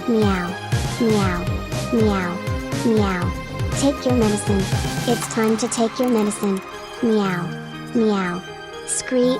Meow. Meow. Meow. Meow. Take your medicine. It's time to take your medicine. Meow. Meow. Screech.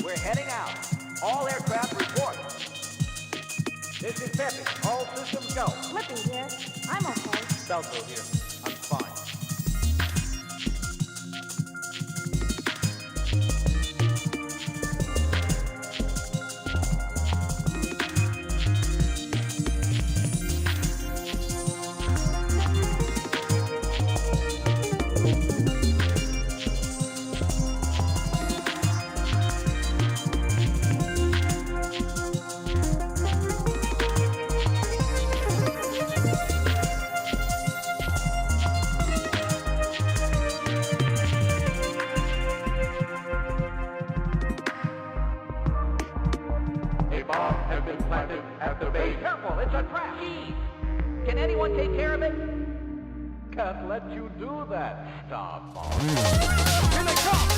We're heading out. All aircraft report. This is Peppy. All systems go. Flippy here. I'm okay. Salto here. I'm fine. Careful, it's a trap. Jeez. Can anyone take care of it? Can't let you do that, Star Fox. Here they come!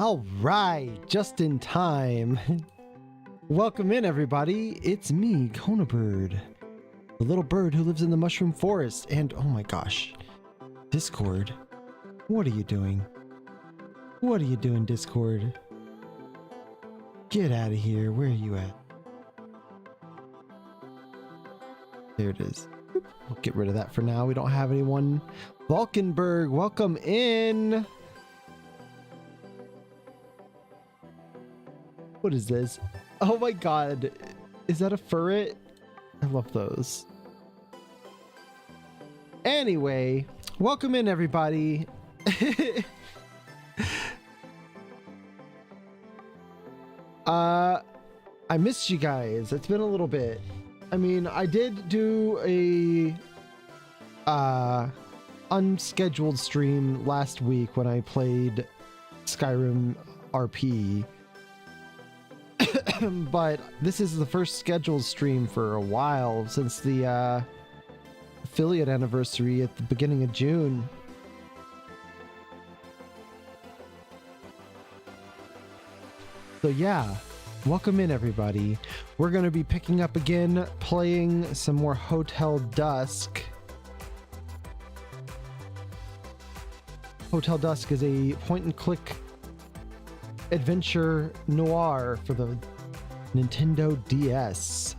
All right, just in time. Welcome in, everybody. It's me, Conabird, the little bird who lives in the mushroom forest. And oh my gosh, Discord, what are you doing? What are you doing, Discord? Get out of here. Where are you at? There it is. We'll get rid of that for now. We don't have anyone. Valkenberg, welcome in. What is this? Oh my god. Is that a furret? I love those. Anyway, welcome in, everybody. I missed you guys. It's been a little bit. I mean, I did do a unscheduled stream last week when I played Skyrim RP. But this is the first scheduled stream for a while since the affiliate anniversary at the beginning of June. So yeah, welcome in, everybody. We're going to be picking up again, playing some more Hotel Dusk. Hotel Dusk is a point-and-click adventure noir for the Nintendo DS.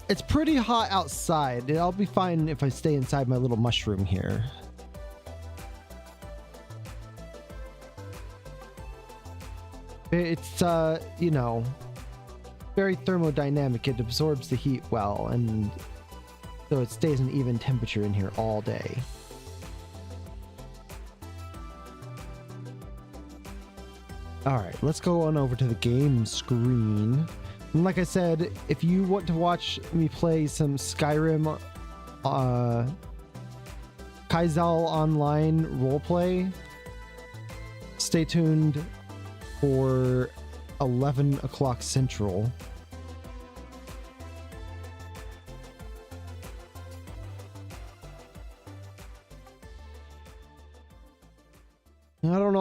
It's pretty hot outside. I'll be fine if I stay inside my little mushroom here. It's, you know, very thermodynamic. It absorbs the heat well, and so it stays an even temperature in here all day. Alright, let's go on over to the game screen. And like I said, if you want to watch me play some Skyrim Kaizal Online roleplay, stay tuned for 11 o'clock Central. I don't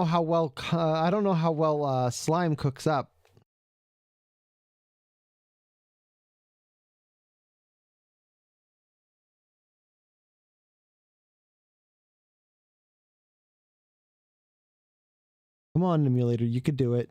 know how well slime cooks up. Come on, emulator, you could do it.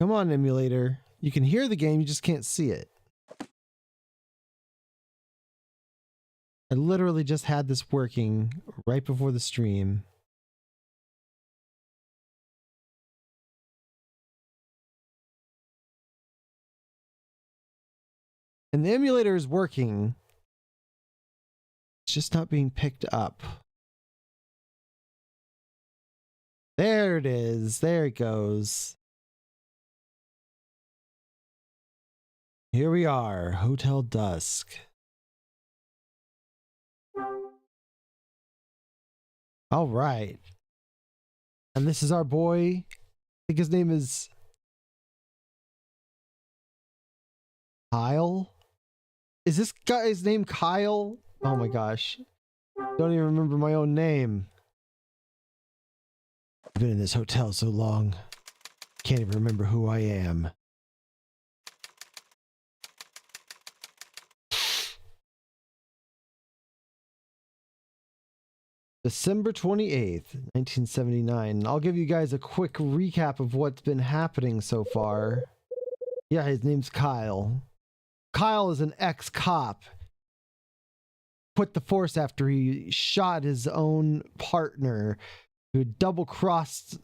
Come on, emulator. You can hear the game, you just can't see it. I literally just had this working right before the stream. And the emulator is working. It's just not being picked up. There it is. There it goes. Here we are, Hotel Dusk. All right. And this is our boy. I think his name is Kyle. Is this guy's name Kyle? Oh my gosh. Don't even remember my own name. I've been in this hotel so long. Can't even remember who I am. December 28th, 1979. I'll give you guys a quick recap of what's been happening so far. Yeah, his name's Kyle. Kyle is an ex-cop. Quit the force after he shot his own partner, who double-crossed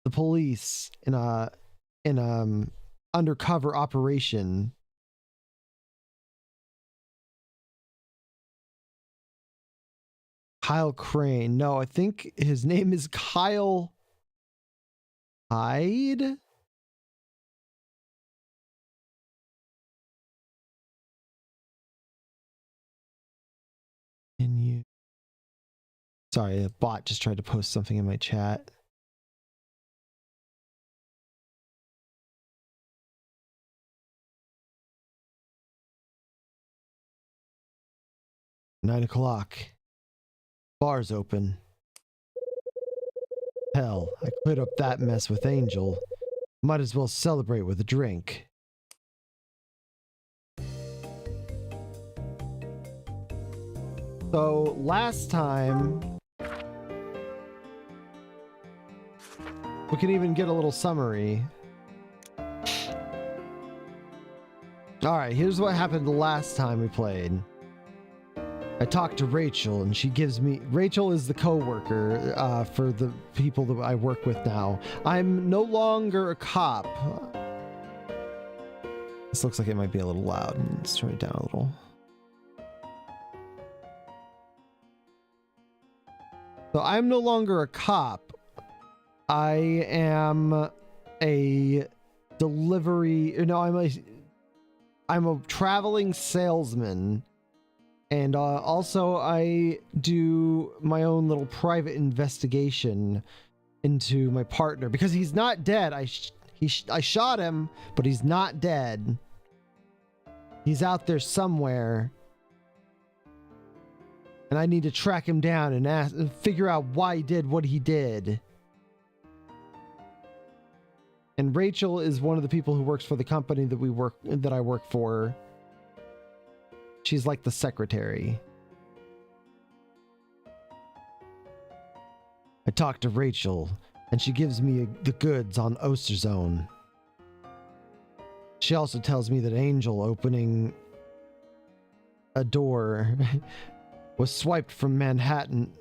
the police in a undercover operation. Kyle Crane. No, I think his name is Kyle Hyde. Can you? Sorry, a bot just tried to post something in my chat. $9:00. Bar's open. Hell, I cleared up that mess with Angel. Might as well celebrate with a drink. So last time, we can even get a little summary. Alright, here's what happened the last time we played. I talked to Rachel, and she gives me... Rachel is the co-worker for the people that I work with now. I'm no longer a cop. This looks like it might be a little loud. Let's turn it down a little. So I'm no longer a cop. I am a delivery... No, I'm a traveling salesman. And also, I do my own little private investigation into my partner because he's not dead. I shot him, but he's not dead. He's out there somewhere, and I need to track him down and figure out why he did what he did. And Rachel is one of the people who works for the company that I work for. She's like the secretary. I talked to Rachel, and she gives me the goods on Osterzone. She also tells me that Angel opening a door was swiped from Manhattan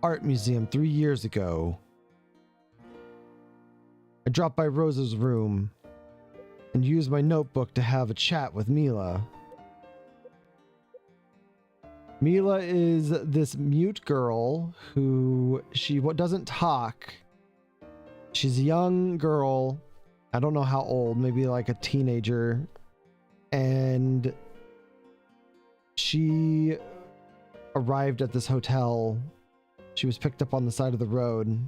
Art Museum 3 years ago. I dropped by Rosa's room and used my notebook to have a chat with Mila. Mila is this mute girl who doesn't talk. She's a young girl. I don't know how old, maybe like a teenager. And she arrived at this hotel. She was picked up on the side of the road.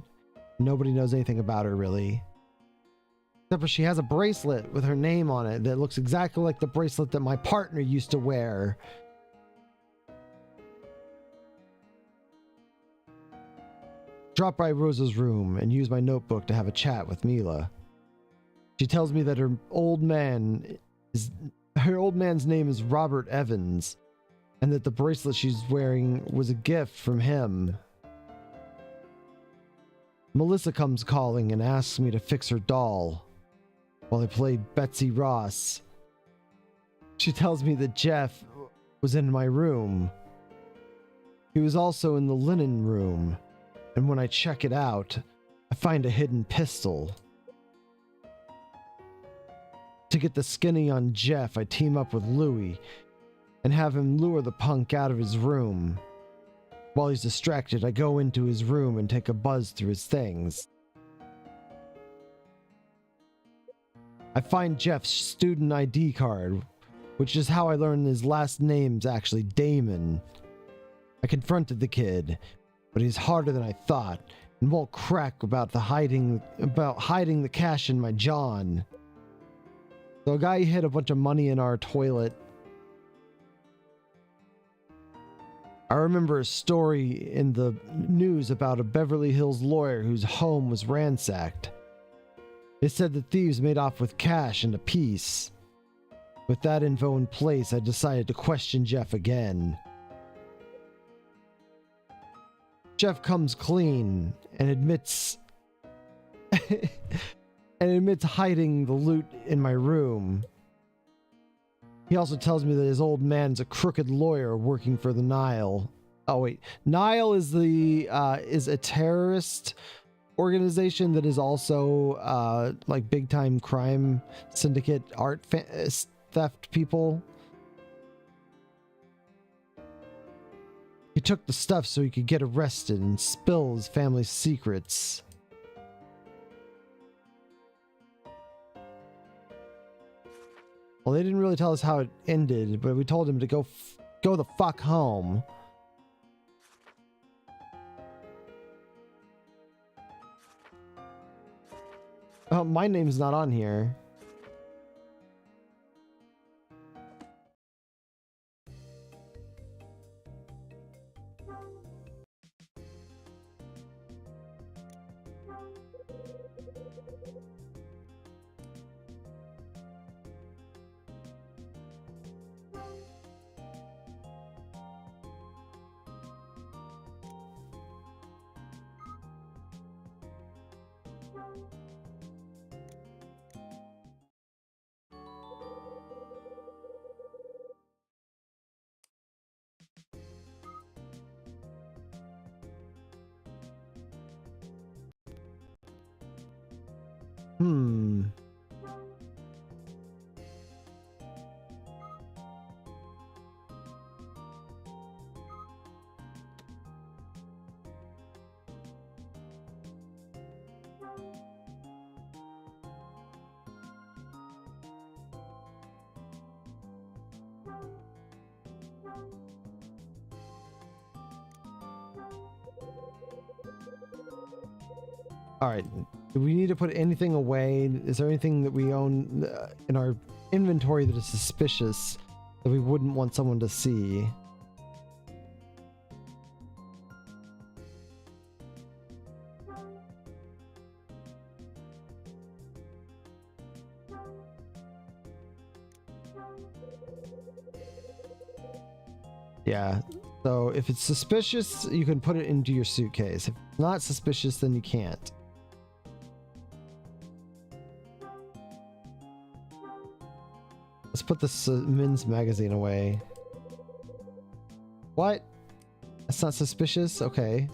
Nobody knows anything about her really. Except for she has a bracelet with her name on it that looks exactly like the bracelet that my partner used to wear. Drop by Rosa's room and use my notebook to have a chat with Mila. She tells me that her old man's name is Robert Evans, and that the bracelet she's wearing was a gift from him. Melissa comes calling and asks me to fix her doll while I play Betsy Ross. She tells me that Jeff was in my room. He was also in the linen room. And when I check it out, I find a hidden pistol. To get the skinny on Jeff, I team up with Louie and have him lure the punk out of his room. While he's distracted, I go into his room and take a buzz through his things. I find Jeff's student ID card, which is how I learned his last name's actually Damon. I confronted the kid, but he's harder than I thought and won't crack about hiding the cash in my John. So a guy hid a bunch of money in our toilet. I remember a story in the news about a Beverly Hills lawyer whose home was ransacked. They said the thieves made off with cash and a piece. With that info in place, I decided to question Jeff again. Jeff comes clean and admits hiding the loot in my room. He also tells me that his old man's a crooked lawyer working for the Nile. Oh wait, Nile is a terrorist organization that is also like big time crime syndicate theft people. He took the stuff so he could get arrested and spill his family's secrets. Well, they didn't really tell us how it ended, but we told him to go the fuck home. Oh, my name's not on here. All right. Do we need to put anything away? Is there anything that we own in our inventory that is suspicious that we wouldn't want someone to see? Yeah. So if it's suspicious, you can put it into your suitcase. If it's not suspicious, then you can't. Let's put this men's magazine away. What? That's not suspicious? Okay.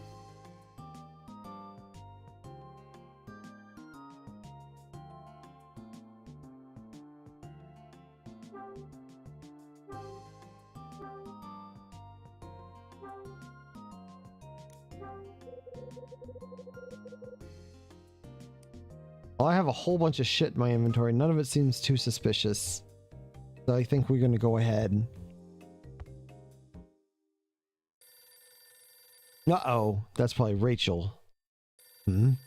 Well, I have a whole bunch of shit in my inventory. None of it seems too suspicious. So I think we're going to go ahead. Uh-oh. That's probably Rachel. Phone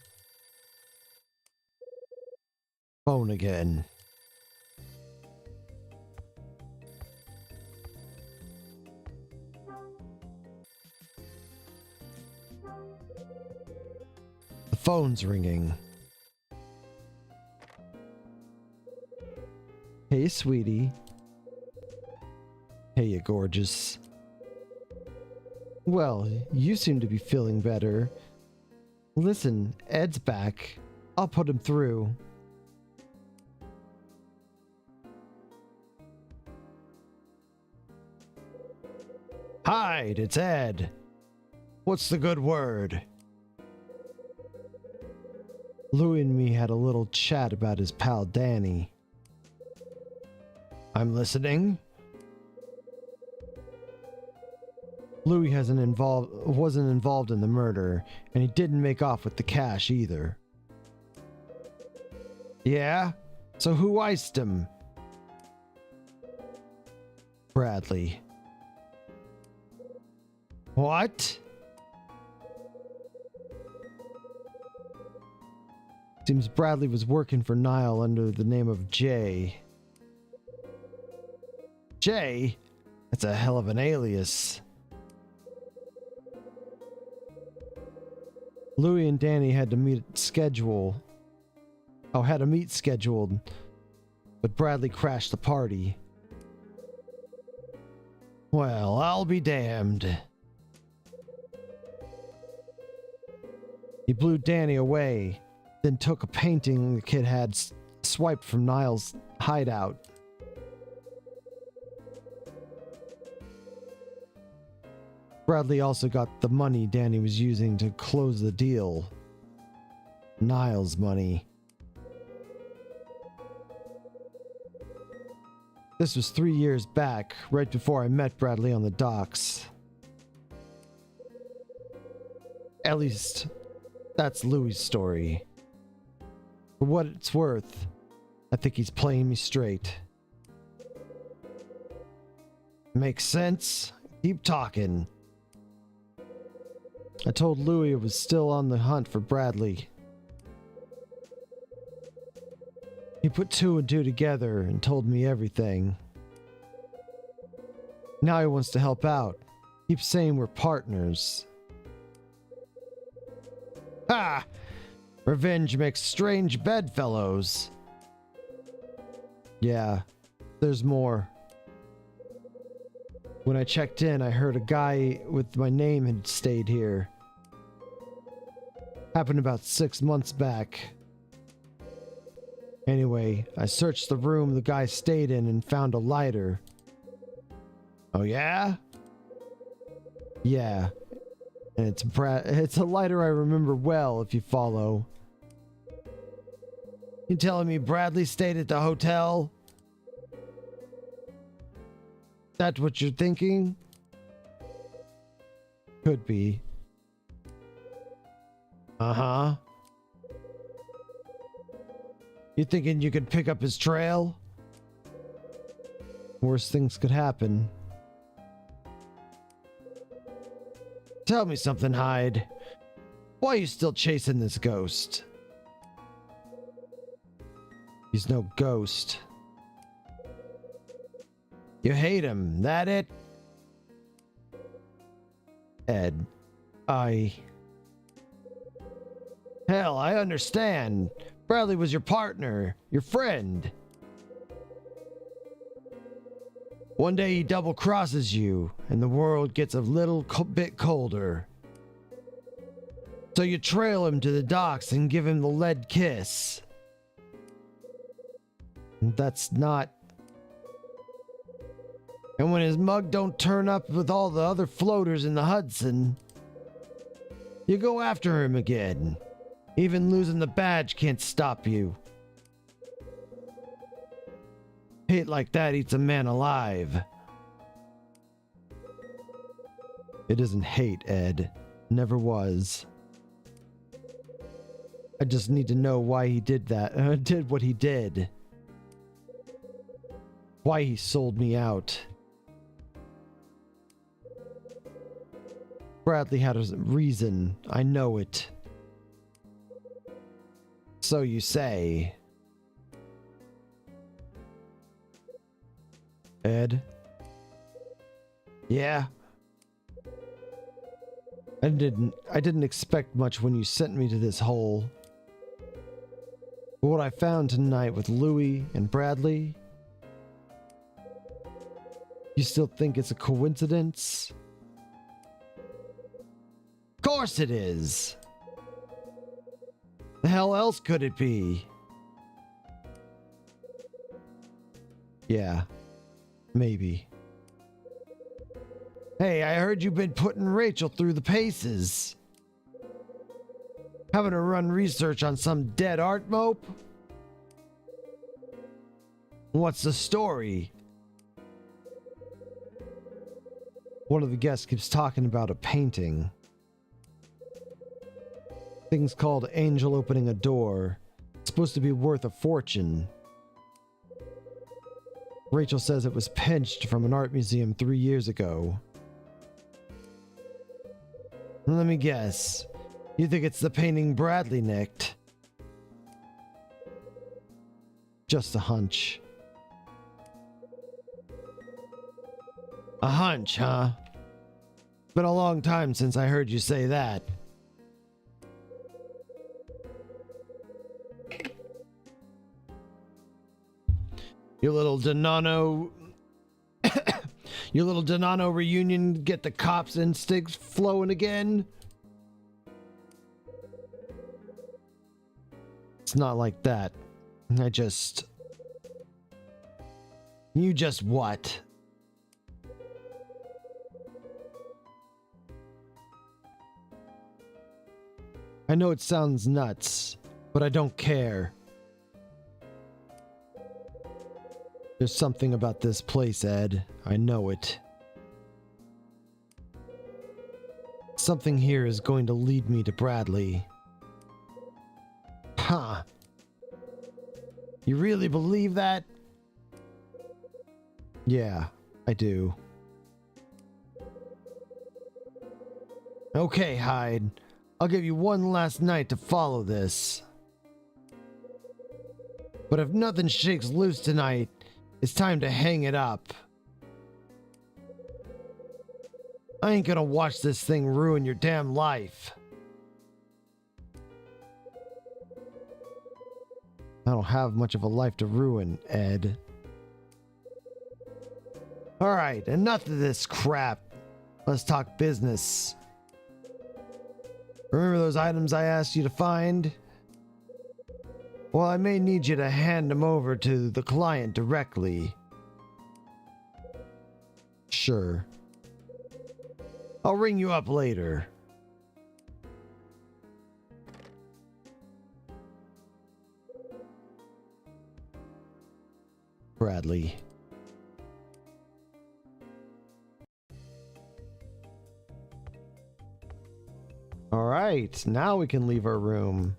again. The phone's ringing. Hey, sweetie. Hey, you gorgeous. Well, you seem to be feeling better. Listen, Ed's back. I'll put him through. Hide, it's Ed. What's the good word? Louie and me had a little chat about his pal Danny. I'm listening. Louis wasn't involved in the murder, and he didn't make off with the cash either. Yeah? So who iced him? Bradley. What? Seems Bradley was working for Niall under the name of Jay. Jay? That's a hell of an alias. Louie and Danny had a meet scheduled, but Bradley crashed the party. Well, I'll be damned. He blew Danny away, then took a painting the kid had swiped from Niall's hideout. Bradley also got the money Danny was using to close the deal. Niall's money. This was 3 years back, right before I met Bradley on the docks. At least, that's Louis' story. For what it's worth, I think he's playing me straight. Makes sense? Keep talking. I told Louis I was still on the hunt for Bradley. He put 2 and 2 together and told me everything. Now he wants to help out. Keeps saying we're partners. Ha! Revenge makes strange bedfellows. Yeah, there's more. When I checked in, I heard a guy with my name had stayed here. Happened about 6 months back. Anyway, I searched the room the guy stayed in and found a lighter. Oh yeah? Yeah. And it's a lighter I remember well, if you follow. You telling me Bradley stayed at the hotel? That's what you're thinking? Could be. Uh-huh. You thinking you could pick up his trail? Worse things could happen. Tell me something, Hyde. Why are you still chasing this ghost? He's no ghost. You hate him, that it? Ed, Hell, I understand. Bradley was your partner, your friend. One day he double crosses you, and the world gets a little bit colder. So you trail him to the docks and give him the lead kiss. That's not... And when his mug don't turn up with all the other floaters in the Hudson, you go after him again. Even losing the badge can't stop you. Hate like that eats a man alive. It isn't hate, Ed. Never was. I just need to know why he did that. Did what he did. Why he sold me out. Bradley had a reason. I know it. So you say. Ed? Yeah? I didn't expect much when you sent me to this hole. But what I found tonight with Louis and Bradley, you still think it's a coincidence? Of course it is! The hell else could it be? Yeah, maybe. Hey, I heard you've been putting Rachel through the paces. Having to run research on some dead art mope? What's the story? One of the guests keeps talking about a painting. Thing's called Angel Opening a Door. It's supposed to be worth a fortune. Rachel says it was pinched from an art museum 3 years ago. Let me guess. You think it's the painting Bradley nicked? Just a hunch. A hunch, huh? Been a long time since I heard you say that. Your little Donano... Your little Donano reunion get the cops' instincts flowing again? It's not like that. You just what? I know it sounds nuts, but I don't care. There's something about this place, Ed. I know it. Something here is going to lead me to Bradley. Huh. You really believe that? Yeah, I do. Okay, Hyde. I'll give you one last night to follow this. But if nothing shakes loose tonight, it's time to hang it up. I ain't gonna watch this thing ruin your damn life. I don't have much of a life to ruin, Ed. Alright, enough of this crap. Let's talk business. Remember those items I asked you to find? Well, I may need you to hand them over to the client directly. Sure. I'll ring you up later. Bradley. All right, now we can leave our room.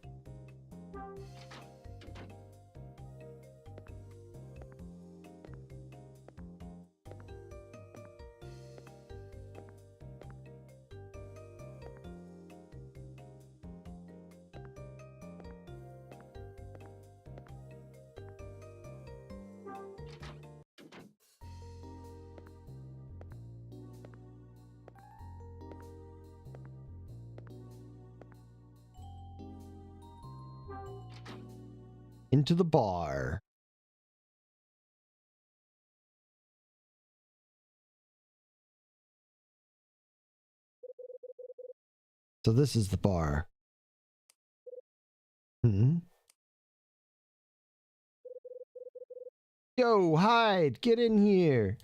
Into the bar. So this is the bar. Yo, Hyde, get in here.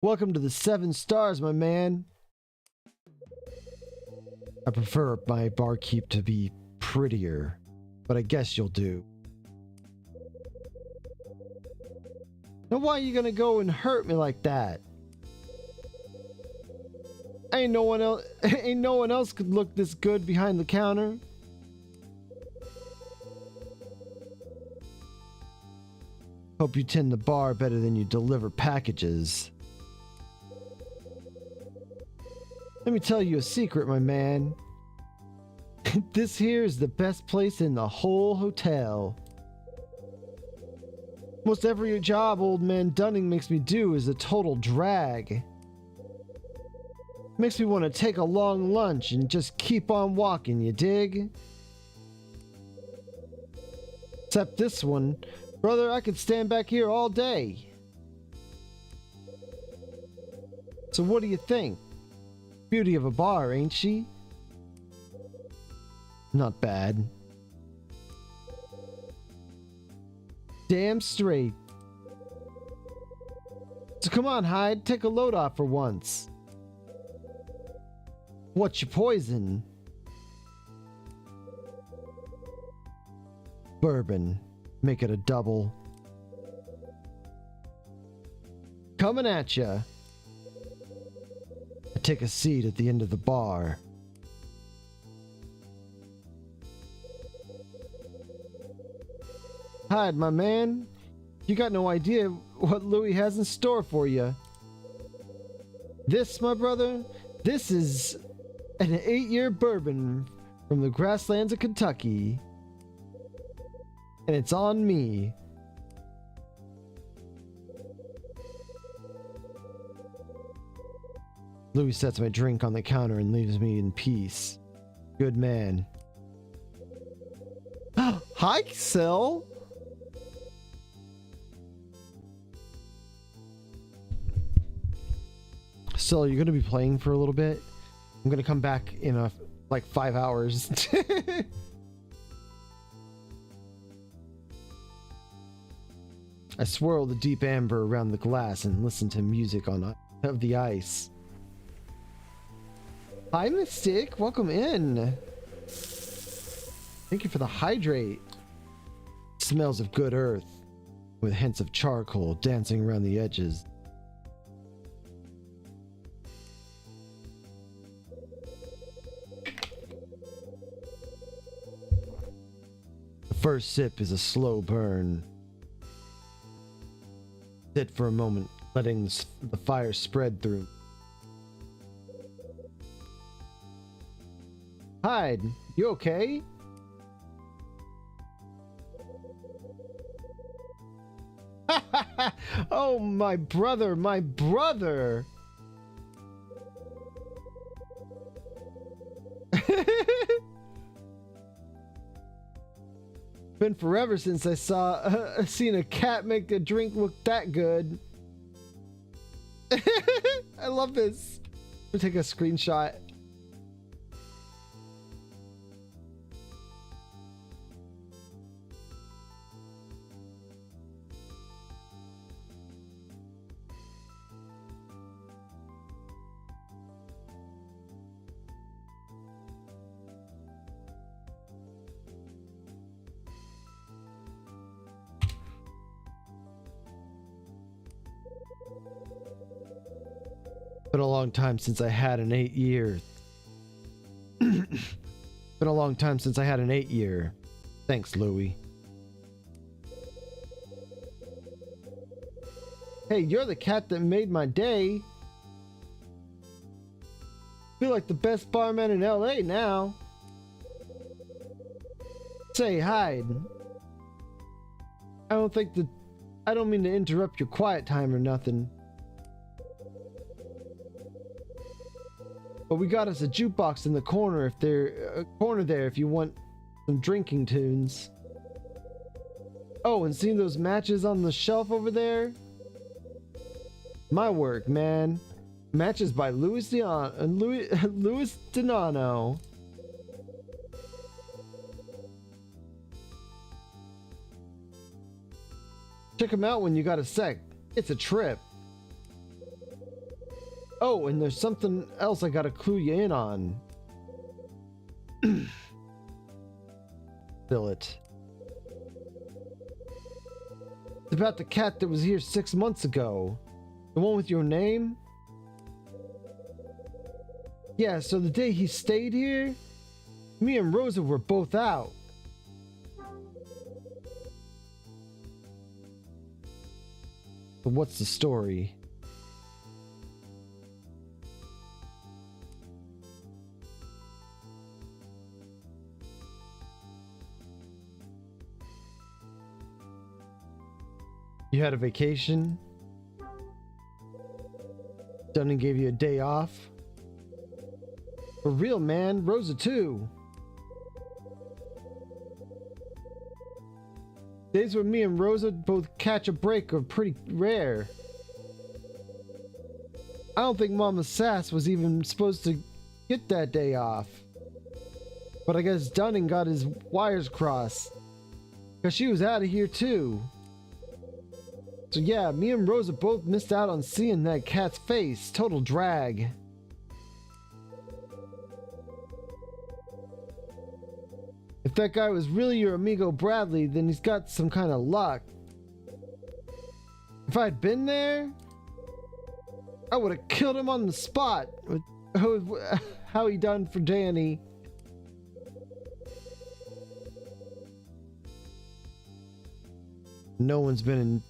Welcome to the 7 Stars, my man. I prefer my barkeep to be prettier, but I guess you'll do. Now why are you gonna go and hurt me like that? Ain't no one else could look this good behind the counter. Hope you tend the bar better than you deliver packages. Let me tell you a secret, my man. This here is the best place in the whole hotel. Most every job old man Dunning makes me do is a total drag. Makes me want to take a long lunch and just keep on walking, you dig? Except this one. Brother, I could stand back here all day. So what do you think? Beauty of a bar, ain't she? Not bad. Damn straight. So come on, Hyde, take a load off for once. What's your poison? Bourbon. Make it a double. Coming at ya. I take a seat at the end of the bar. Hyde, my man. You got no idea what Louis has in store for you. This, my brother, this is an 8-year bourbon from the grasslands of Kentucky. And it's on me. Louis sets my drink on the counter and leaves me in peace. Good man. Hi, Sil. Sil, you're gonna be playing for a little bit. I'm gonna come back in like 5 hours. I swirl the deep amber around the glass and listen to music on of the ice. Hi, Mystic. Welcome in. Thank you for the hydrate. Smells of good earth, with hints of charcoal dancing around the edges. first sip is a slow burn. Sit for a moment, letting the fire spread through. Hyde, you okay? Oh, my brother, my brother! Been forever since I seen a cat make a drink look that good. I love this. We'll take a screenshot. Been a long time since I had an 8-year. Been a long time since I had an 8-year. Thanks, Louie. Hey, you're the cat that made my day. Feel like the best barman in LA now. Say, Hyde. I don't mean to interrupt your quiet time or nothing. But we got us a jukebox in the corner if you want some drinking tunes. Oh, and see those matches on the shelf over there? My work, man. Matches by Louis Donano. Check them out when you got a sec. It's a trip. Oh, and there's something else I gotta clue you in on. Fill it. It's about the cat that was here 6 months ago. The one with your name? Yeah, so the day he stayed here, me and Rosa were both out. But what's the story? You had a vacation? Dunning gave you a day off? For real, man. Rosa, too. Days where me and Rosa both catch a break are pretty rare. I don't think Mama Sass was even supposed to get that day off. But I guess Dunning got his wires crossed. Because she was out of here, too. So yeah, me and Rosa both missed out on seeing that cat's face. Total drag. If that guy was really your amigo Bradley, then he's got some kind of luck. If I'd been there, I would have killed him on the spot. With how he done for Danny. No one's been in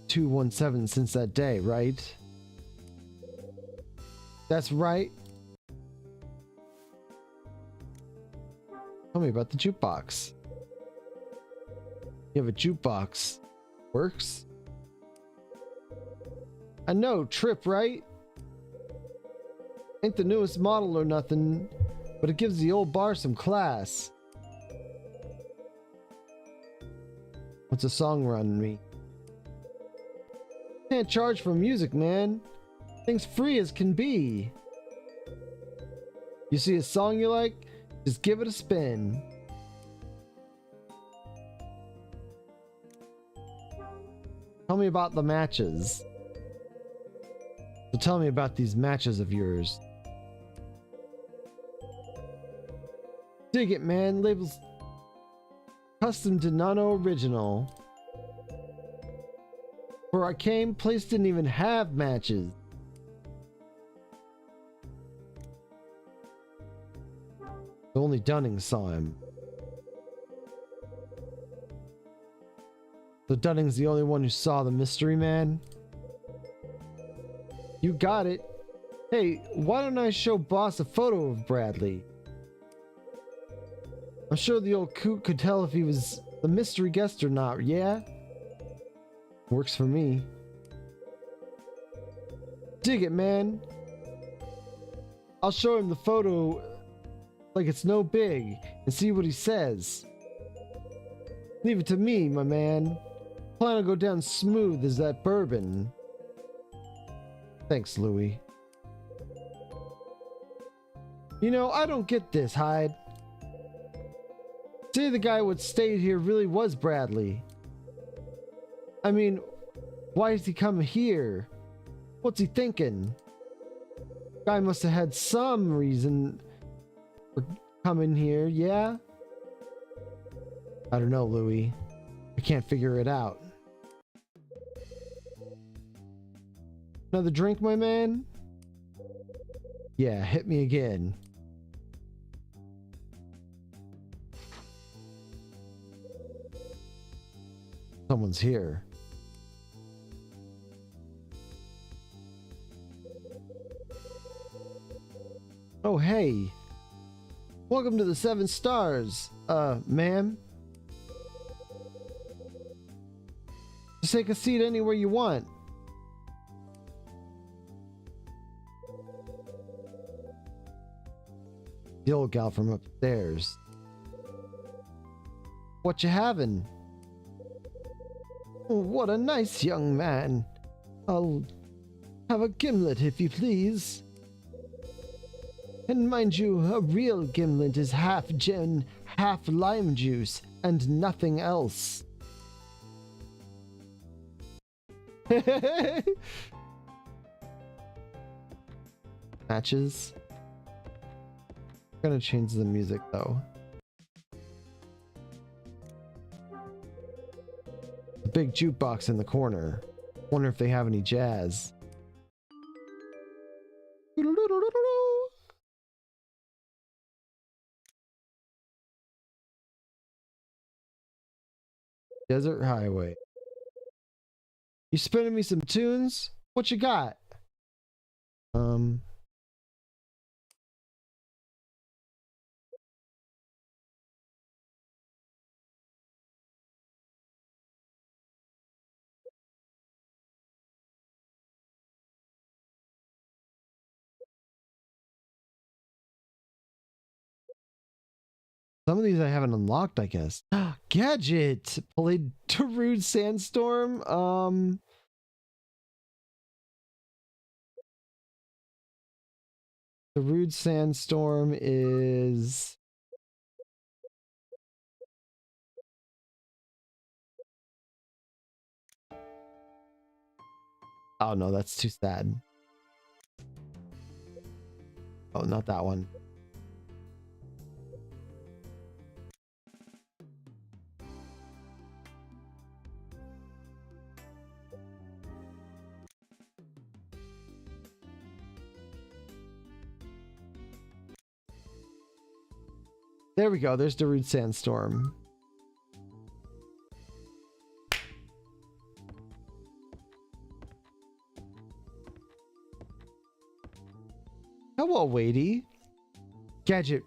217 since that day, right? That's right. Tell me about the jukebox. You have a jukebox. Works? I know, trip, right? Ain't the newest model or nothing, but it gives the old bar some class. What's a song running me? Can't charge for music, man. Things free as can be. You see a song you like? Just give it a spin. Tell me about the matches. So tell me about these matches of yours. Dig it, man. Labels custom to Nano original. Where I came, place didn't even have matches. Only Dunning saw him. Dunning's the only one who saw the mystery man. You got it. Hey, why don't I show boss a photo of Bradley? I'm sure the old coot could tell if he was the mystery guest or not, yeah? Works for me. Dig it, man. I'll show him the photo like it's no big and see what he says. Leave it to me, my man. Plan to go down smooth as that bourbon. Thanks, Louie. You know, I don't get this, Hyde. Say the guy what stayed here really was Bradley. I mean, why is he come here? What's he thinking? Guy must have had some reason for coming here, yeah? I don't know, Louie. I can't figure it out. Another drink, my man? Yeah, hit me again. Someone's here. Oh, hey. Welcome to the 7 Stars, ma'am. Just take a seat anywhere you want. The old gal from upstairs. What you having? What a nice young man. I'll have a gimlet if you please. And mind you, a real gimlet is half gin, half lime juice, and nothing else. Matches. I'm gonna change the music though. The big jukebox in the corner. Wonder if they have any jazz. Desert Highway. You spinning me some tunes? What you got? Some of these I haven't unlocked, I guess. Gadget! Played Darude Sandstorm. Darude Sandstorm is... Oh no, that's too sad. Oh, not that one. There we go. There's Darude Sandstorm. Hello, Wadey. Gadget.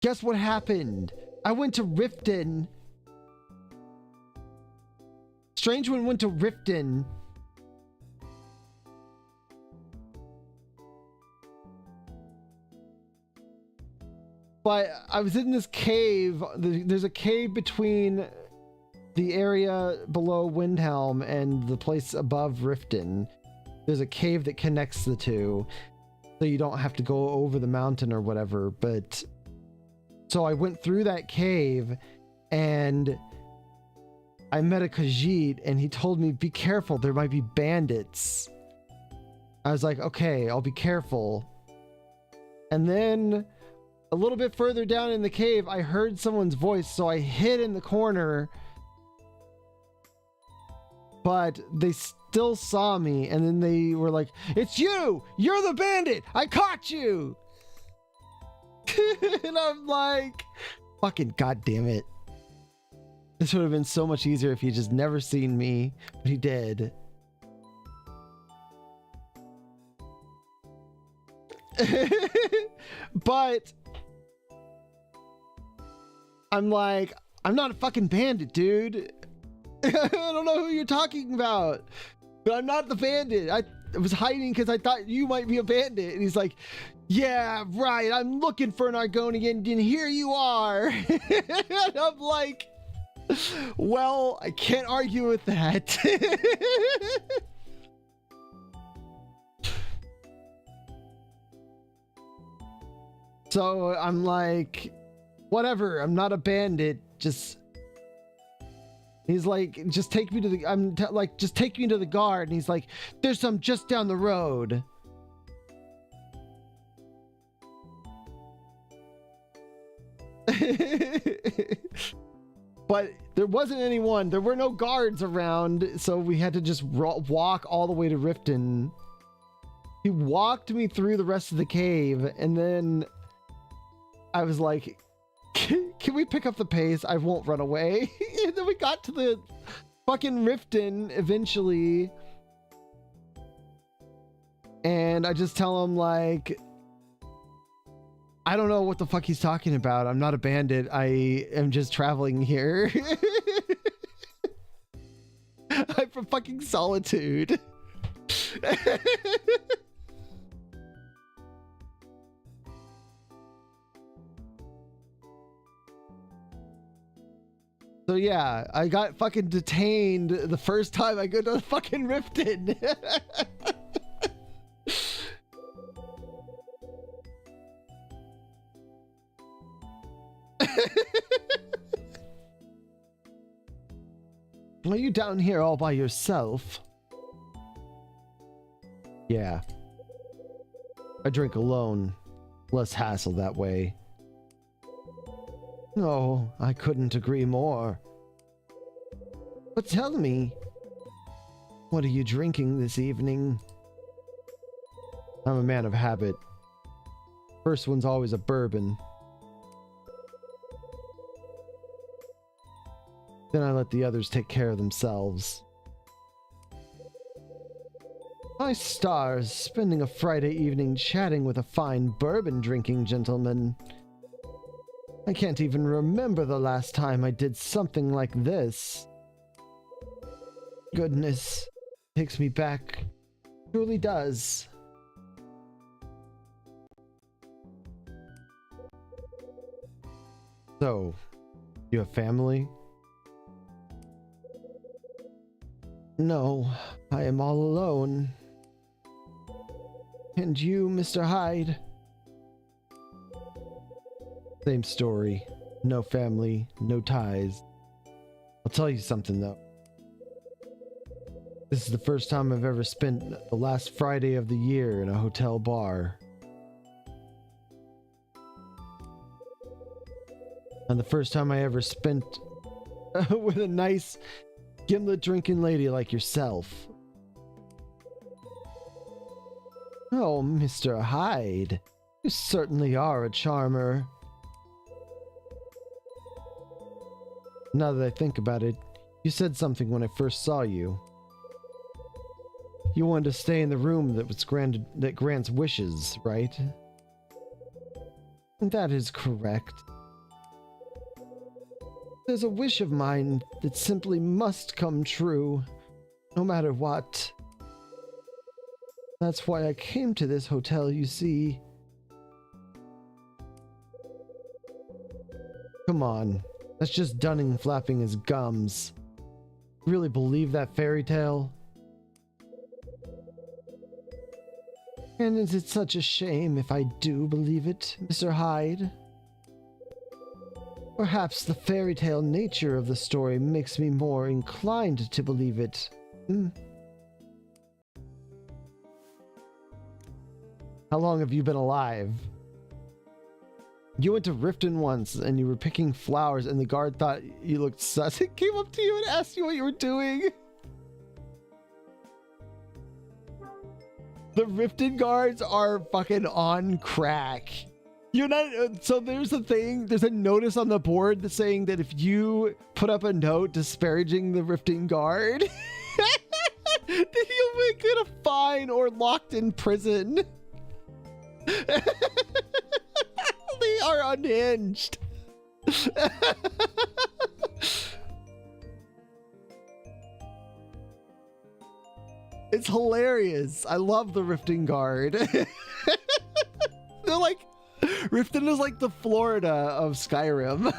Guess what happened? I went to Riften. Strange One went to Riften. But I was in this cave. There's a cave between the area below Windhelm and the place above Riften. There's a cave that connects the two, so you don't have to go over the mountain or whatever. But so I went through that cave and I met a Khajiit and he told me, be careful, there might be bandits. I was like, okay, I'll be careful. And then a little bit further down in the cave, I heard someone's voice, so I hid in the corner. But they still saw me, and then they were like, it's you! You're the bandit! I caught you! And I'm like, fucking goddamn it. This would have been so much easier if he just never seen me, but he did. But I'm like, I'm not a fucking bandit, dude. I don't know who you're talking about, but I'm not the bandit. I was hiding because I thought you might be a bandit. And he's like, yeah, right. I'm looking for an Argonian, and here you are. And I'm like, well, I can't argue with that. So I'm like, whatever. I'm not a bandit. He's like, just take me to the, just take me to the guard. And he's like, there's some just down the road. But there wasn't anyone. There were no guards around. So we had to just walk all the way to Riften. He walked me through the rest of the cave. And then I was like, can we pick up the pace? I won't run away. And then we got to the fucking Riften eventually. And I just tell him, like, I don't know what the fuck he's talking about. I'm not a bandit. I am just traveling here. I'm from fucking Solitude. So yeah, I got fucking detained the first time I go to fucking Riften. Are you down here all by yourself? Yeah. I drink alone. Less hassle that way. No, I couldn't agree more. But tell me, what are you drinking this evening? I'm a man of habit. First one's always a bourbon. Then I let the others take care of themselves. My stars, spending a Friday evening chatting with a fine bourbon drinking gentleman. I can't even remember the last time I did something like this. Goodness, takes me back. Truly does. So, you have family? No, I am all alone. And you, Mr. Hyde? Same story. No family, no ties. I'll tell you something though. This is the first time I've ever spent the last Friday of the year in a hotel bar. And the first time I ever spent with a nice gimlet drinking lady like yourself. Oh, Mr. Hyde, you certainly are a charmer. Now that I think about it, you said something when I first saw you. You wanted to stay in the room that grants wishes, right? That is correct. There's a wish of mine that simply must come true, no matter what. That's why I came to this hotel, you see. Come on, that's just Dunning flapping his gums. Really believe that fairy tale? And is it such a shame if I do believe it, Mr. Hyde? Perhaps the fairy tale nature of the story makes me more inclined to believe it. How long have you been alive? You went to Riften once and you were picking flowers and the guard thought you looked sus. It came up to you and asked you what you were doing. The Riften guards are fucking on crack. You're not. So there's a thing. There's a notice on the board that's saying that if you put up a note disparaging the Rifting Guard, then you'll get a fine or locked in prison. They are unhinged. It's hilarious. I love the Rifting Guard. They're like, Riften is like the Florida of Skyrim.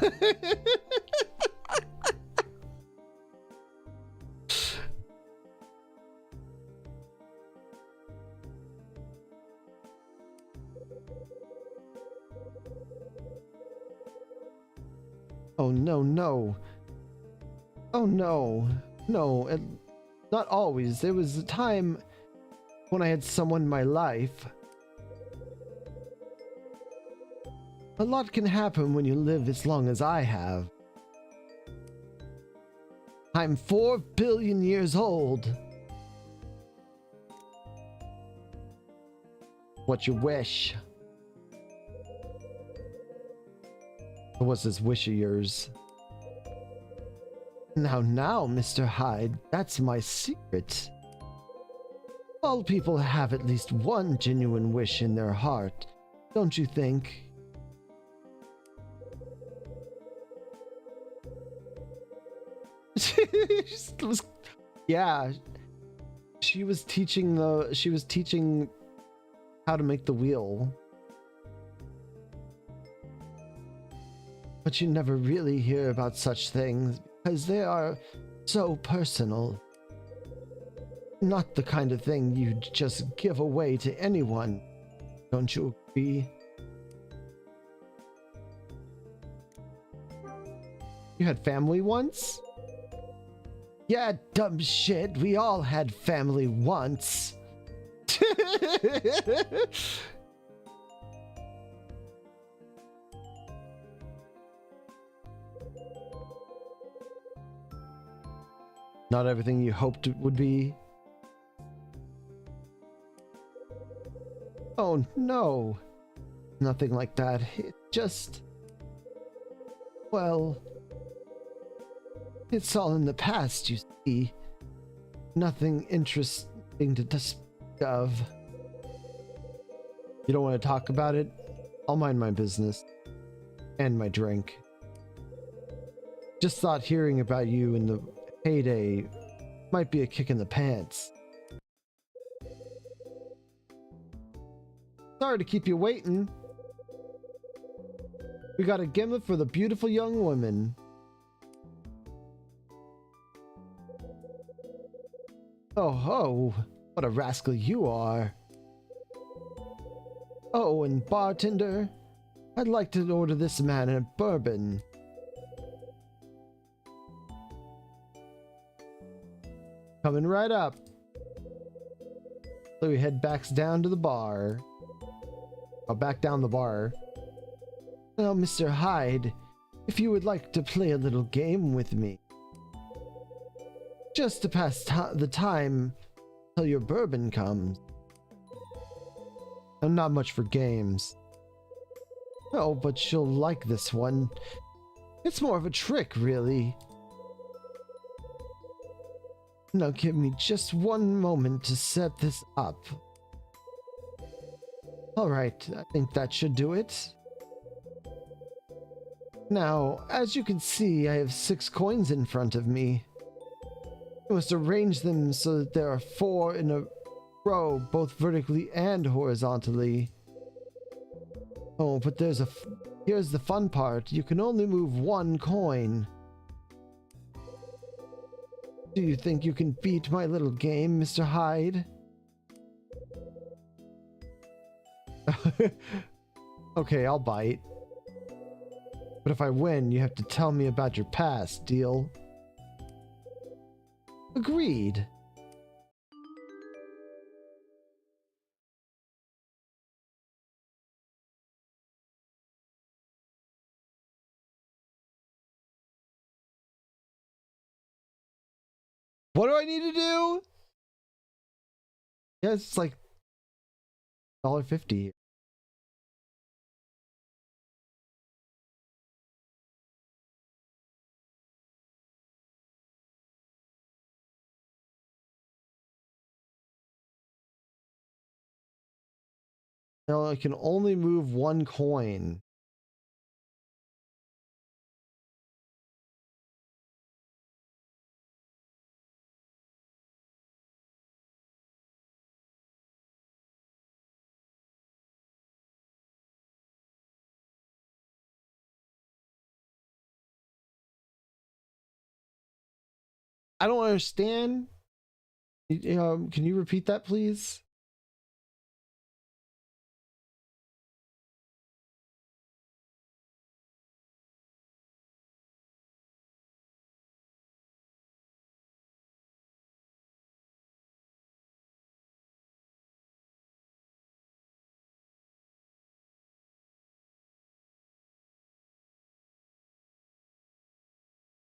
Oh no, no. Oh no. No, not always. There was a time when I had someone in my life. A lot can happen when you live as long as I have. I'm 4 billion years old. What you wish? What's this wish of yours? Now, Mr. Hyde, that's my secret. All people have at least one genuine wish in their heart, don't you think? Yeah, she was teaching how to make the wheel. But you never really hear about such things because they are so personal. Not the kind of thing you'd just give away to anyone. Don't you agree? You had family once? Yeah, dumb shit. We all had family once. Not everything you hoped it would be. Oh no. Nothing like that. It just... Well... It's all in the past, you see. Nothing interesting to speak of. You don't want to talk about it? I'll mind my business. And my drink. Just thought hearing about you in the heyday might be a kick in the pants. Sorry to keep you waiting. We got a gimmick for the beautiful young woman. Oh ho, what a rascal you are. Oh, and bartender, I'd like to order this man a bourbon. Coming right up. So we head back down to the bar. Oh, back down the bar. Well, Mr. Hyde, if you would like to play a little game with me. Just to pass the time till your bourbon comes. I'm not much for games. Oh, but you'll like this one. It's more of a trick, really. Now give me just one moment to set this up. Alright, I think that should do it. Now, as you can see, I have 6 coins in front of me. I must arrange them so that there are 4 in a row, both vertically and horizontally. Oh, but here's the fun part. You can only move 1 coin. Do you think you can beat my little game, Mr. Hyde? Okay, I'll bite. But if I win, you have to tell me about your past, deal? Agreed. What do I need to do? Yeah, it's like $1.50. No, I can only move one coin. I don't understand. Can you repeat that, please?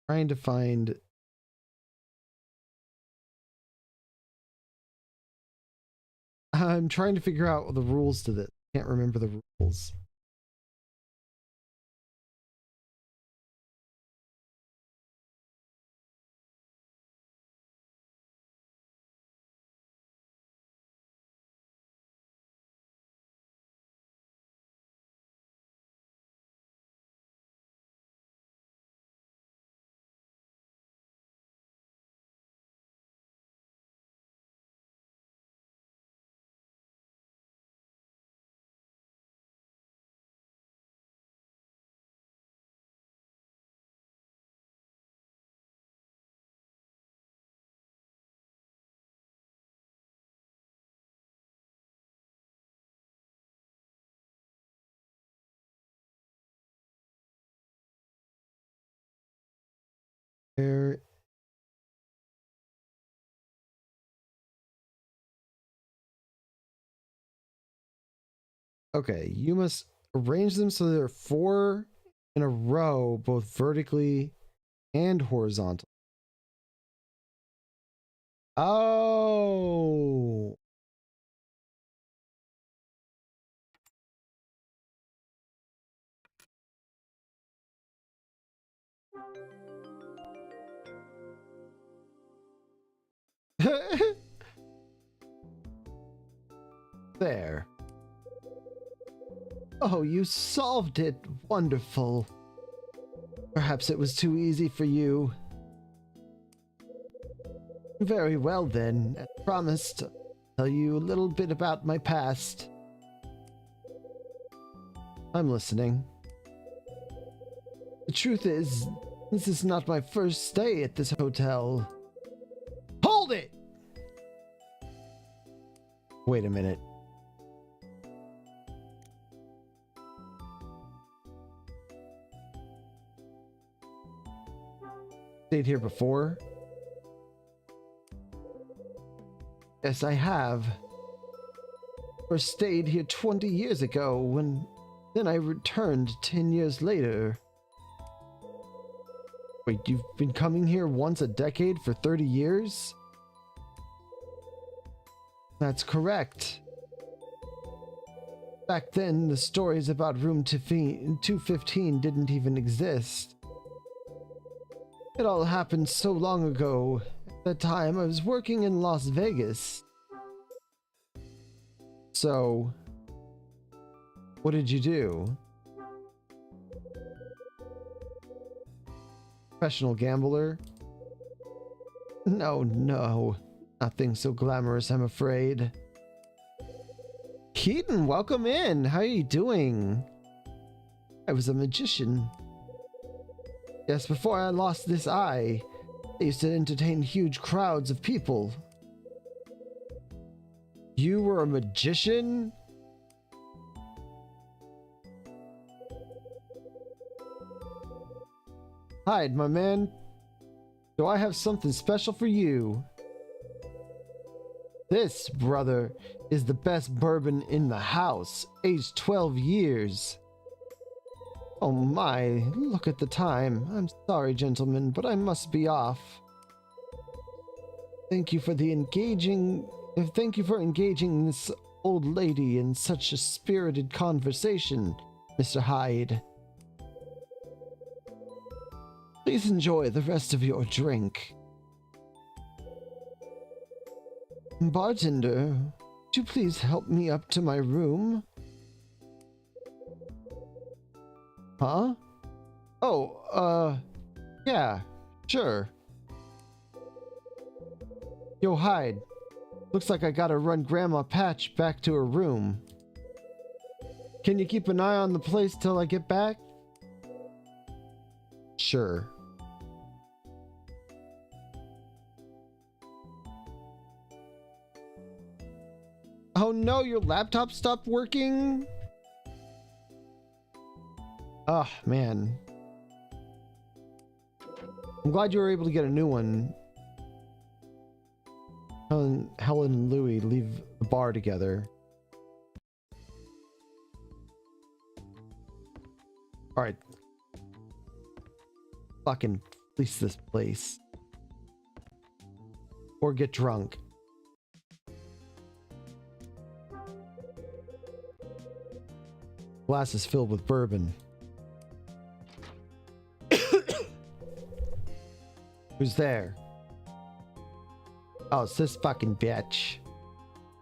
Trying to find. I'm trying to figure out the rules to this. Can't remember the rules. Where Okay, you must arrange them so there are 4 in a row, both vertically and horizontal. Oh. There. Oh, you solved it. Wonderful. Perhaps it was too easy for you. Very well then. As promised, I'll tell you a little bit about my past. I'm listening. The truth is, this is not my first stay at this hotel. Hold it! Wait a minute. Stayed here before? Yes, I have. First stayed here 20 years ago, then I returned 10 years later. Wait, you've been coming here once a decade for 30 years? That's correct. Back then, the stories about room 215 didn't even exist. It all happened so long ago. At that time, I was working in Las Vegas. So, what did you do? Professional gambler? No, nothing so glamorous, I'm afraid. Keaton, welcome in. How are you doing? I was a magician. Yes, before I lost this eye, I used to entertain huge crowds of people. You were a magician? Hide, my man. Do I have something special for you? This, brother, is the best bourbon in the house, aged 12 years. Oh my, look at the time. I'm sorry, gentlemen, but I must be off. Thank you for engaging this old lady in such a spirited conversation, Mr. Hyde. Please enjoy the rest of your drink. Bartender, would you please help me up to my room? Huh? Oh, yeah, sure. Yo, Hyde. Looks like I gotta run Grandma Patch back to her room. Can you keep an eye on the place till I get back? Sure. Oh no, your laptop stopped working? Oh, man. I'm glad you were able to get a new one. Helen and Louie leave the bar together. Alright. Fucking fleece this place. Or get drunk. Glass is filled with bourbon. Who's there? Oh, it's this fucking bitch.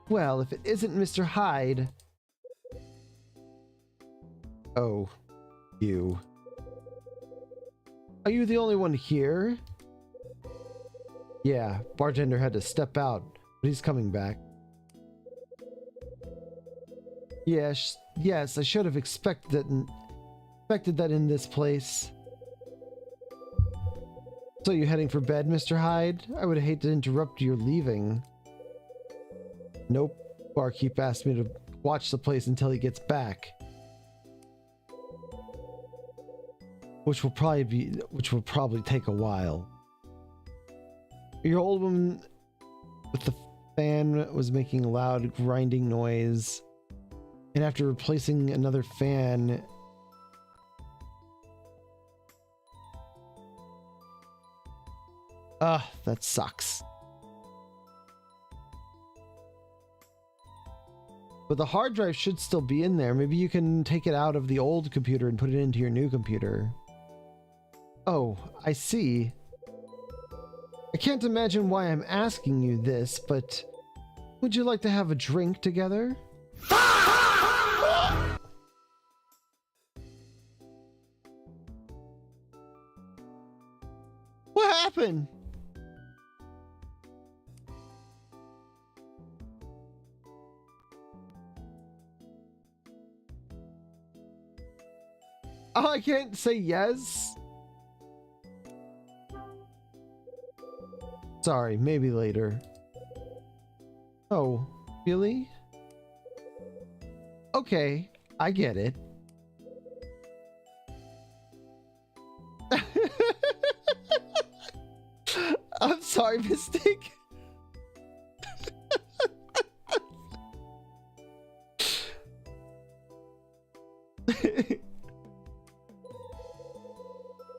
Well, if it isn't Mr. Hyde. Oh, you. Are you the only one here? Yeah, bartender had to step out, but he's coming back. Yes, I should have expected that in this place. So you heading for bed, Mr. Hyde? I would hate to interrupt your leaving. Nope. Barkeep asked me to watch the place until he gets back. Which will probably take a while. Your old woman with the fan was making a loud grinding noise. And after replacing another fan, that sucks. But the hard drive should still be in there. Maybe you can take it out of the old computer and put it into your new computer. Oh, I see. I can't imagine why I'm asking you this, but would you like to have a drink together? What happened? Oh, I can't say yes? Sorry, maybe later. Oh, really? Okay, I get it. I'm sorry, Mystic.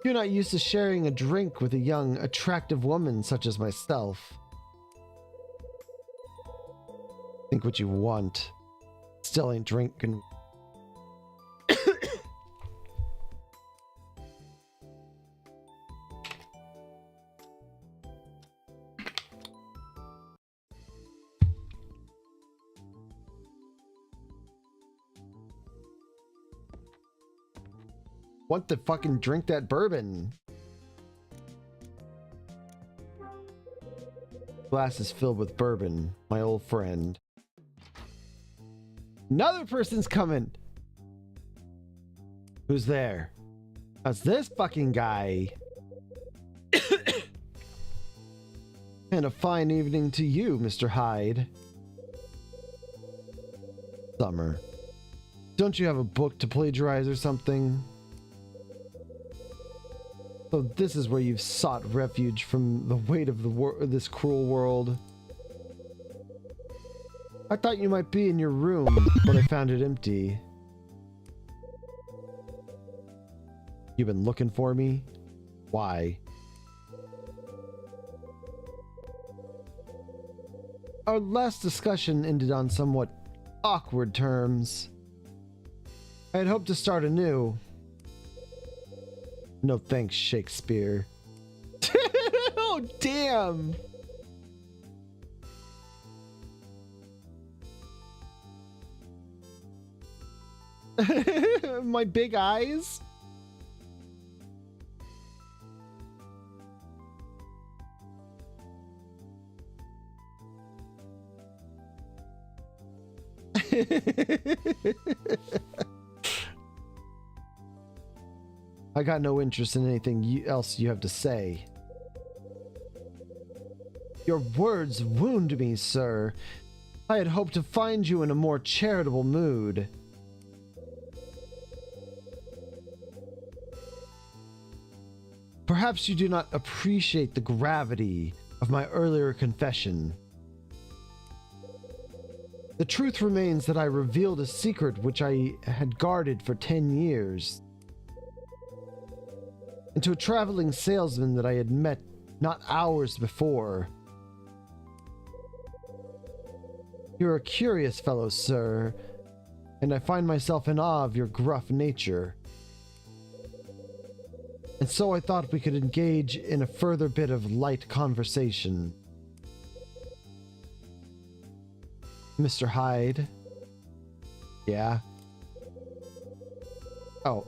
You're not used to sharing a drink with a young, attractive woman such as myself. Think what you want. Still ain't drinking. Want to fucking drink that bourbon. Glass is filled with bourbon, my old friend. Another person's coming. Who's there? That's this fucking guy. And a fine evening to you, Mr. Hyde. Summer. Don't you have a book to plagiarize or something? So this is where you've sought refuge from the weight of this cruel world. I thought you might be in your room, but I found it empty. You've been looking for me? Why? Our last discussion ended on somewhat awkward terms. I had hoped to start anew. No thanks, Shakespeare. Oh, damn! My big eyes? I got no interest in anything else you have to say. Your words wound me, sir. I had hoped to find you in a more charitable mood. Perhaps you do not appreciate the gravity of my earlier confession. The truth remains that I revealed a secret which I had guarded for 10 years. And to a traveling salesman that I had met not hours before. You're a curious fellow, sir, and I find myself in awe of your gruff nature. And so I thought we could engage in a further bit of light conversation. Mr. Hyde? Yeah? Oh.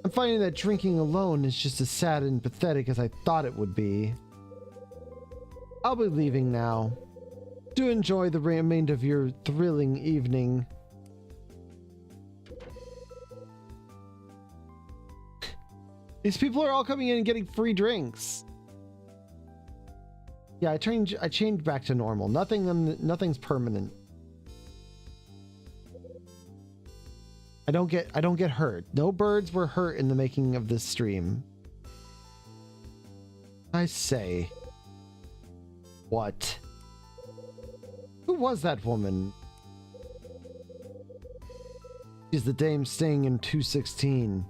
I'm finding that drinking alone is just as sad and pathetic as I thought it would be. I'll be leaving now. Do enjoy the remainder of your thrilling evening. These people are all coming in and getting free drinks. Yeah, I changed back to normal. Nothing's permanent. I don't get hurt. No birds were hurt in the making of this stream. I say. What? Who was that woman? She's the dame staying in 216.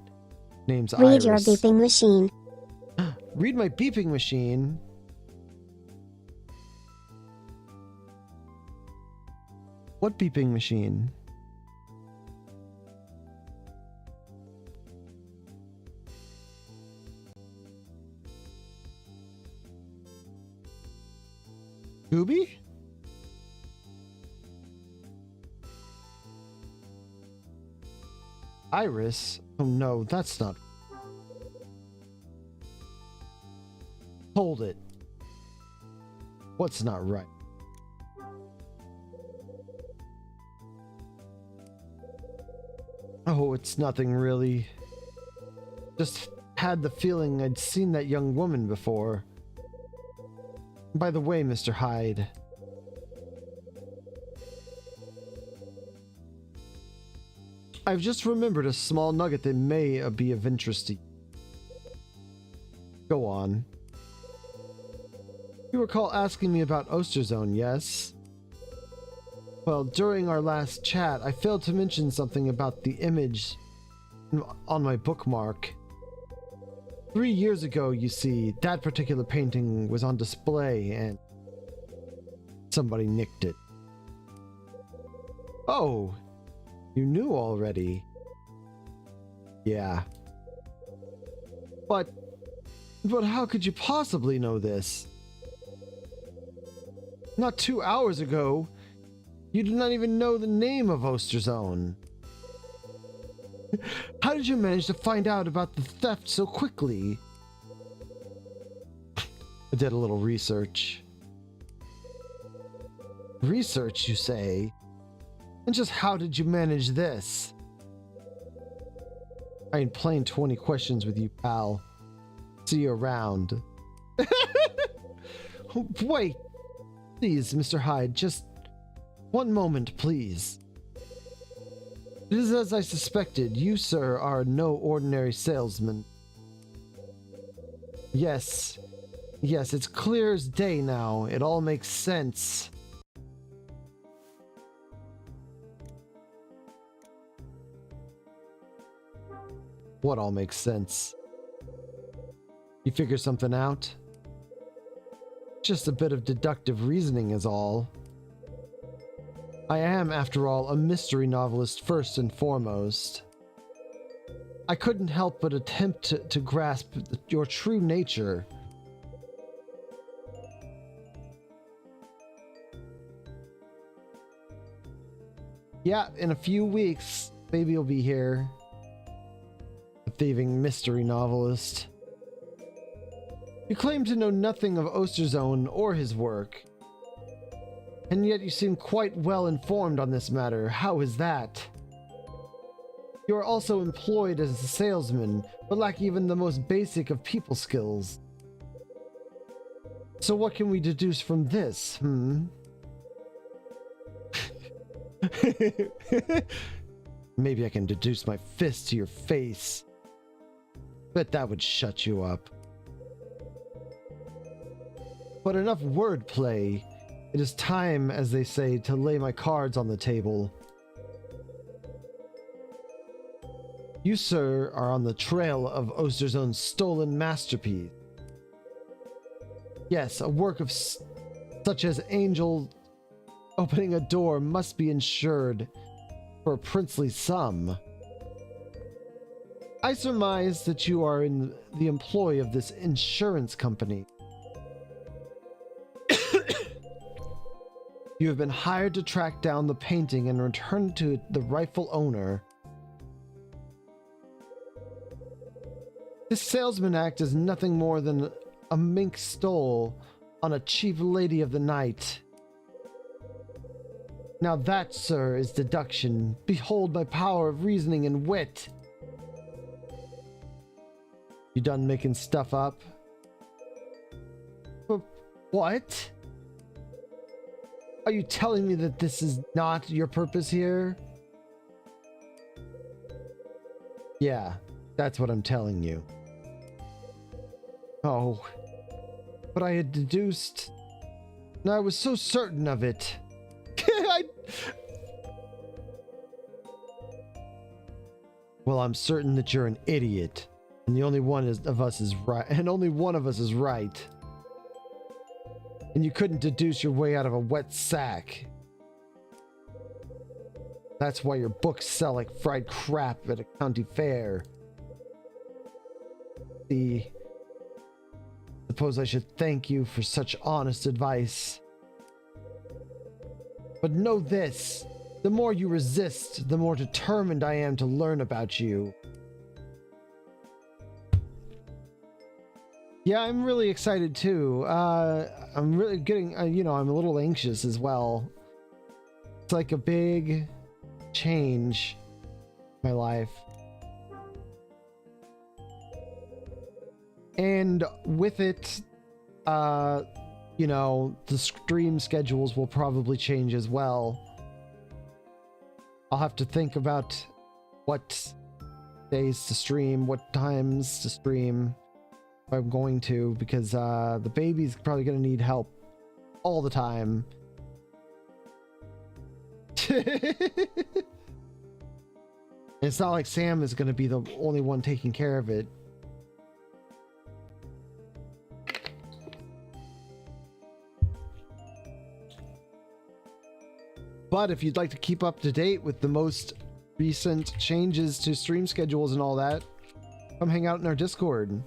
Name's Read Iris. your beeping machine. Read my beeping machine? What beeping machine? Gooby? Iris? Oh no, that's not... Hold it. What's not right? Oh, it's nothing really. Just had the feeling I'd seen that young woman before. By the way, Mr. Hyde. I've just remembered a small nugget that may be of interest to you. Go on. You recall asking me about Osterzone, yes? Well, during our last chat, I failed to mention something about the image on my bookmark. 3 years ago, you see, that particular painting was on display and somebody nicked it. Oh, you knew already. Yeah. But how could you possibly know this? Not 2 hours ago, you did not even know the name of Osterzone. How did you manage to find out about the theft so quickly? I did a little research. Research, you say? And just how did you manage this? I ain't playing 20 questions with you, pal. See you around. Wait. Please, Mr. Hyde, just one moment, please. It is as I suspected. You, sir, are no ordinary salesman. Yes. Yes, it's clear as day now. It all makes sense. What all makes sense? You figure something out? Just a bit of deductive reasoning is all. I am, after all, a mystery novelist first and foremost. I couldn't help but attempt to grasp your true nature. Yeah, in a few weeks, baby will be here. A thieving mystery novelist. You claim to know nothing of Osterzone or his work. And yet you seem quite well informed on this matter. How is that? You are also employed as a salesman, but lack even the most basic of people skills. So what can we deduce from this, Maybe I can deduce my fist to your face. Bet that would shut you up. But enough wordplay. It is time, as they say, to lay my cards on the table. You, sir, are on the trail of Osterzon's stolen masterpiece. Yes, a work of such as Angel opening a door must be insured for a princely sum. I surmise that you are in the employ of this insurance company. You have been hired to track down the painting and return it to the rightful owner. This salesman act is nothing more than a mink stole on a chief lady of the night. Now that, sir, is deduction. Behold my power of reasoning and wit. You done making stuff up? What? Are you telling me that this is not your purpose here? Yeah, that's what I'm telling you. Oh, but I had deduced, and I was so certain of it. Well, I'm certain that you're an idiot, and the only one of us is right, and only one of us is right. And you couldn't deduce your way out of a wet sack. That's why your books sell like fried crap at a county fair. See, suppose I should thank you for such honest advice. But know this, the more you resist, the more determined I am to learn about you. Yeah, I'm really excited too. I'm really getting, I'm a little anxious as well. It's like a big change in my life. And with it, the stream schedules will probably change as well. I'll have to think about what days to stream, what times to stream. If I'm going to, because the baby's probably going to need help all the time. It's not like Sam is going to be the only one taking care of it. But if you'd like to keep up to date with the most recent changes to stream schedules and all that, come hang out in our Discord.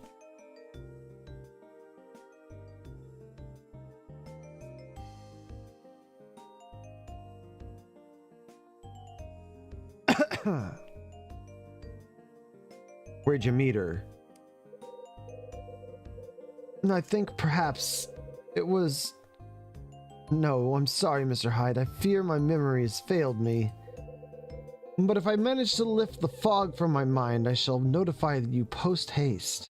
Where'd you meet her? And I think perhaps it was... No, I'm sorry, Mr. Hyde. I fear my memory has failed me. But if I manage to lift the fog from my mind, I shall notify you post-haste.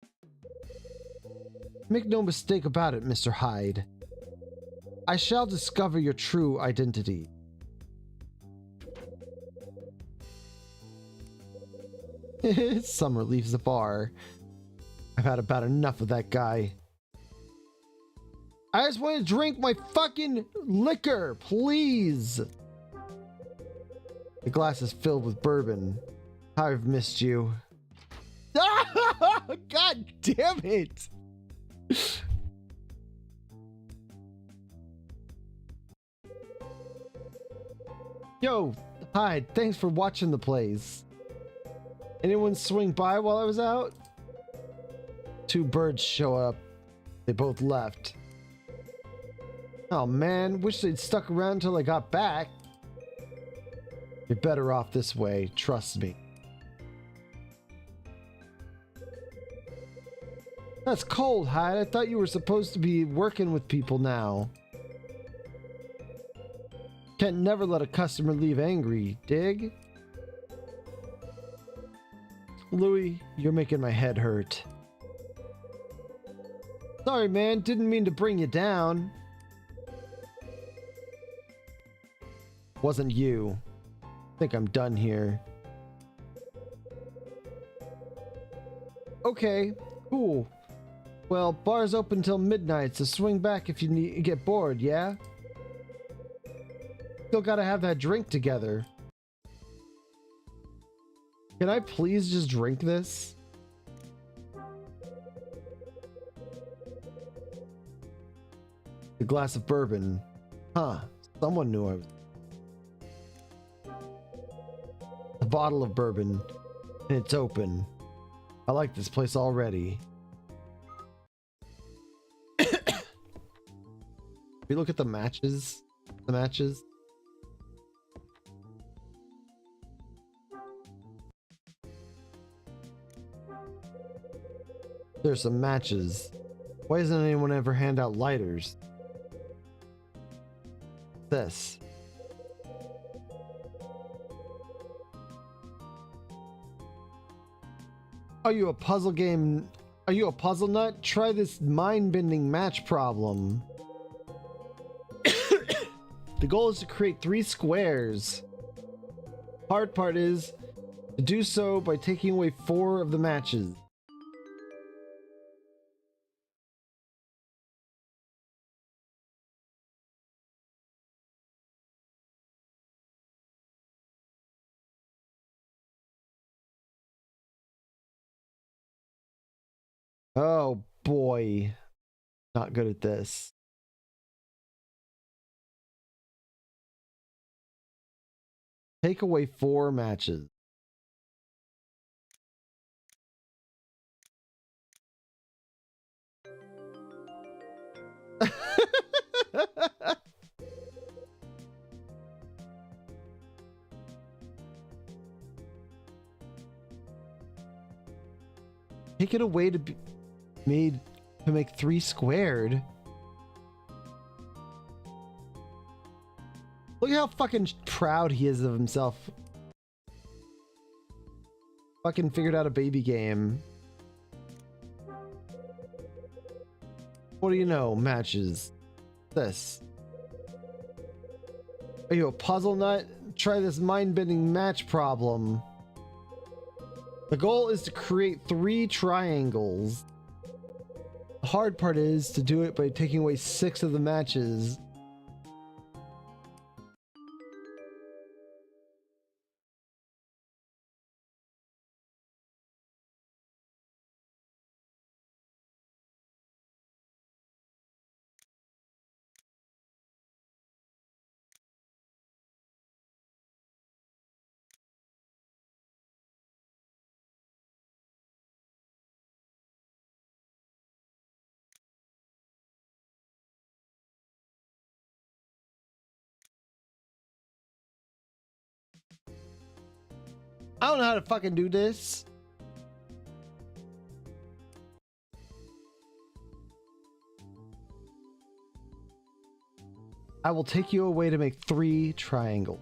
Make no mistake about it, Mr. Hyde. I shall discover your true identity. Summer leaves the bar. I've had about enough of that guy. I just want to drink my fucking liquor, please. The glass is filled with bourbon. I've missed you. God damn it. Yo, hi, thanks for watching the plays. Anyone swing by while I was out? Two birds show up. They both left. Oh man, wish they'd stuck around till I got back. You're better off this way, trust me. That's cold, Hyde. I thought you were supposed to be working with people now. Can't never let a customer leave angry, dig? Louis, you're making my head hurt. Sorry, man, didn't mean to bring you down. Wasn't you. Think I'm done here. Okay, cool. Well, bar's open till midnight, so swing back if you get bored, yeah? Still gotta have that drink together. Can I please just drink this? A glass of bourbon. Huh, someone knew I was... A bottle of bourbon, and it's open. I like this place already. We look at the matches. There's some matches. Why doesn't anyone ever hand out lighters? This. Are you a puzzle nut? Try this mind-bending match problem. The goal is to create 3 squares. Hard part is to do so by taking away 4 of the matches. Oh boy. Not good at this. Take away 4 matches. Take it away to be made to make 3 squared. Look at how fucking proud he is of himself. Fucking figured out a baby game. What do you know? Matches. This. Are you a puzzle nut? Try this mind-bending match problem. The goal is to create 3 triangles. The hard part is to do it by taking away 6 of the matches. I don't know how to fucking do this. I will take you away to make 3 triangles.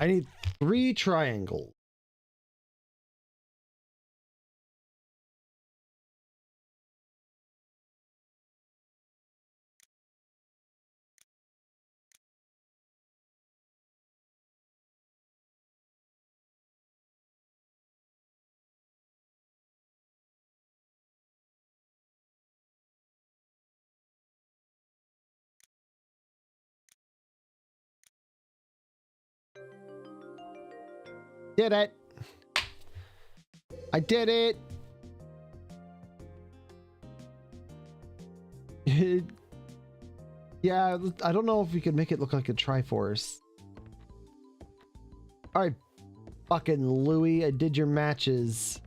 I need 3 triangles. Did it. I did it. Yeah, I don't know if we could make it look like a Triforce. Alright, fucking Louis, I did your matches.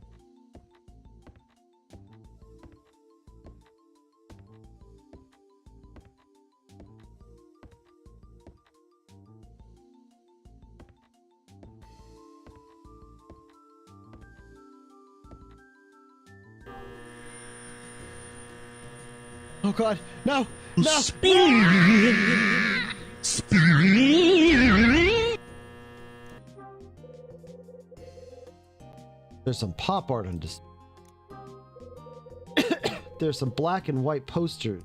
Oh god, no! No! There's some pop art on display. There's some black and white posters.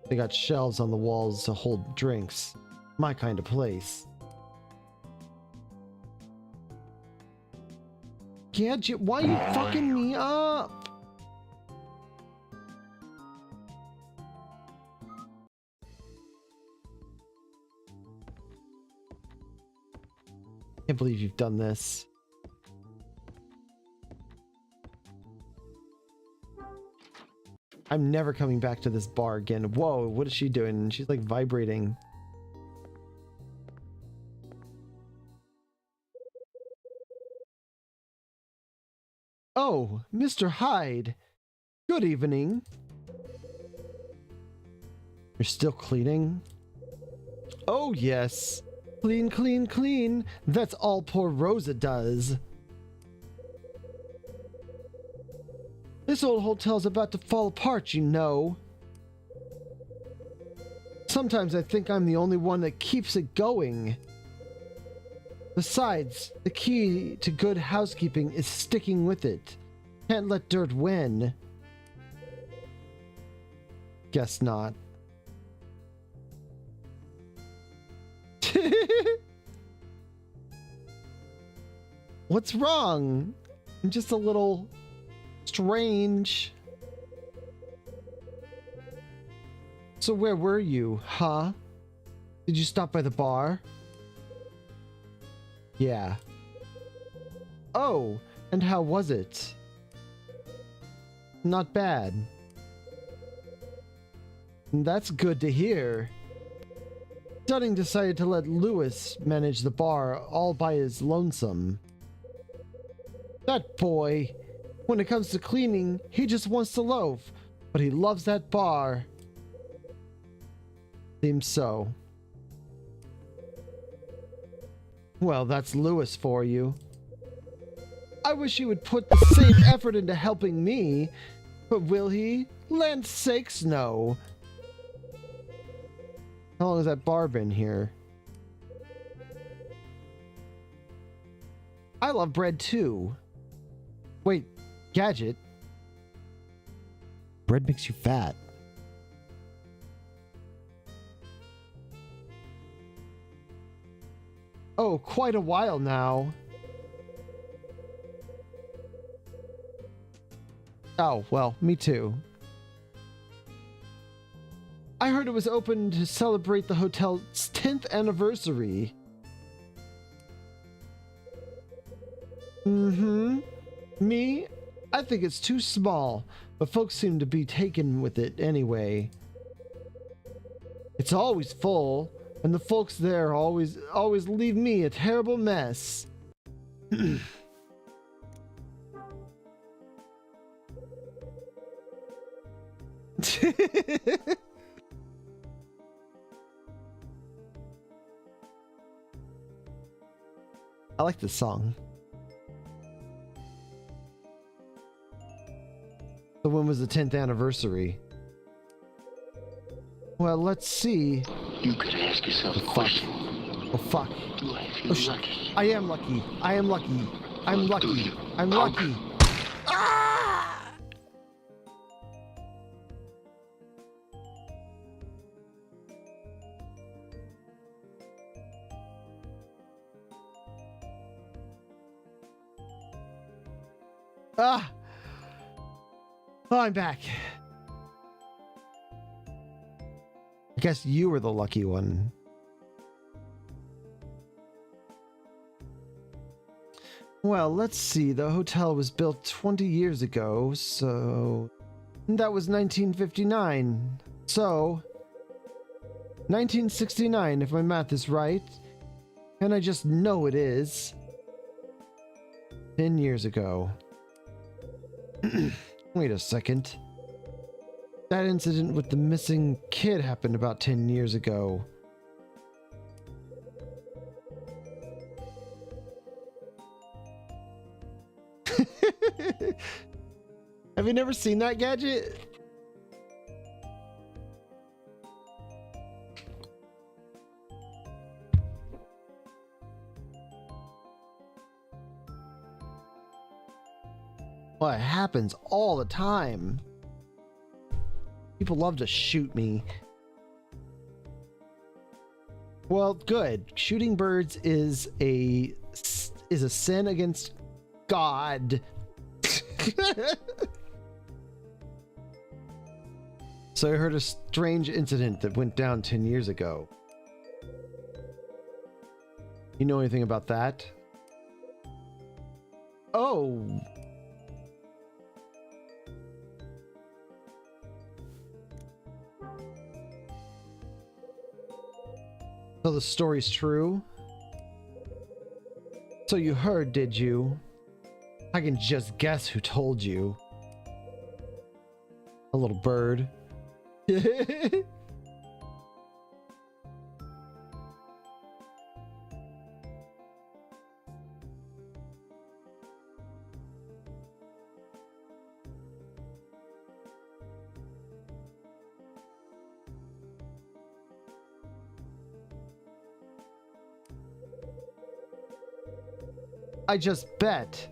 They got shelves on the walls to hold drinks. My kind of place. Can't you? Why are you fucking me up? Can't believe you've done this. I'm never coming back to this bar again. Whoa, what is she doing? She's like vibrating. Oh, Mr. Hyde. Good evening. You're still cleaning? Oh, yes. Clean, clean, clean. That's all poor Rosa does. This old hotel's about to fall apart, you know. Sometimes I think I'm the only one that keeps it going. Besides, the key to good housekeeping is sticking with it. Can't let dirt win. Guess not. What's wrong? I'm just a little strange. So where were you, huh? Did you stop by the bar? Yeah. Oh, and how was it? Not bad. That's good to hear. Dunning decided to let Lewis manage the bar all by his lonesome. That boy, when it comes to cleaning, he just wants to loaf, but he loves that bar. Seems so. Well, that's Lewis for you. I wish he would put the same effort into helping me, but will he? Land's sakes, no. How long has that bar been here? I love bread too. Wait, Gadget. Bread makes you fat. Oh, quite a while now. Oh, well, me too. I heard it was open to celebrate the hotel's 10th anniversary. Mm-hmm. Me? I think it's too small, but folks seem to be taken with it anyway. It's always full, and the folks there always leave me a terrible mess. I like this song. So when was the 10th anniversary? Well, let's see. You could ask yourself a question. Oh, fuck. Do I feel lucky? I am lucky. I am lucky. I'm lucky. I'm lucky. Ah! Oh, I'm back. I guess you were the lucky one. Well, let's see. The hotel was built 20 years ago, so that was 1959. So 1969, if my math is right. And I just know it is. 10 years ago. Wait a second. That incident with the missing kid happened about 10 years ago. Have you never seen that gadget? Well, it happens all the time. People love to shoot me. Well, good. Shooting birds is a sin against God. So I heard a strange incident that went down 10 years ago. You know anything about that? Oh. So the story's true? So you heard, did you? I can just guess who told you. A little bird. I just bet.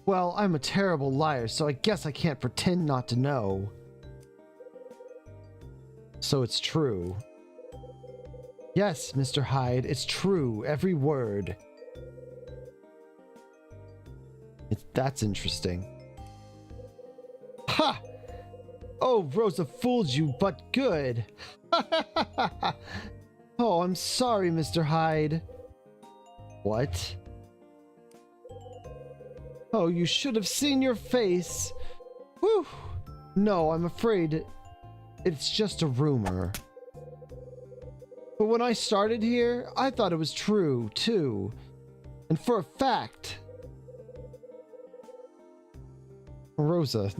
Well, I'm a terrible liar, so I guess I can't pretend not to know. So it's true. Yes, Mr. Hyde, it's true, every word. That's interesting. Ha! Oh, Rosa fooled you, but good. Oh, I'm sorry, Mr. Hyde. What? Oh, you should have seen your face. Whew. No, I'm afraid it's just a rumor. But when I started here, I thought it was true, too. And for a fact. Rosa,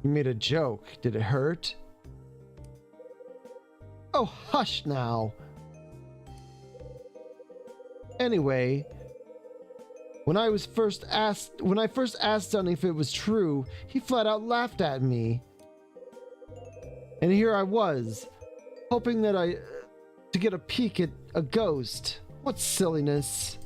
you made a joke. Did it hurt? Oh, hush now. Anyway, when I first asked Dunning if it was true, he flat out laughed at me. And here I was, hoping that to get a peek at a ghost. What silliness.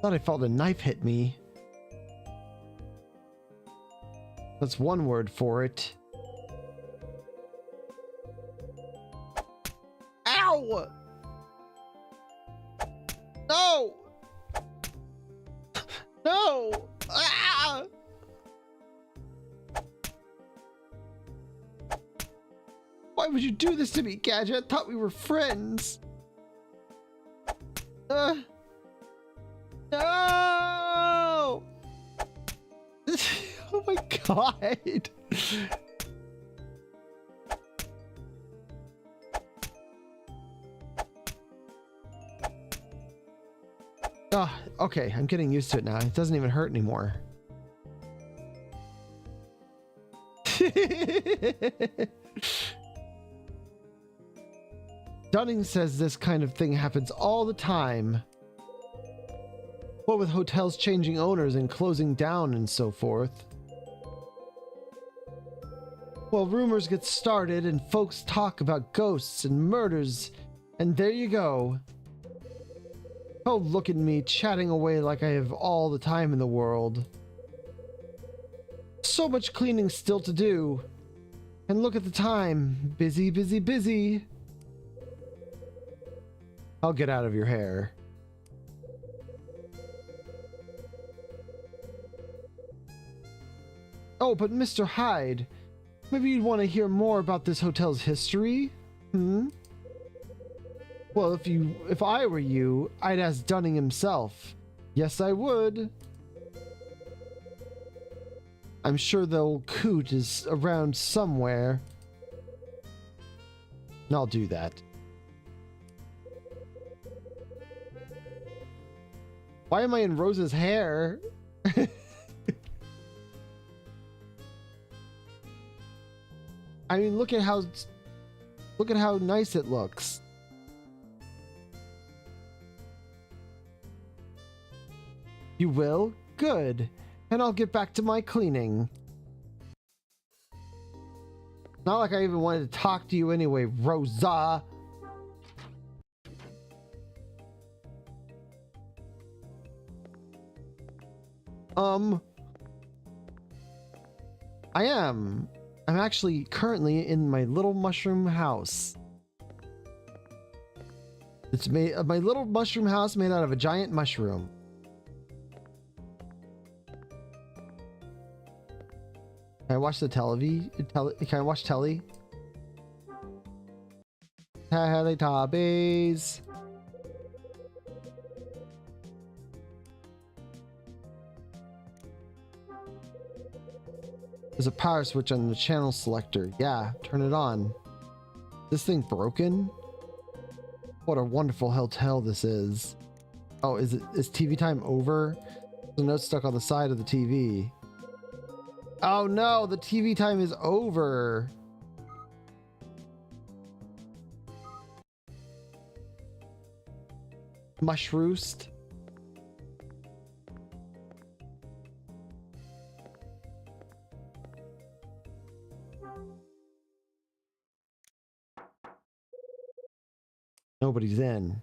Thought I felt a knife hit me. That's one word for it. Ow! No! No! Ah! Why would you do this to me, Gadget? I thought we were friends. No! Oh my god! Oh, okay, I'm getting used to it now. It doesn't even hurt anymore. Dunning says this kind of thing happens all the time. What with hotels changing owners and closing down and so forth. Well, rumors get started and folks talk about ghosts and murders, and there you go. Oh, look at me chatting away like I have all the time in the world. So much cleaning still to do. And look at the time. Busy, busy, busy. I'll get out of your hair. Oh, but Mr. Hyde, maybe you'd want to hear more about this hotel's history? Well, if I were you, I'd ask Dunning himself. Yes, I would. I'm sure the old coot is around somewhere. And I'll do that. Why am I in Rosa's hair? I mean, look at how nice it looks. You will? Good. And I'll get back to my cleaning. Not like I even wanted to talk to you anyway, Rosa. I am. I'm actually currently in my little mushroom house. It's made my little mushroom house made out of a giant mushroom. Can I watch the can I watch telly? Teletubbies. There's a power switch on the channel selector. Yeah, turn it on. This thing broken? What a wonderful hotel this is. Oh, is TV time over? The note stuck on the side of the TV. Oh no, the TV time is over. Mushroost. Nobody's in.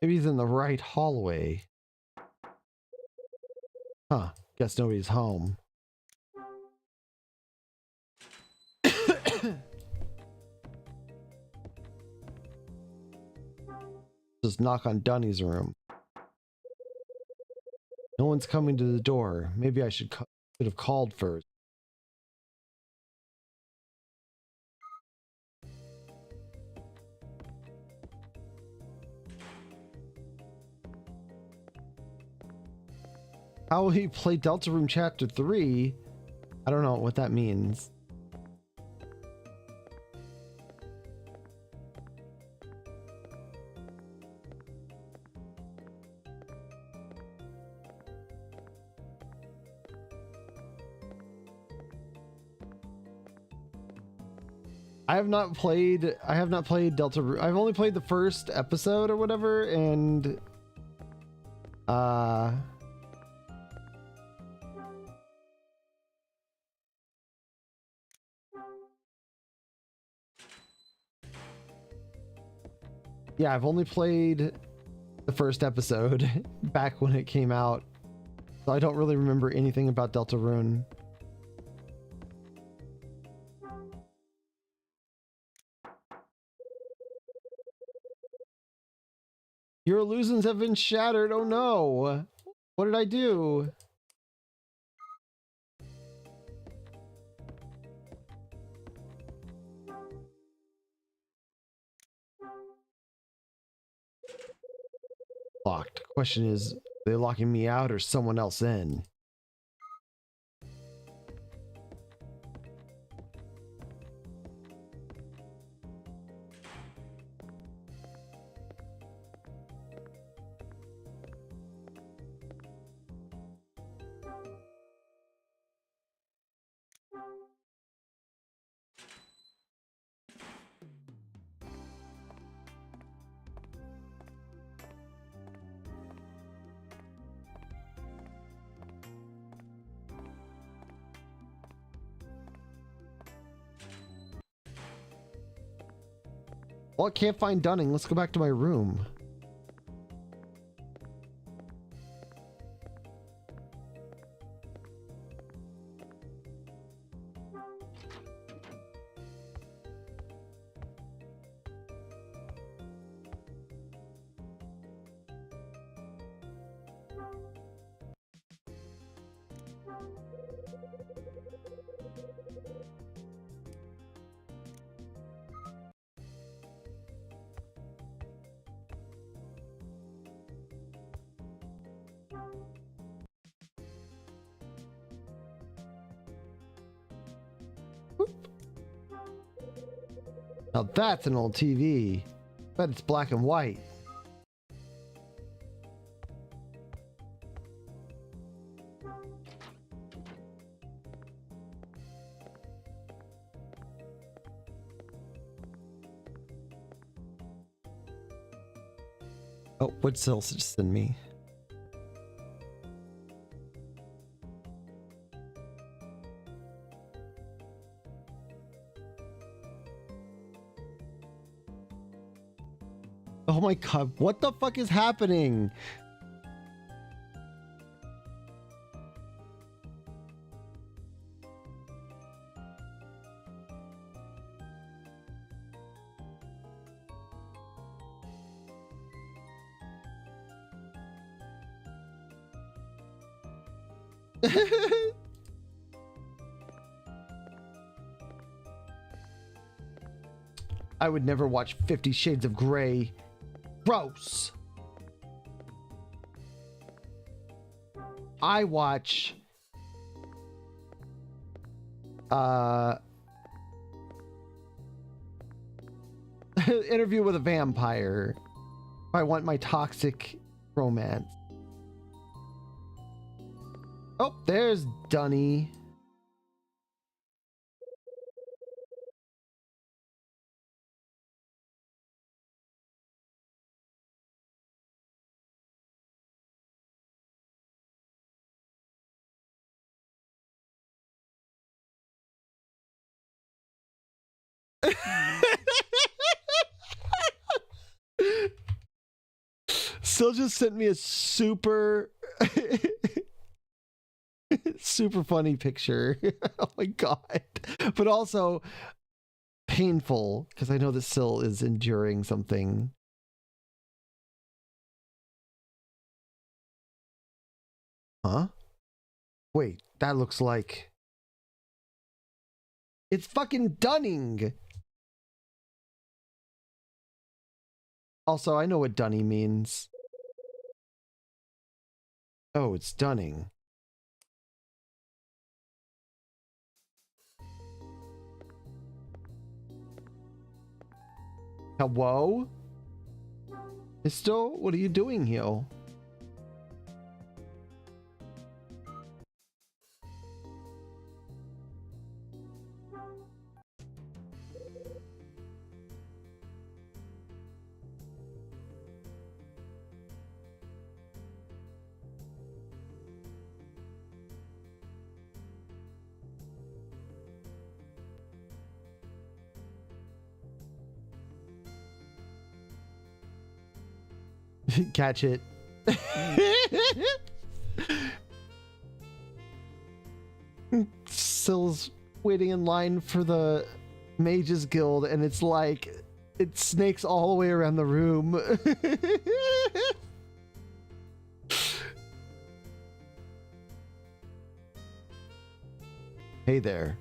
Maybe he's in the right hallway. Huh. Guess nobody's home. Just knock on Dunny's room. No one's coming to the door. Maybe I should have called first. How will he play Deltarune Chapter 3? I don't know what that means. I have not played Deltarune. I've only played the first episode or whatever, and yeah, I've only played the first episode back when it came out. So I don't really remember anything about Deltarune. Your illusions have been shattered. Oh no. What did I do? Locked. Question is, are they locking me out or someone else in? Well, I can't find Dunning. Let's go back to my room. Now that's an old TV. Bet it's black and white. Oh, what's else just send me? Oh my god, what the fuck is happening? I would never watch 50 Shades of Grey. Gross. I watch Interview with a Vampire if I want my toxic romance. Oh, there's Dunny. Still just sent me a super super funny picture. Oh my god. But also painful because I know that Syl is enduring something. Huh? Wait, that looks like it's fucking Dunning. Also, I know what Dunny means. Oh, it's Dunning. Hello? Histo, what are you doing here? Catch it. Syl's waiting in line for the Mages Guild, and it's like it snakes all the way around the room. Hey there.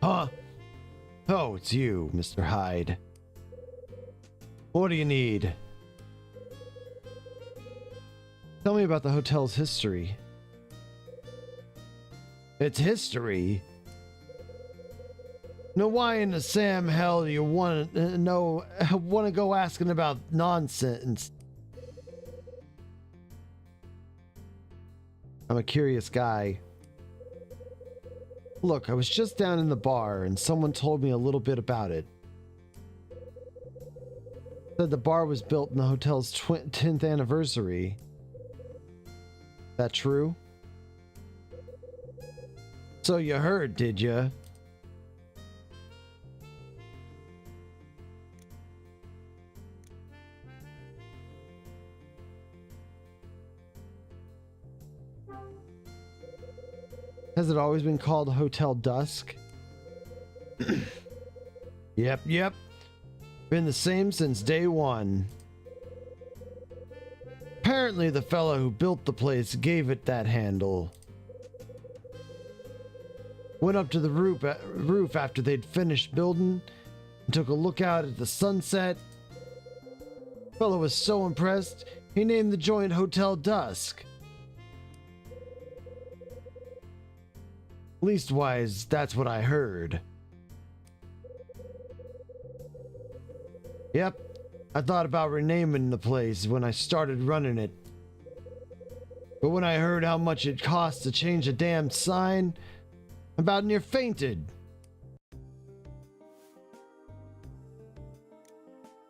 Huh? Oh, it's you, Mr. Hyde. What do you need? Tell me about the hotel's history. Its history? No, why in the Sam hell do you want to know? Want to go asking about nonsense? I'm a curious guy. Look, I was just down in the bar and someone told me a little bit about it. Said the bar was built in the hotel's 10th anniversary. That true? So you heard, did you? Has it always been called Hotel Dusk? Yep. Been the same since day one. Apparently the fellow who built the place gave it that handle. Went up to the roof after they'd finished building and took a look out at the sunset. Fellow was so impressed, he named the joint Hotel Dusk. Leastwise, that's what I heard. Yep, I thought about renaming the place when I started running it. But when I heard how much it cost to change a damn sign, I about near fainted.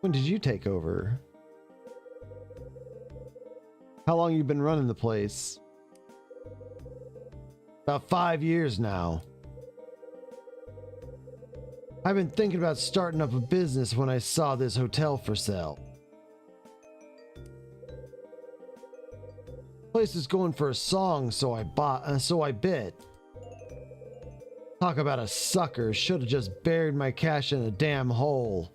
When did you take over? How long you been running the place? About 5 years now. I've been thinking about starting up a business when I saw this hotel for sale. Place is going for a song, so I bid. Talk about a sucker, should have just buried my cash in a damn hole.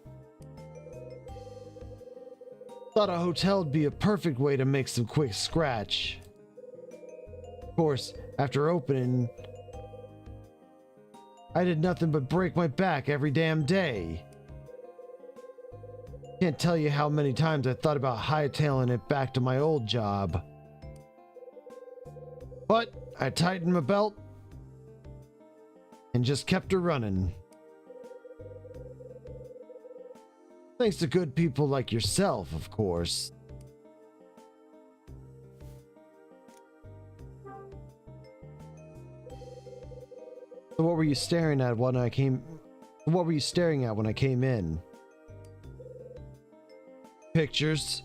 Thought a hotel would be a perfect way to make some quick scratch. Of course, after opening, I did nothing but break my back every damn day. Can't tell you how many times I thought about hightailing it back to my old job. But I tightened my belt and just kept her running. Thanks to good people like yourself, of course. So what were you staring at when I came? What were you staring at when I came in? Pictures.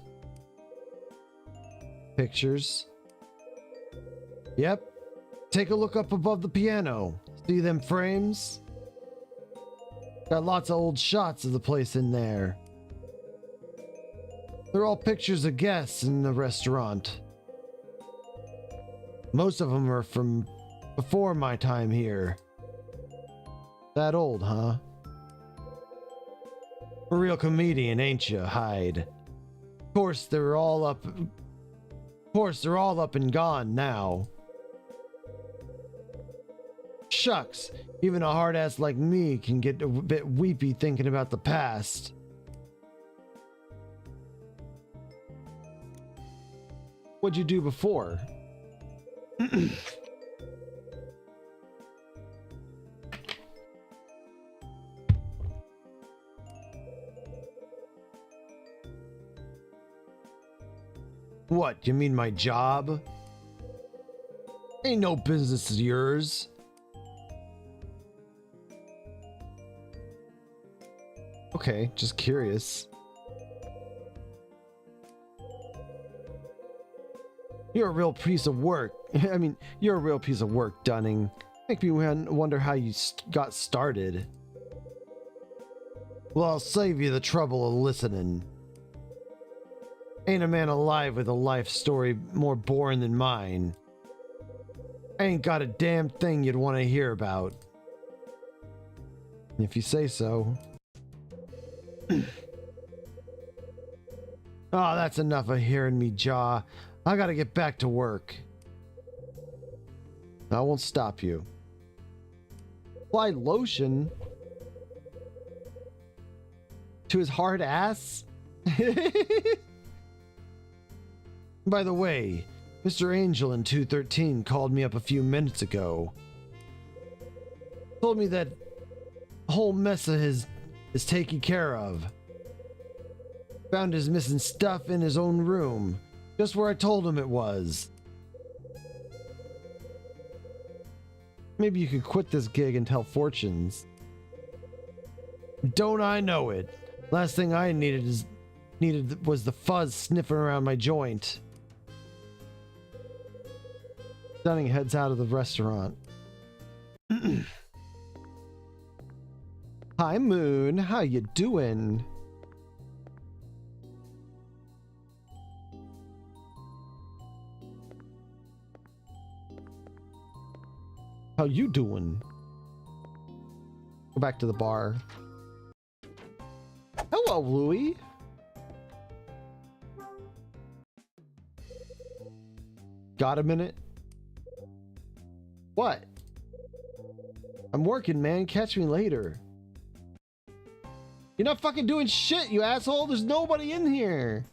Pictures. Yep. Take a look up above the piano. See them frames? Got lots of old shots of the place in there. They're all pictures of guests in the restaurant. Most of them are from before my time here. That old, huh? A real comedian, ain't you, Hyde? Of course, they're all up and gone now. Shucks, even a hard ass like me can get a bit weepy thinking about the past. What'd you do before? What, you mean my job? Ain't no business of yours. Okay, just curious. You're a real piece of work. I mean, you're a real piece of work, Dunning. Make me wonder how you got started. Well, I'll save you the trouble of listening. Ain't a man alive with a life story more boring than mine. I ain't got a damn thing you'd want to hear about. If you say so. Oh, that's enough of hearing me jaw. I gotta get back to work. I won't stop you. Apply lotion to his hard ass? By the way, Mr. Angel in 213 called me up a few minutes ago. Told me that whole mess of his is taken care of. Found his missing stuff in his own room, just where I told him it was. Maybe you could quit this gig and tell fortunes. Don't I know it? Last thing I needed was the fuzz sniffing around my joint. Dunning heads out of the restaurant. Hi, Moon. How you doing? How you doing? Go back to the bar. Hello, Louie. Got a minute? What? I'm working, man. Catch me later. You're not fucking doing shit, you asshole. There's nobody in here.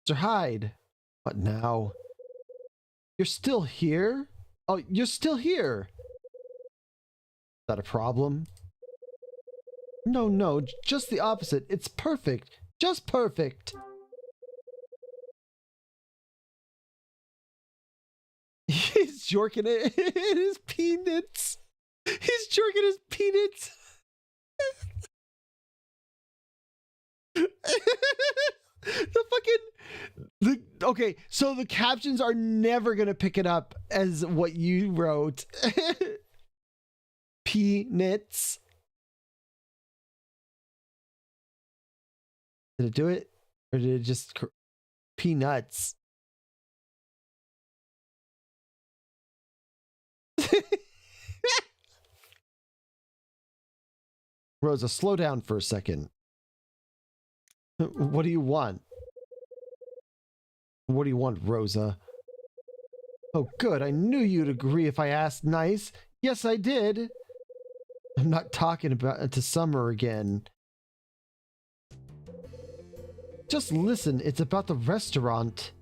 Mr. Hyde. What now? You're still here? Oh, you're still here. Is that a problem? No, just the opposite. It's perfect. Just perfect. he's jorking it in his peanuts. He's jerking his peanuts. Okay, so the captions are never gonna pick it up as what you wrote. Peanuts. Did it do it? Or did it just peanuts? Rosa, slow down for a second. What do you want? What do you want, Rosa? Oh, good. I knew you'd agree if I asked nice. Yes, I did. I'm not talking about to Summer again. Just listen. It's about the restaurant.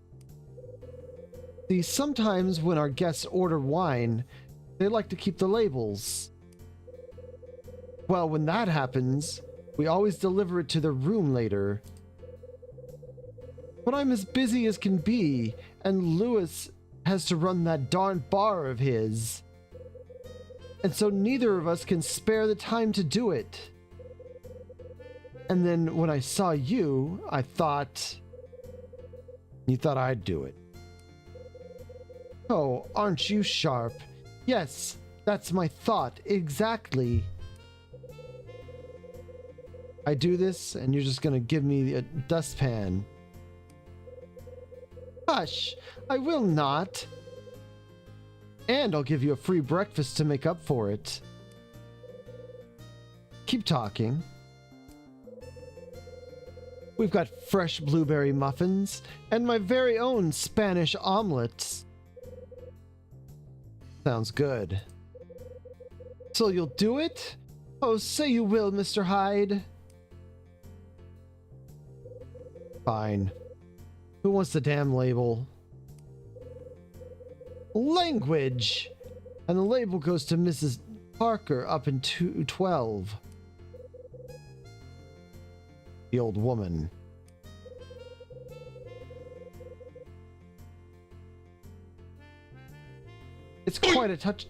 See, sometimes when our guests order wine, they like to keep the labels. Well, when that happens, we always deliver it to their room later. But I'm as busy as can be, and Lewis has to run that darn bar of his. And so neither of us can spare the time to do it. And then when I saw you, I thought... You thought I'd do it. Oh, aren't you sharp? Yes, that's my thought, exactly. I do this, and you're just gonna give me a dustpan. Hush! I will not! And I'll give you a free breakfast to make up for it. Keep talking. We've got fresh blueberry muffins, and my very own Spanish omelets. Sounds good. So you'll do it? Oh, say you will, Mr. Hyde. Fine. Who wants the damn label? Language! And the label goes to Mrs. Parker up in 212. The old woman. It's quite a touch.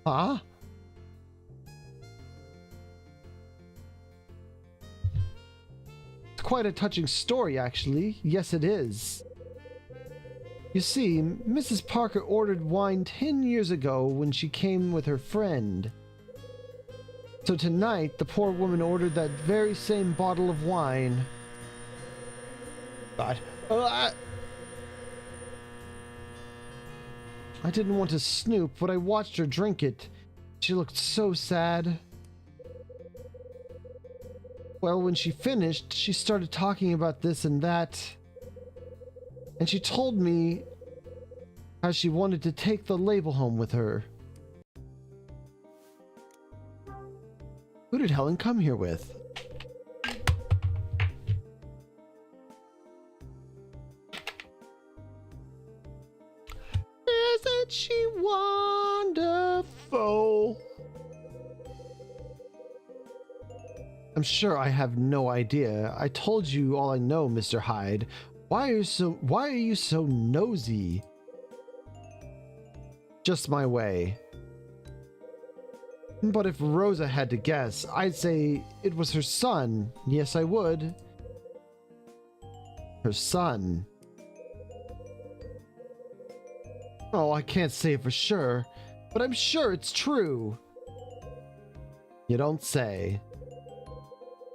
Huh? It's quite a touching story, actually. Yes, it is. You see, Mrs. Parker ordered wine 10 years ago when she came with her friend. So tonight, the poor woman ordered that very same bottle of wine. God. I didn't want to snoop, but I watched her drink it. She looked so sad. Well, when she finished, she started talking about this and that. And she told me how she wanted to take the label home with her. Who did Helen come here with? Isn't she wonderful? I'm sure I have no idea. I told you all I know, Mr. Hyde. Why are you so nosy? Just my way. But if Rosa had to guess, I'd say it was her son. Yes, I would. Her son. Oh, I can't say for sure, but I'm sure it's true. You don't say.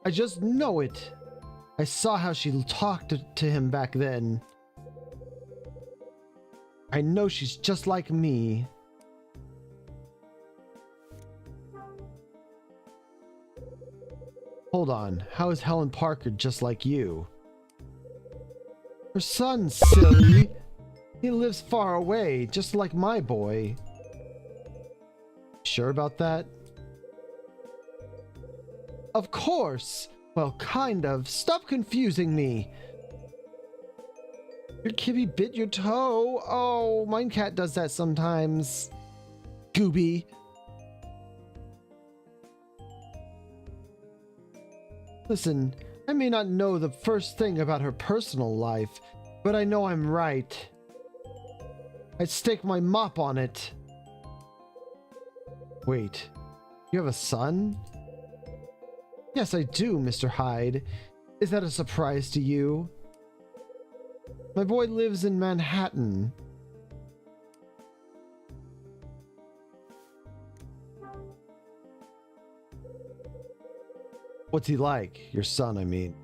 I just know it. I saw how she talked to him back then. I know she's just like me. Hold on, how is Helen Parker just like you? Her son, silly. He lives far away, just like my boy. Sure about that? Of course! Well, kind of. Stop confusing me. Your kitty bit your toe. Oh, mine cat does that sometimes. Gooby. Listen, I may not know the first thing about her personal life, But I know I'm right. I'd stake my mop on it. Wait, you have a son? Yes, I do, Mr. Hyde. Is that a surprise to you? My boy lives in Manhattan. What's he like? Your son, I mean.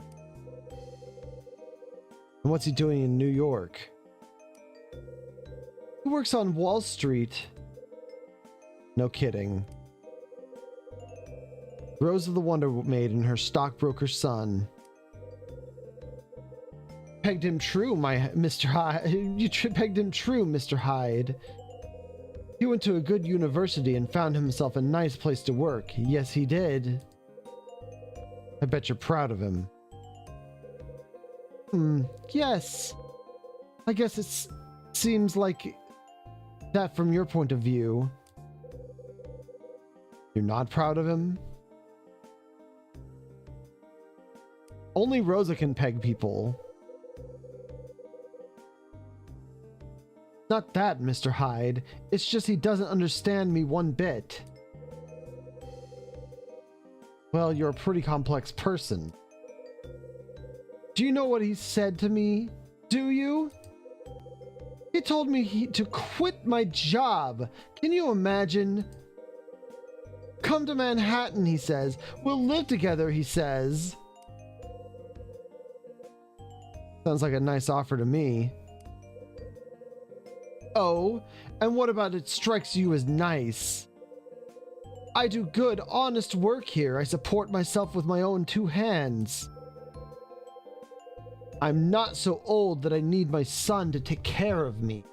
And what's he doing in New York? He works on Wall Street. No kidding. Rose of the Wonder Maid and her stockbroker's son. Pegged him true, my Mr. Hyde. You pegged him true, Mr. Hyde. He went to a good university and found himself a nice place to work. Yes, he did. I bet you're proud of him. Yes. I guess it seems like that from your point of view. You're not proud of him? Only Rosa can peg people. Not that, Mr. Hyde. It's just he doesn't understand me one bit. Well, you're a pretty complex person. Do you know what he said to me? Do you? He told me to quit my job. Can you imagine? Come to Manhattan, he says. We'll live together, he says. Sounds like a nice offer to me. Oh, and what about it strikes you as nice? I do good, honest work here. I support myself with my own two hands. I'm not so old that I need my son to take care of me.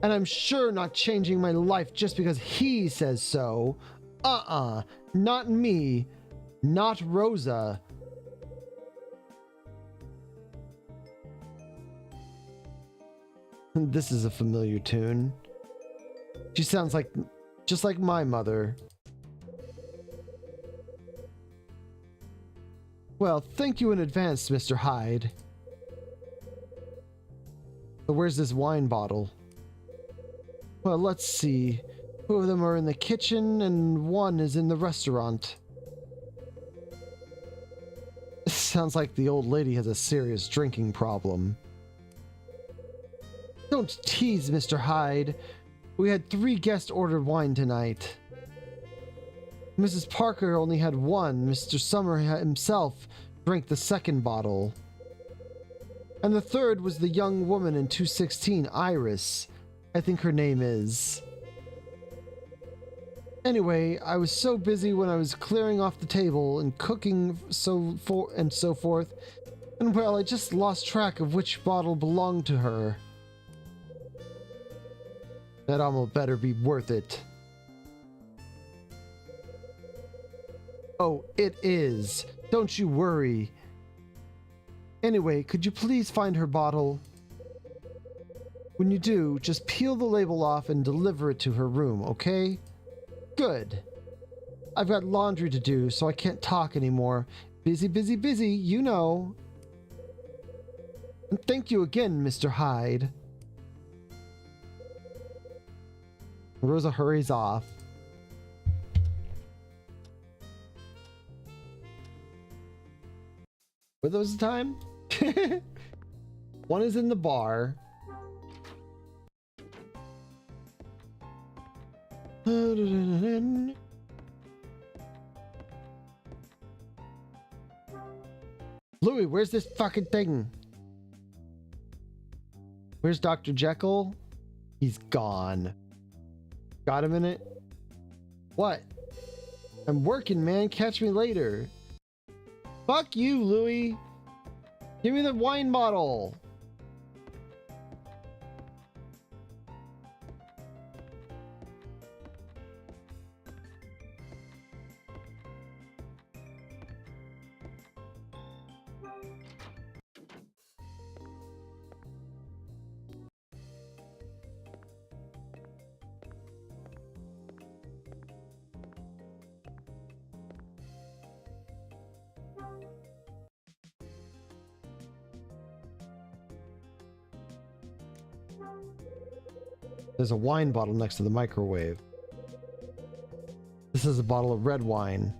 And I'm sure not changing my life just because he says so. Not me. Not Rosa. This is a familiar tune. She sounds like just like my mother. Well, thank you in advance, Mr. Hyde. But where's this wine bottle? Well, let's see. Two of them are in the kitchen and one is in the restaurant. Sounds like the old lady has a serious drinking problem. Don't tease, Mr. Hyde. We had 3 guests order wine tonight. Mrs. Parker only had one. Mr. Summer himself drank the second bottle. And the third was the young woman in 216, Iris. I think her name is. Anyway, I was so busy when I was clearing off the table and cooking so forth, and well, I just lost track of which bottle belonged to her. That almost better be worth it. Oh, it is. Don't you worry. Anyway, could you please find her bottle? When you do, just peel the label off and deliver it to her room, okay? Good. I've got laundry to do, so I can't talk anymore. Busy, busy, busy, you know. And thank you again, Mr. Hyde. Rosa hurries off. Were those the time? One is in the bar. Louis, where's this fucking thing? Where's Dr. Jekyll? He's gone. Got him in it? What? I'm working, man. Catch me later. Fuck you, Louis. Give me the wine bottle. There's a wine bottle next to the microwave. This is a bottle of red wine.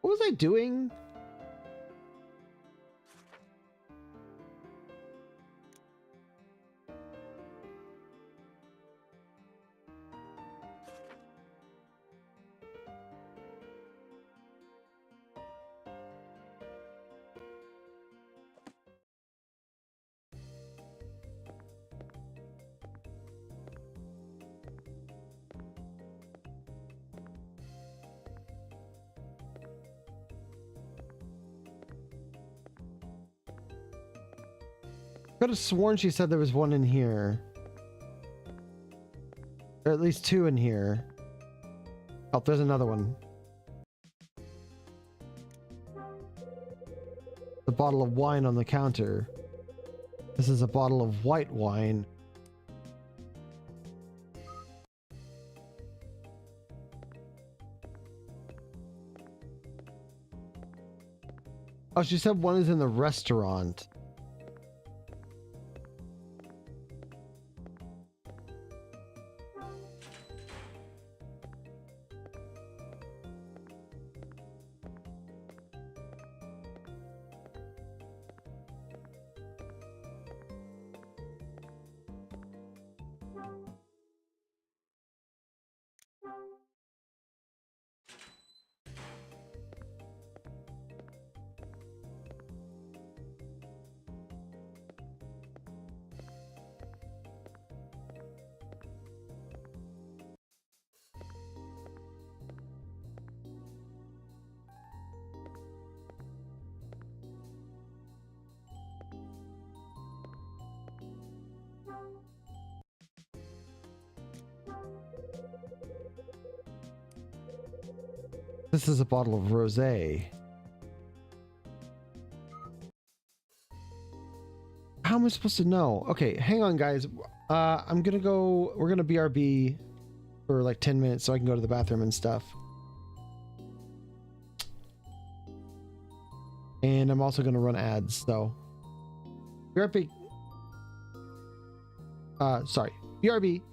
What was I doing? Could have sworn she said there was one in here. Or at least two in here. Oh, there's another one. The bottle of wine on the counter. This is a bottle of white wine. Oh, she said one is in the restaurant. This is a bottle of rosé. How am I supposed to know? Okay, hang on, guys. I'm gonna go. We're gonna BRB for like 10 minutes so I can go to the bathroom and stuff. And I'm also gonna run ads. So BRB. Sorry, BRB.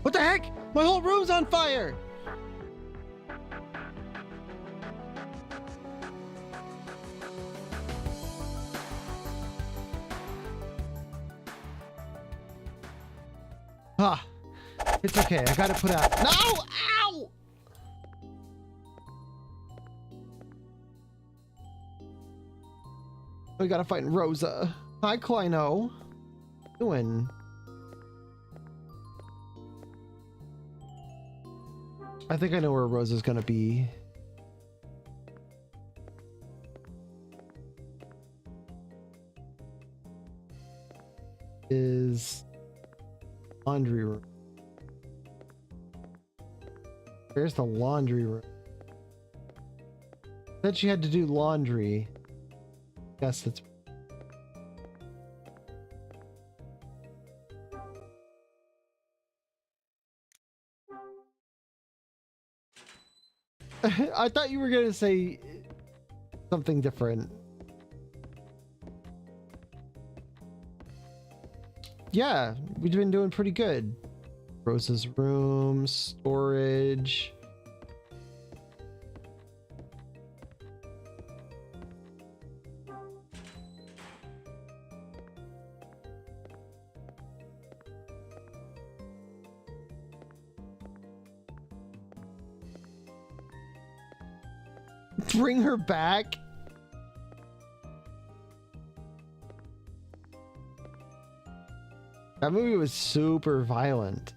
What the heck? My whole room's on fire! Ah, it's okay. I got it put out. No! Ow! We gotta find Rosa. Hi, Kleino. What you doing? I think I know where Rosa's gonna be. Is laundry room. Where's the laundry room? Said she had to do laundry. Guess that's. I thought you were gonna say something different. Yeah, we've been doing pretty good. Rosa's room, storage. Bring her back? That movie was super violent.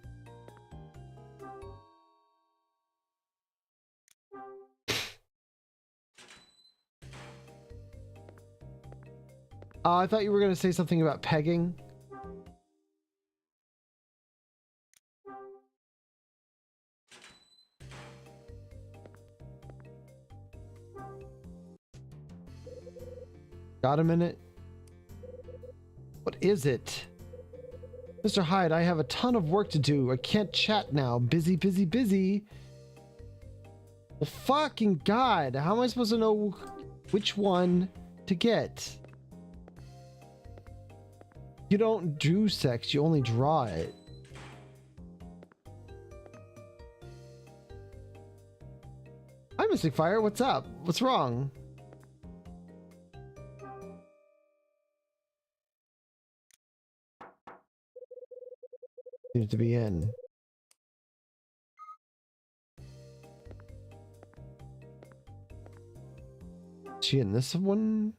I thought you were going to say something about pegging. Got a minute? What is it? Mr. Hyde, I have a ton of work to do. I can't chat now. Busy, busy, busy. Well, fucking God. How am I supposed to know which one to get? You don't do sex, you only draw it. Hi, Mystic Fire. What's up? What's wrong? Seems to be in. Is she in this one?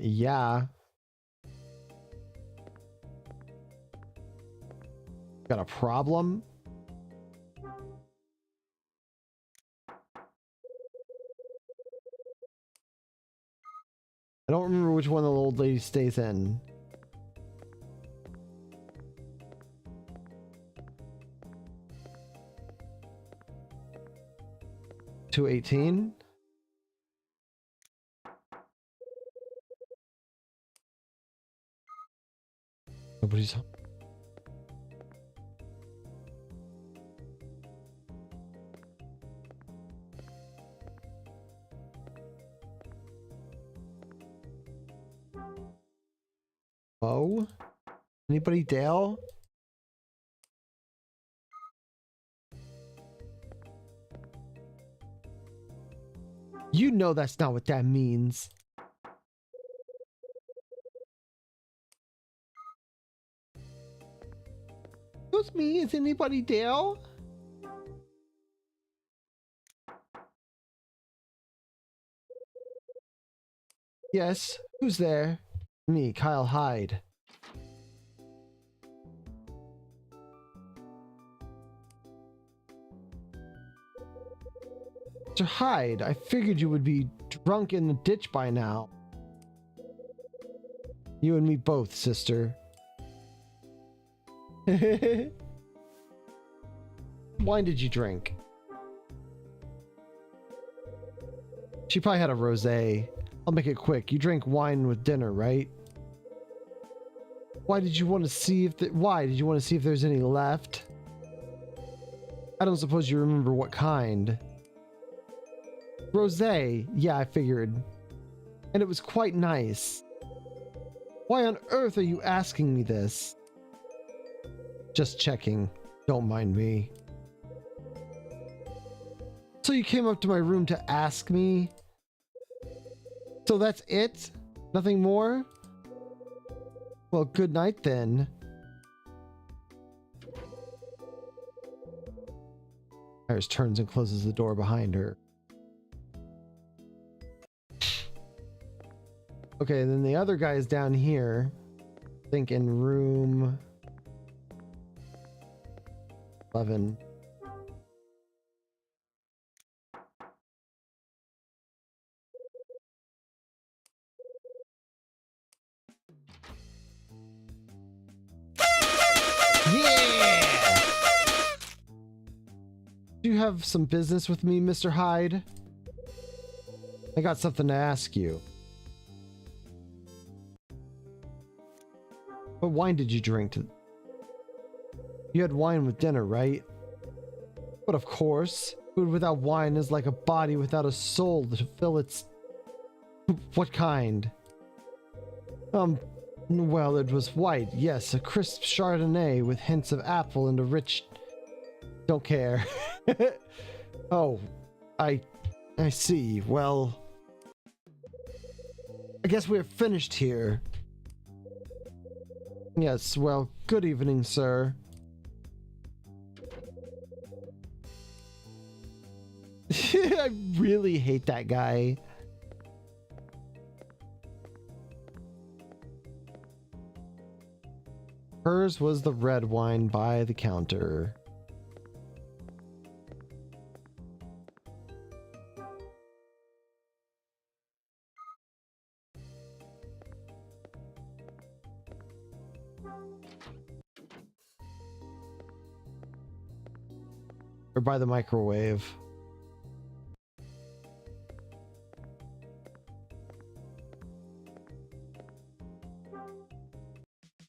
Yeah. Got a problem? I don't remember which one the old lady stays in. $218. Nobody's home. Oh? Anybody Dale? You know that's not what that means. Excuse me, is anybody Dale? Yes, who's there? Me, Kyle Hyde. Mr. Hyde, I figured you would be drunk in the ditch by now. You and me both, sister. Wine did you drink? She probably had a rosé. I'll make it quick. You drink wine with dinner, right? Why did you want to see if why did you want to see if there's any left? I don't suppose you remember what kind. Rosé, yeah, I figured. And it was quite nice. Why on earth are you asking me this? Just checking. Don't mind me. So you came up to my room to ask me? So that's it? Nothing more? Well, good night then. Iris turns and closes the door behind her. Okay, then the other guy is down here. I think in room 11. Yeah! Do you have some business with me, Mr. Hyde? I got something to ask you. What wine did you drink? You had wine with dinner, right? But of course, food without wine is like a body without a soul to fill its... What kind? Well, it was white, yes, a crisp Chardonnay with hints of apple and a rich... Don't care. Oh, I see. Well, I guess we're finished here. Yes, well, good evening, sir. I really hate that guy. Hers was the red wine by the counter. Or by the microwave.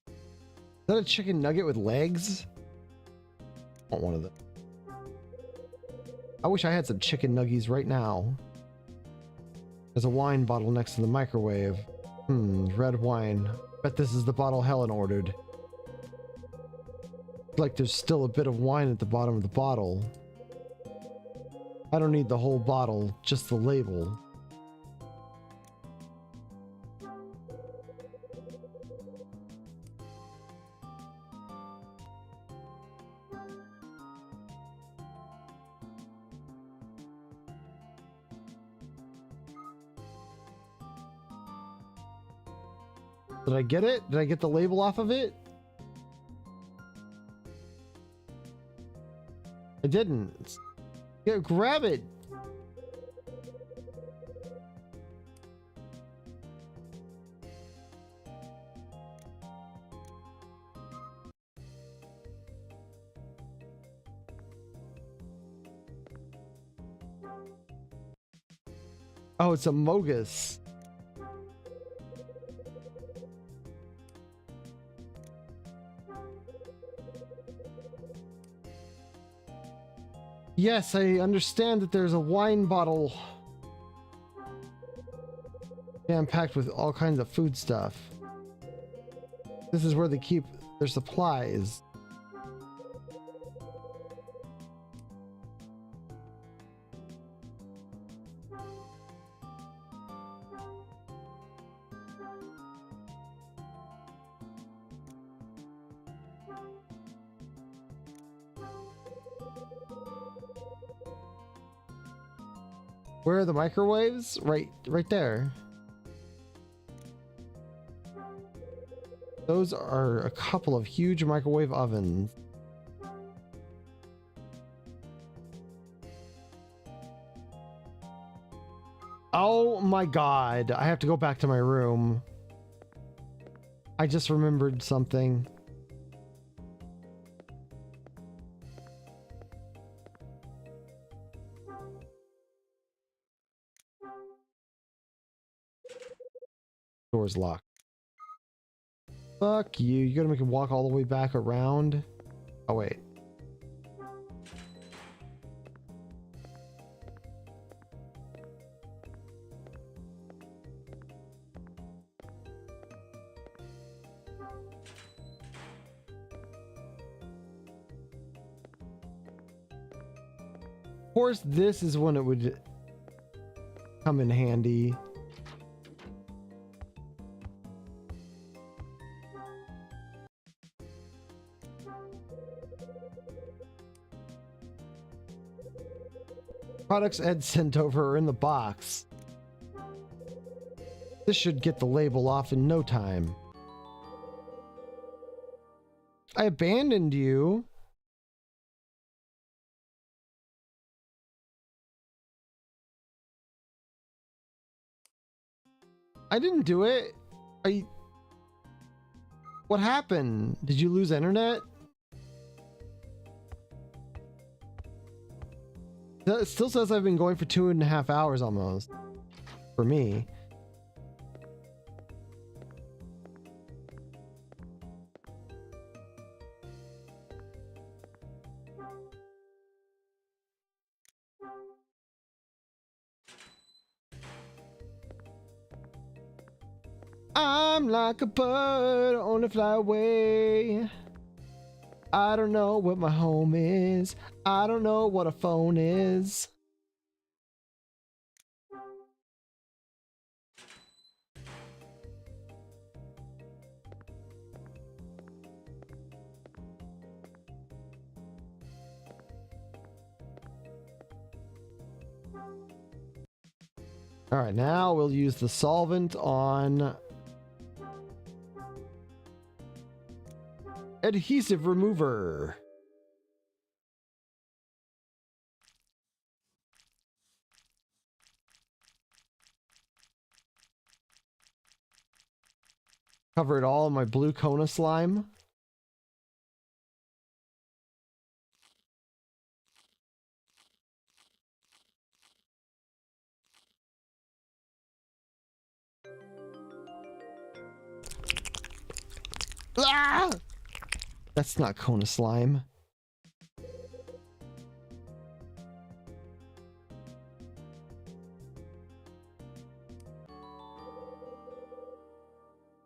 Is that a chicken nugget with legs? I want one of them. I wish I had some chicken nuggies right now. There's a wine bottle next to the microwave. Red wine. Bet this is the bottle Helen ordered. Like there's still a bit of wine at the bottom of the bottle. I don't need the whole bottle, just the label. Did I get it? Did I get the label off of it? I didn't. Yeah, grab it. Oh, it's a Mogus. Yes, I understand that there's a wine bottle jam-packed with all kinds of food stuff. This is where they keep their supplies. Where are the microwaves? Right there. Those are a couple of huge microwave ovens. Oh my god, I have to go back to my room. I just remembered something. Door's locked. Fuck you. You gotta make him walk all the way back around. Oh, wait. Of course, this is when it would come in handy. Products Ed sent over are in the box. This should get the label off in no time. I abandoned you. I didn't do it. What happened? Did you lose internet? It still says I've been going for 2.5 hours almost. For me. I'm like a bird on a fly away. I don't know what my home is. I don't know what a phone is. All right, now we'll use the solvent on adhesive remover. Cover it all in my blue Kona slime. Ah! That's not Kona slime.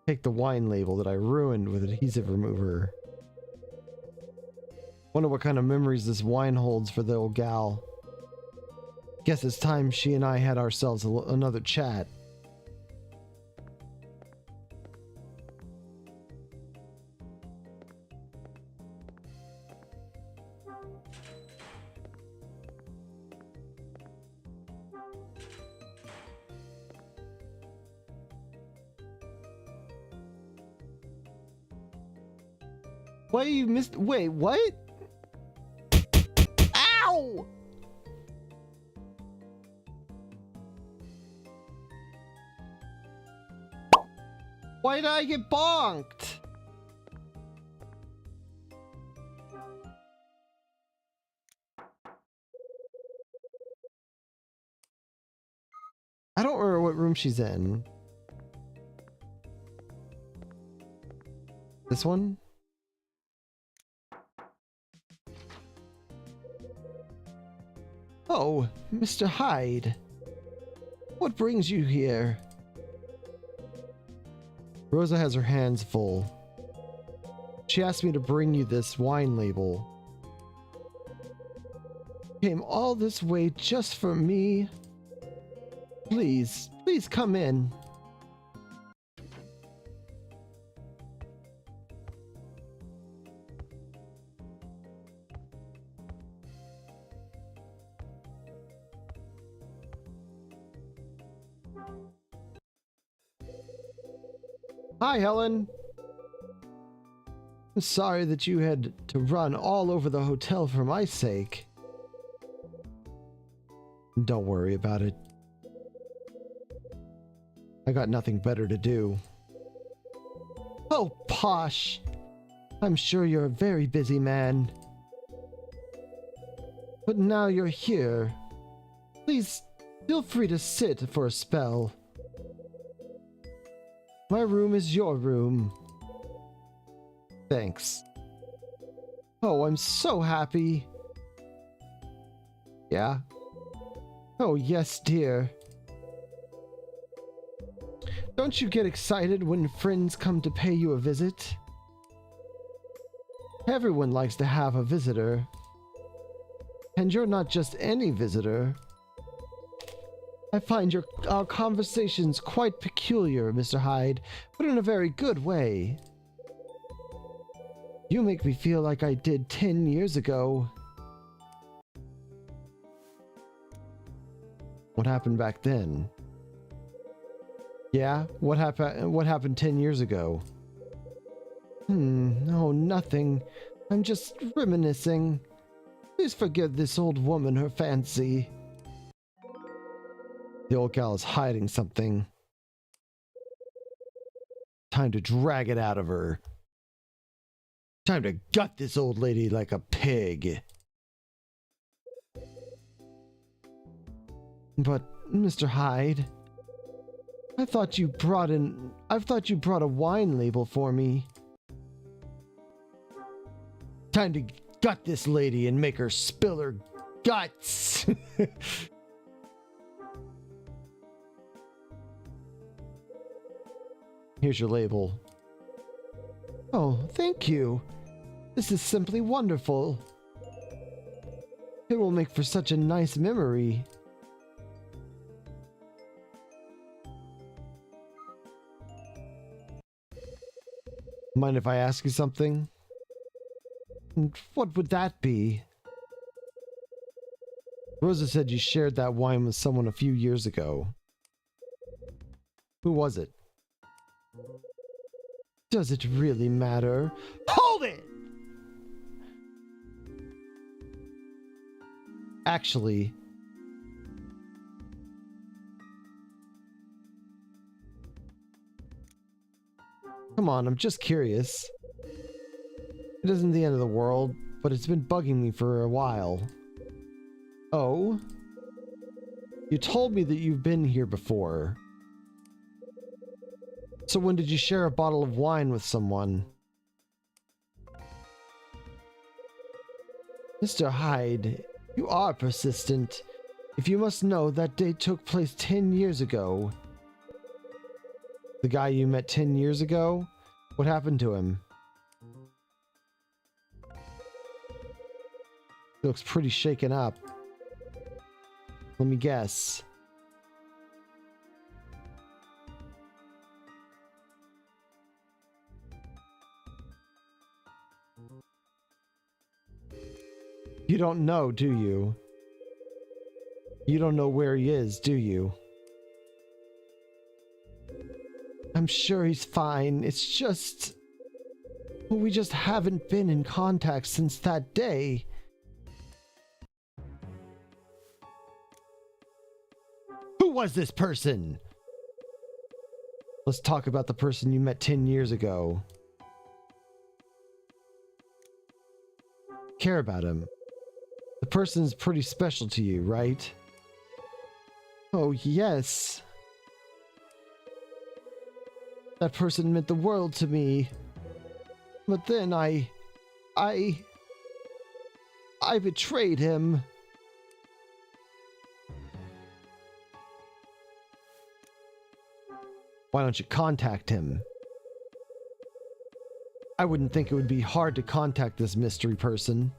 Take the wine label that I ruined with adhesive remover. Wonder what kind of memories this wine holds for the old gal. Guess it's time she and I had ourselves another chat. Why you missed? Wait, what? Ow! Why did I get bonked? I don't remember what room she's in. This one? Oh, Mr. Hyde. What brings you here? Rosa has her hands full. She asked me to bring you this wine label. Came all this way just for me. Please, please come in. Hi, Helen. I'm sorry that you had to run all over the hotel for my sake. Don't worry about it. I got nothing better to do. Oh, Posh! I'm sure you're a very busy man. But now you're here. Please, feel free to sit for a spell. My room is your room. Thanks. Oh, I'm so happy. Yeah? Oh, yes, dear. Don't you get excited when friends come to pay you a visit? Everyone likes to have a visitor. And you're not just any visitor. I find our conversations quite peculiar, Mr. Hyde, but in a very good way. You make me feel like I did 10 years ago. What happened back then? Yeah, what happened 10 years ago? No, nothing. I'm just reminiscing. Please forgive this old woman her fancy. The old gal is hiding something. Time to drag it out of her. Time to gut this old lady like a pig. But, Mr. Hyde, I thought you brought a wine label for me. Time to gut this lady and make her spill her guts. Here's your label. Oh, thank you. This is simply wonderful. It will make for such a nice memory. Mind if I ask you something? What would that be? Rosa said you shared that wine with someone a few years ago. Who was it? Does it really matter? Hold it! Actually, come on, I'm just curious. It isn't the end of the world, but it's been bugging me for a while. Oh? You told me that you've been here before. So when did you share a bottle of wine with someone? Mr. Hyde, you are persistent. If you must know, that date took place 10 years ago. The guy you met 10 years ago? What happened to him? He looks pretty shaken up. Let me guess. You don't know, do you? You don't know where he is, do you? I'm sure he's fine. It's just... we just haven't been in contact since that day. Who was this person? Let's talk about the person you met 10 years ago. Care about him. The person's pretty special to you, right? Oh, yes. That person meant the world to me. But then I betrayed him. Why don't you contact him? I wouldn't think it would be hard to contact this mystery person.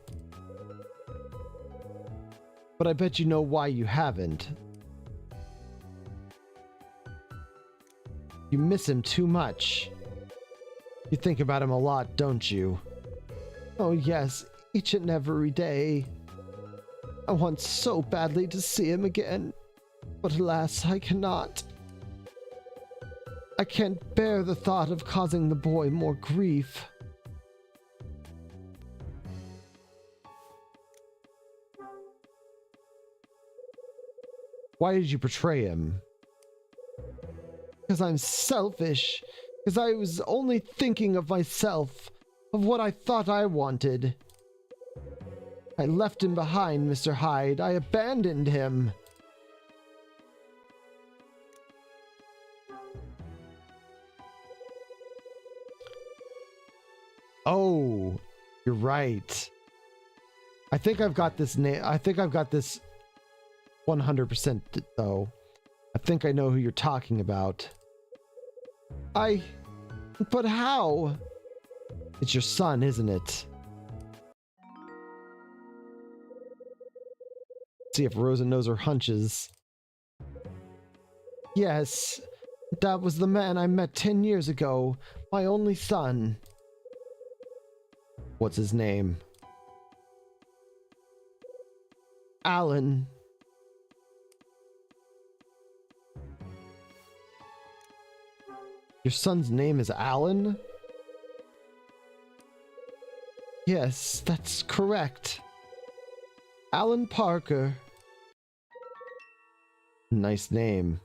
But I bet you know why you haven't. You miss him too much. You think about him a lot, don't you? Oh yes, each and every day. I want so badly to see him again, but alas, I cannot. I can't bear the thought of causing the boy more grief. Why did you betray him? Because I'm selfish. Because I was only thinking of myself, of what I thought I wanted. I left him behind, Mr. Hyde. I abandoned him. Oh, you're right. I think I've got this I think I've got this 100% though. I think I know who you're talking about. But how? It's your son, isn't it? See if Rosa knows her hunches. Yes, that was the man I met 10 years ago. My only son. What's his name? Alan. Your son's name is Alan? Yes, that's correct. Alan Parker. Nice name.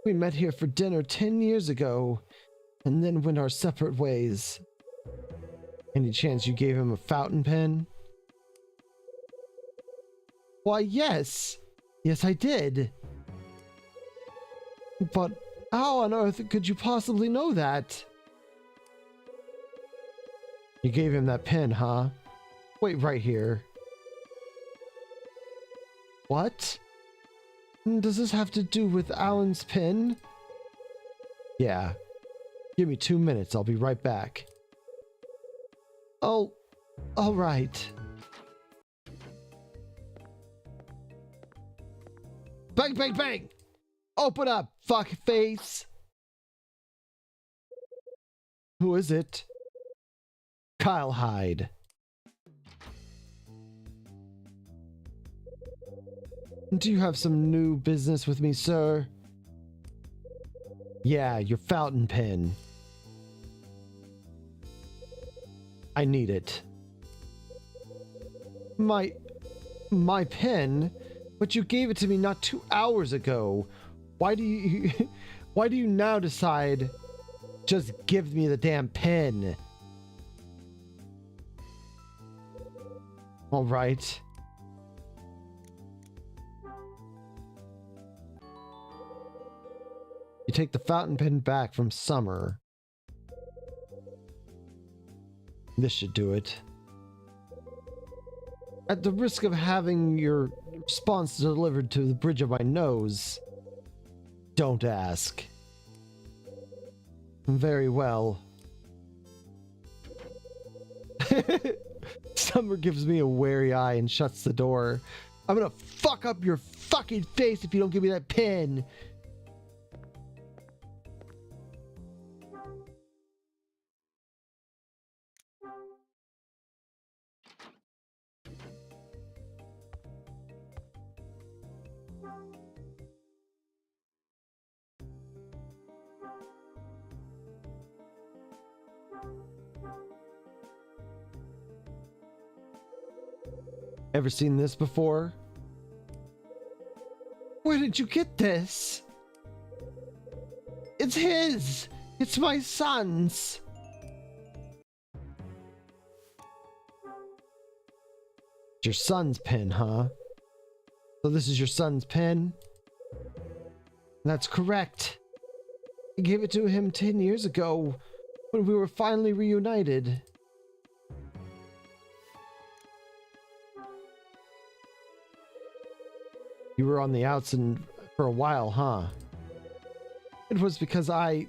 We met here for dinner 10 years ago, and then went our separate ways. Any chance you gave him a fountain pen? Why, yes! Yes, I did. But how on earth could you possibly know that? You gave him that pen, huh? Wait right here. What? Does this have to do with Alan's pen? Yeah. Give me 2 minutes, I'll be right back. Oh, alright. Bang, bang, bang! Open up, fuckface! Who is it? Kyle Hyde. Do you have some new business with me, sir? Yeah, your fountain pen. I need it. My pen? But you gave it to me not 2 hours ago. Why do you now decide just give me the damn pen? All right. You take the fountain pen back from Summer. This should do it. At the risk of having your response delivered to the bridge of my nose, don't ask. Very well. Summer gives me a wary eye and shuts the door. I'm gonna fuck up your fucking face if you don't give me that pen. Ever seen this before? Where did you get this? It's his! It's my son's! It's your son's pen, huh? So this is your son's pen? That's correct. I gave it to him 10 years ago when we were finally reunited. You were on the outs and for a while, huh? It was because I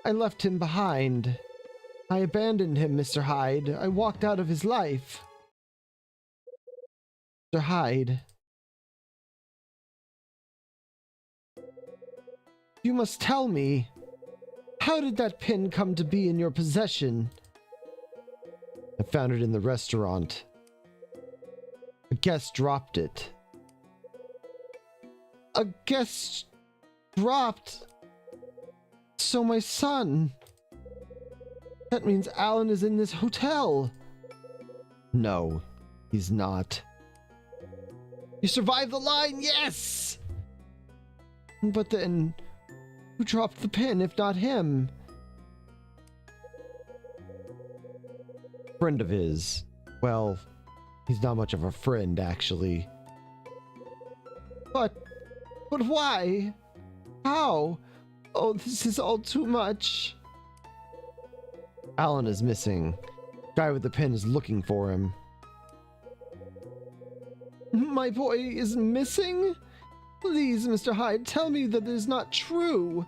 left him behind. I abandoned him, Mr. Hyde. I walked out of his life. Mr. Hyde. You must tell me, how did that pin come to be in your possession? I found it in the restaurant. A guest dropped it. A guest dropped. So my son. That means Alan is in this hotel. No, he's not. You survived the line, yes! But then, who dropped the pin if not him? Friend of his. Well, he's not much of a friend, actually. But why? How? Oh, this is all too much. Alan is missing. Guy with the pen is looking for him. My boy is missing? Please, Mr. Hyde, tell me that is not true.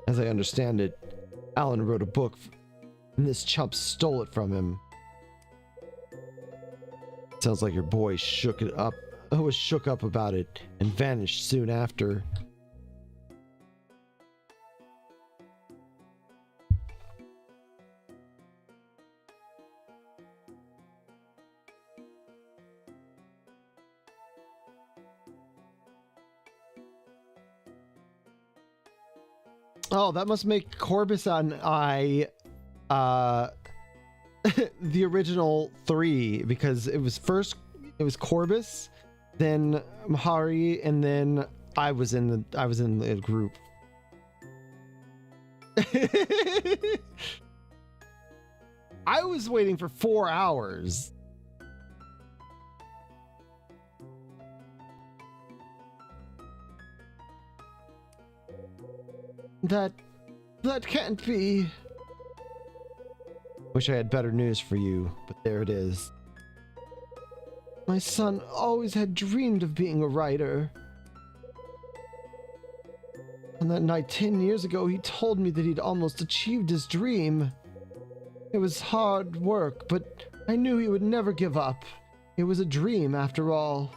As I understand it, Alan wrote a book and this chump stole it from him. Sounds like your boy was shook up about it and vanished soon after. Oh, that must make Corbus and I the original 3, because it was Corbus, then Mahari, and then I was in the group. I was waiting for 4 hours. That can't be. Wish I had better news for you, but there it is. My son always had dreamed of being a writer. On that night 10 years ago, he told me that he'd almost achieved his dream. It was hard work, but I knew he would never give up. It was a dream, after all.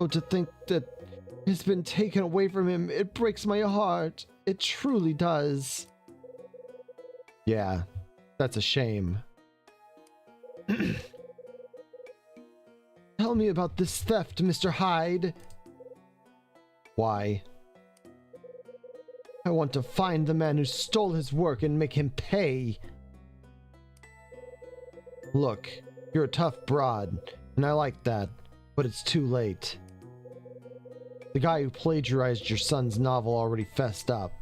Oh, to think that it's been taken away from him, it breaks my heart. It truly does. Yeah, that's a shame. Tell me about this theft, Mr. Hyde. Why? I want to find the man who stole his work and make him pay. Look, you're a tough broad, and I like that, but it's too late. The guy who plagiarized your son's novel already fessed up.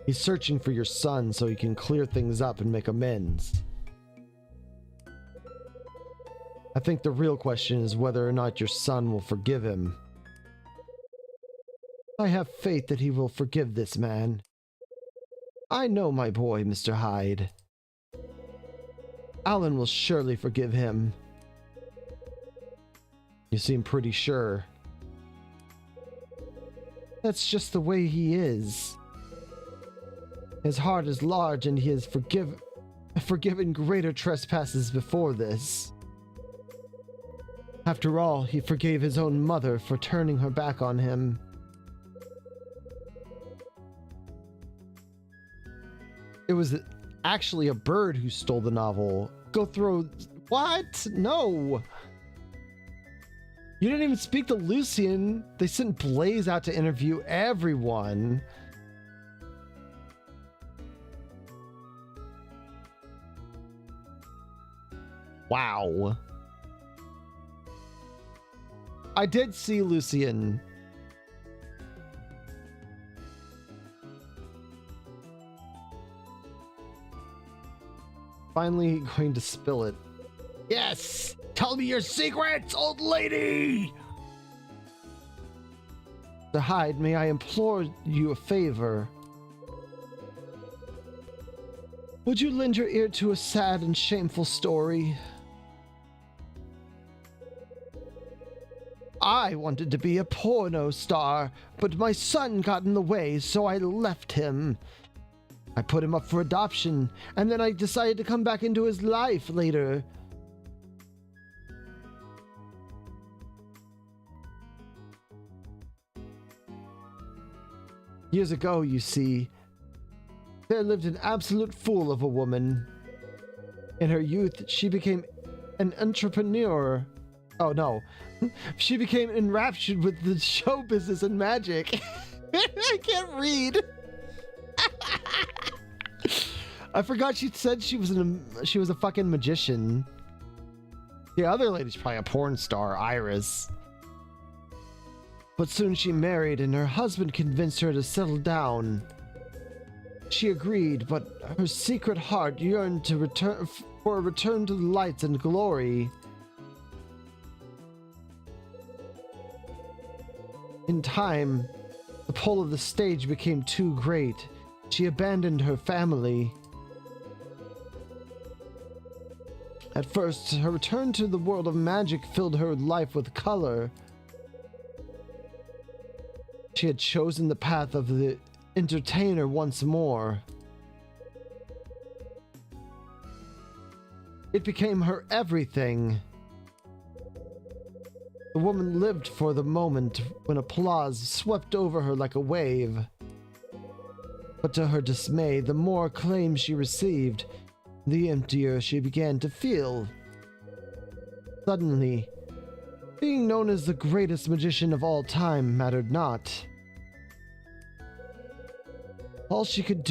He's searching for your son so he can clear things up and make amends. I think the real question is whether or not your son will forgive him. I have faith that he will forgive this man. I know my boy, Mr. Hyde. Alan will surely forgive him. You seem pretty sure. That's just the way he is. His heart is large and he has forgiven greater trespasses before this. After all, he forgave his own mother for turning her back on him. It was actually a bird who stole the novel. Go throw... What? No! You didn't even speak to Lucian. They sent Blaze out to interview everyone. Wow. I did see Lucian. Finally going to spill it. Yes! Tell me your secrets, old lady! To Hyde, may I implore you a favor? Would you lend your ear to a sad and shameful story? I wanted to be a porno star, but my son got in the way, so I left him. I put him up for adoption, and then I decided to come back into his life later. Years ago, you see, there lived an absolute fool of a woman. In her youth, she became an entrepreneur. Oh no, she became enraptured with the show business and magic. I can't read. I forgot she said she was a fucking magician. The other lady's probably a porn star, Iris. But soon she married and her husband convinced her to settle down. She agreed, but her secret heart yearned to return to the lights and glory. In time, the pull of the stage became too great. She abandoned her family. At first, her return to the world of magic filled her life with color. She had chosen the path of the entertainer once more. It became her everything. The woman lived for the moment when applause swept over her like a wave. But to her dismay, the more acclaim she received, the emptier she began to feel. Suddenly, being known as the greatest magician of all time mattered not. All she could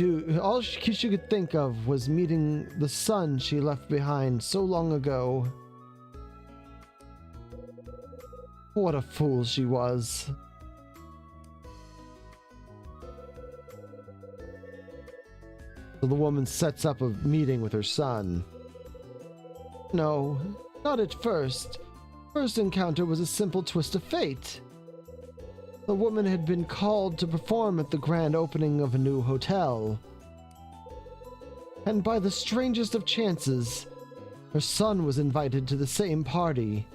think of was meeting the son she left behind so long ago. What a fool she was. So the woman sets up a meeting with her son. No, not at first. First encounter was a simple twist of fate. The woman had been called to perform at the grand opening of a new hotel. And by the strangest of chances, her son was invited to the same party.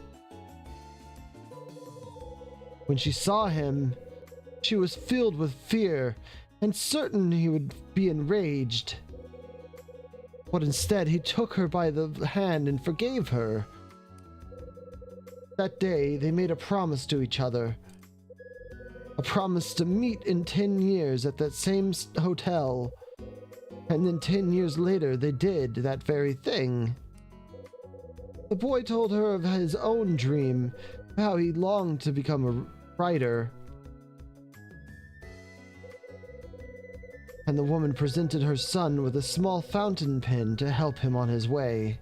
When she saw him, she was filled with fear and certain he would be enraged. But instead, he took her by the hand and forgave her. That day, they made a promise to each other. A promise to meet in 10 years at that same hotel. And then 10 years later, they did that very thing. The boy told her of his own dream, how he longed to become a writer. And the woman presented her son with a small fountain pen to help him on his way.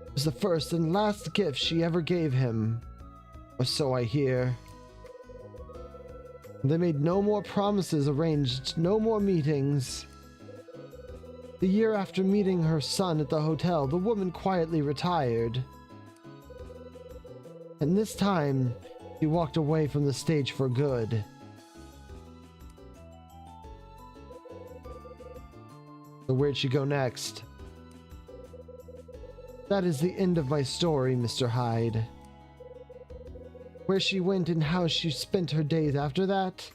It was the first and last gift she ever gave him, or so I hear. They made no more promises, arranged no more meetings. The year after meeting her son at the hotel, the woman quietly retired. And this time, she walked away from the stage for good. So where'd she go next? That is the end of my story, Mr. Hyde. Where she went and how she spent her days after that,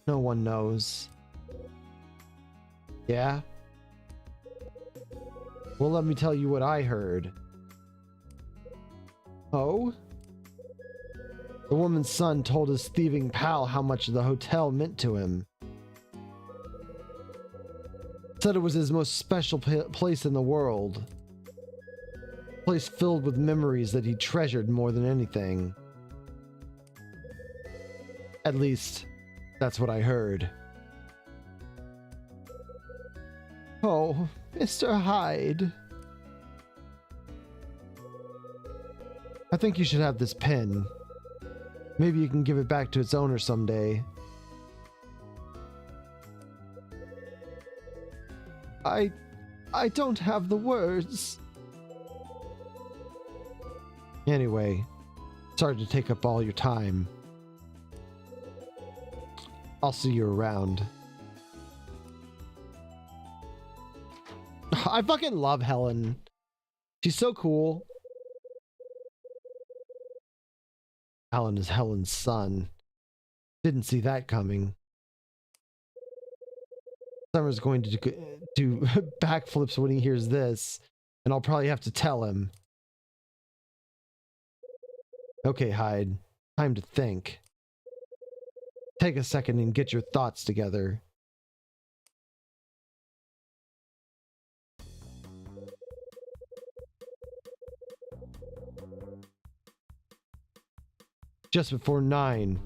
no one knows. Yeah? Well, let me tell you what I heard. Oh? The woman's son told his thieving pal how much the hotel meant to him. Said it was his most special place in the world. A place filled with memories that he treasured more than anything. At least, that's what I heard. Oh, Mr. Hyde. I think you should have this pen. Maybe you can give it back to its owner someday. I don't have the words. Anyway, sorry to take up all your time. I'll see you around. I fucking love Helen. She's so cool. Alan is Helen's son. Didn't see that coming. Summer's going to do backflips when he hears this, and I'll probably have to tell him. Okay, Hyde. Time to think. Take a second and get your thoughts together. Just before 9,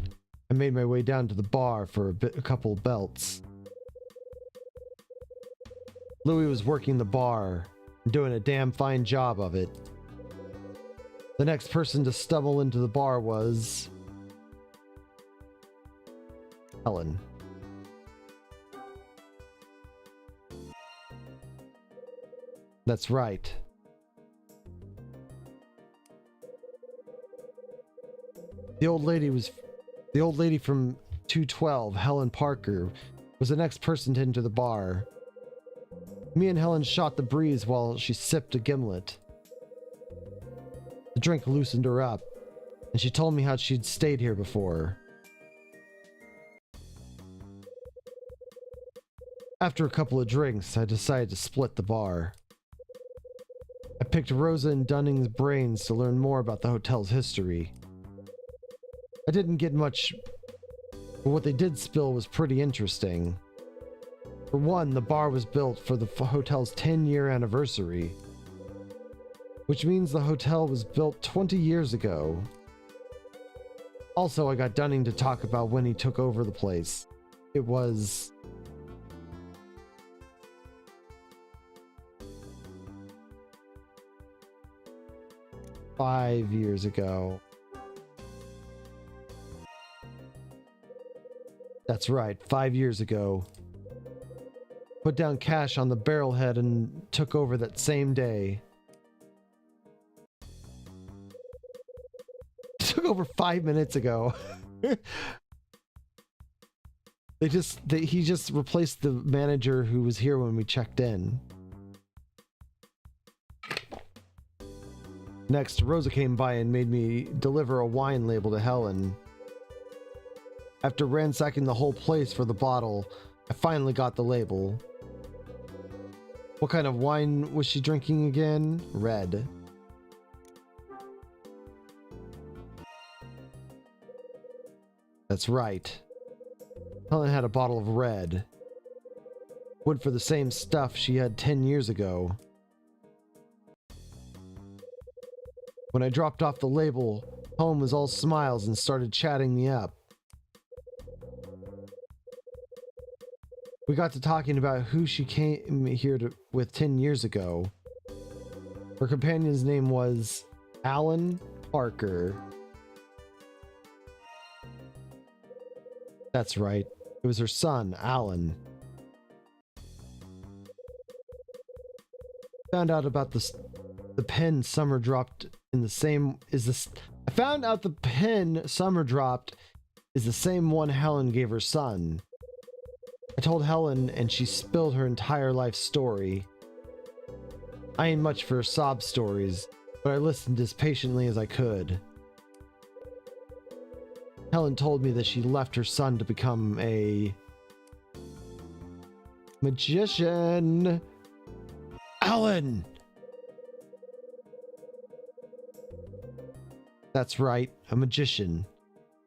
I made my way down to the bar for a couple belts. Louis was working the bar and doing a damn fine job of it. The next person to stumble into the bar was Helen. That's right. The old lady from 212, Helen Parker, was the next person to enter the bar. Me and Helen shot the breeze while she sipped a gimlet. The drink loosened her up, and she told me how she'd stayed here before. After a couple of drinks, I decided to split the bar. I picked Rosa and Dunning's brains to learn more about the hotel's history. I didn't get much, but what they did spill was pretty interesting. For one, the bar was built for the hotel's 10-year anniversary, which means the hotel was built 20 years ago. Also, I got Dunning to talk about when he took over the place. It was... "5 years ago." That's right, 5 years ago. Put down cash on the barrelhead and took over that same day. Took over 5 minutes ago. He just replaced the manager who was here when we checked in. Next, Rosa came by and made me deliver a wine label to Helen. After ransacking the whole place for the bottle, I finally got the label. What kind of wine was she drinking again? Red. That's right. Helen had a bottle of red. Went for the same stuff she had 10 years ago. When I dropped off the label, Helen was all smiles and started chatting me up. We got to talking about who she came here with 10 years ago. Her companion's name was Alan Parker. That's right. It was her son, Alan. Found out about the pen Summer dropped in the same I found out the pen Summer dropped is the same one Helen gave her son. I told Helen and she spilled her entire life story. I ain't much for sob stories, but I listened as patiently as I could. Helen told me that she left her son to become a magician. Alan! That's right, a magician.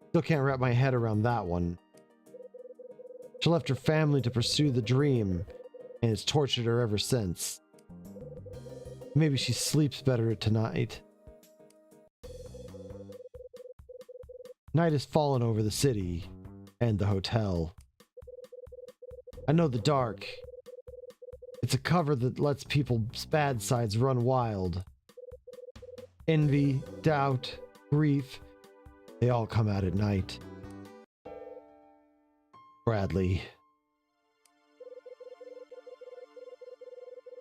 Still can't wrap my head around that one. She left her family to pursue the dream, and it's tortured her ever since. Maybe she sleeps better tonight. Night has fallen over the city and the hotel. I know the dark. It's a cover that lets people's bad sides run wild. Envy, doubt, grief, they all come out at night. Bradley.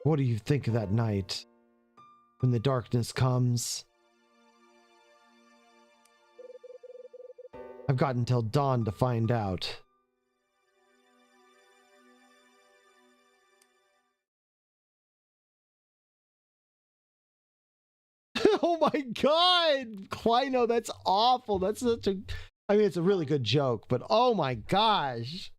What do you think of that night? When the darkness comes? I've got until dawn to find out. Oh my god! Kleino, that's awful. That's such a... I mean, it's a really good joke, but oh my gosh.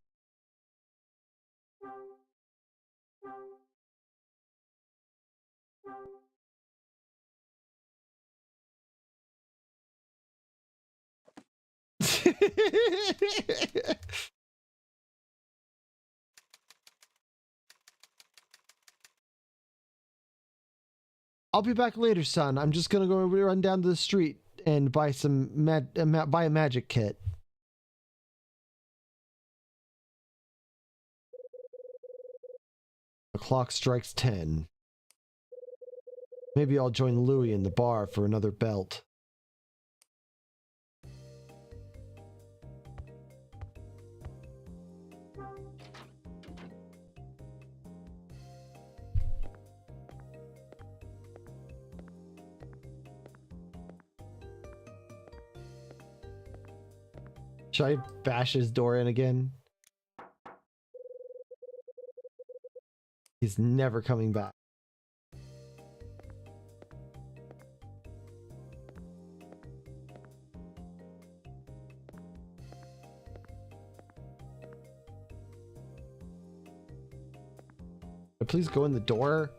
I'll be back later, son. I'm just gonna go run down to the street and buy some buy a magic kit. The clock strikes 10. Maybe I'll join Louis in the bar for another belt. Should I bash his door in again? He's never coming back. Please go in the door.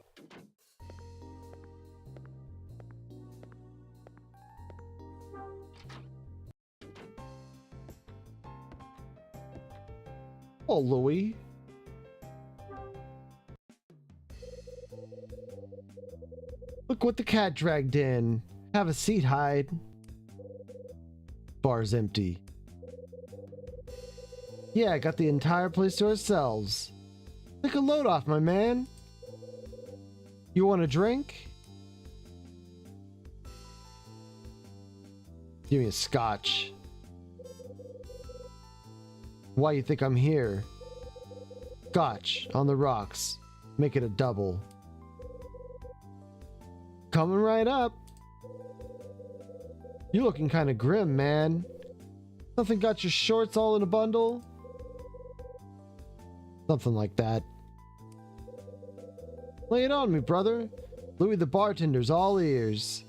Oh, Louie. Look what the cat dragged in. Have a seat, Hyde. Bar's empty. Yeah, got the entire place to ourselves. Take a load off, my man. You want a drink? Give me a scotch. Why you think I'm here? Scotch on the rocks. Make it a double. Coming right up. You're looking kind of grim, man. Something got your shorts all in a bundle? Something like that. Lay it on me, brother. Louis the bartender's all ears.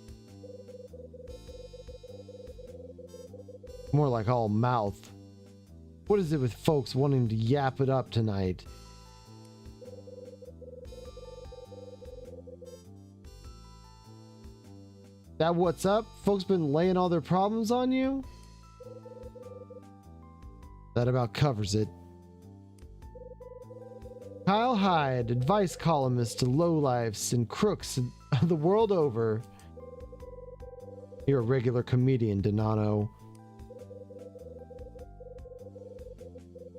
More like all mouth. What is it with folks wanting to yap it up tonight? That what's up? Folks been laying all their problems on you? That about covers it. Kyle Hyde, advice columnist to lowlifes and crooks the world over. You're a regular comedian, Donano.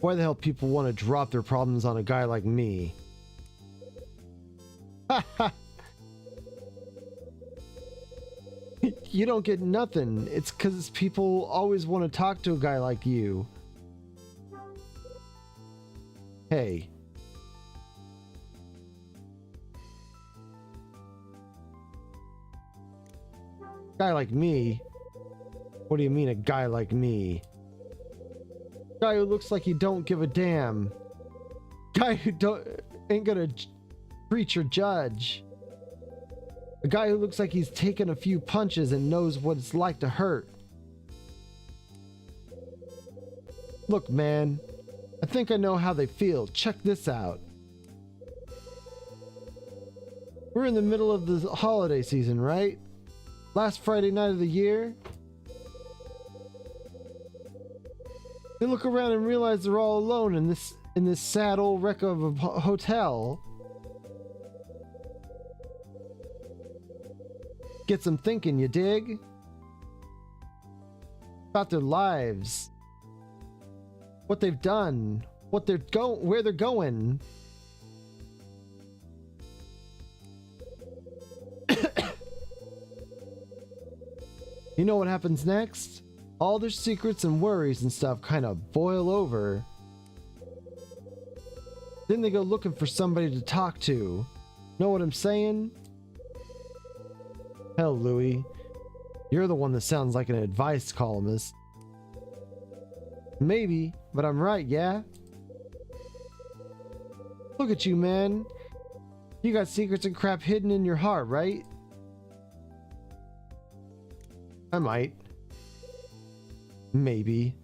Why the hell people want to drop their problems on a guy like me? You don't get nothing. It's because people always want to talk to a guy like you. Hey. Guy like me? What do you mean a guy like me? Guy who looks like he don't give a damn. Guy who ain't gonna preach or judge. A guy who looks like he's taken a few punches and knows what it's like to hurt. Look, man, I think I know how they feel. Check this out. We're in the middle of the holiday season, right? Last Friday night of the year. They look around and realize they're all alone in this sad old wreck of a hotel. Gets them thinking, you dig? About their lives. What they've done. Where they're going. You know what happens next? All their secrets and worries and stuff kind of boil over. Then they go looking for somebody to talk to. Know what I'm saying? Hell, Louis, you're the one that sounds like an advice columnist. Maybe, but I'm right, yeah? Look at you, man. You got secrets and crap hidden in your heart, right? I might. Maybe.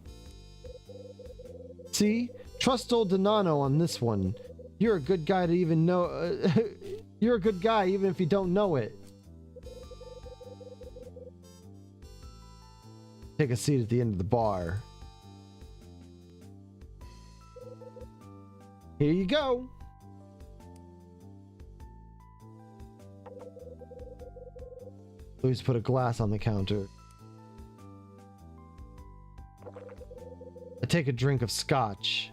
See? Trust old Donano on this one. You're a good guy to even know. You're a good guy even if you don't know it. Take a seat at the end of the bar. Here you go. Louis put a glass on the counter. I take a drink of scotch.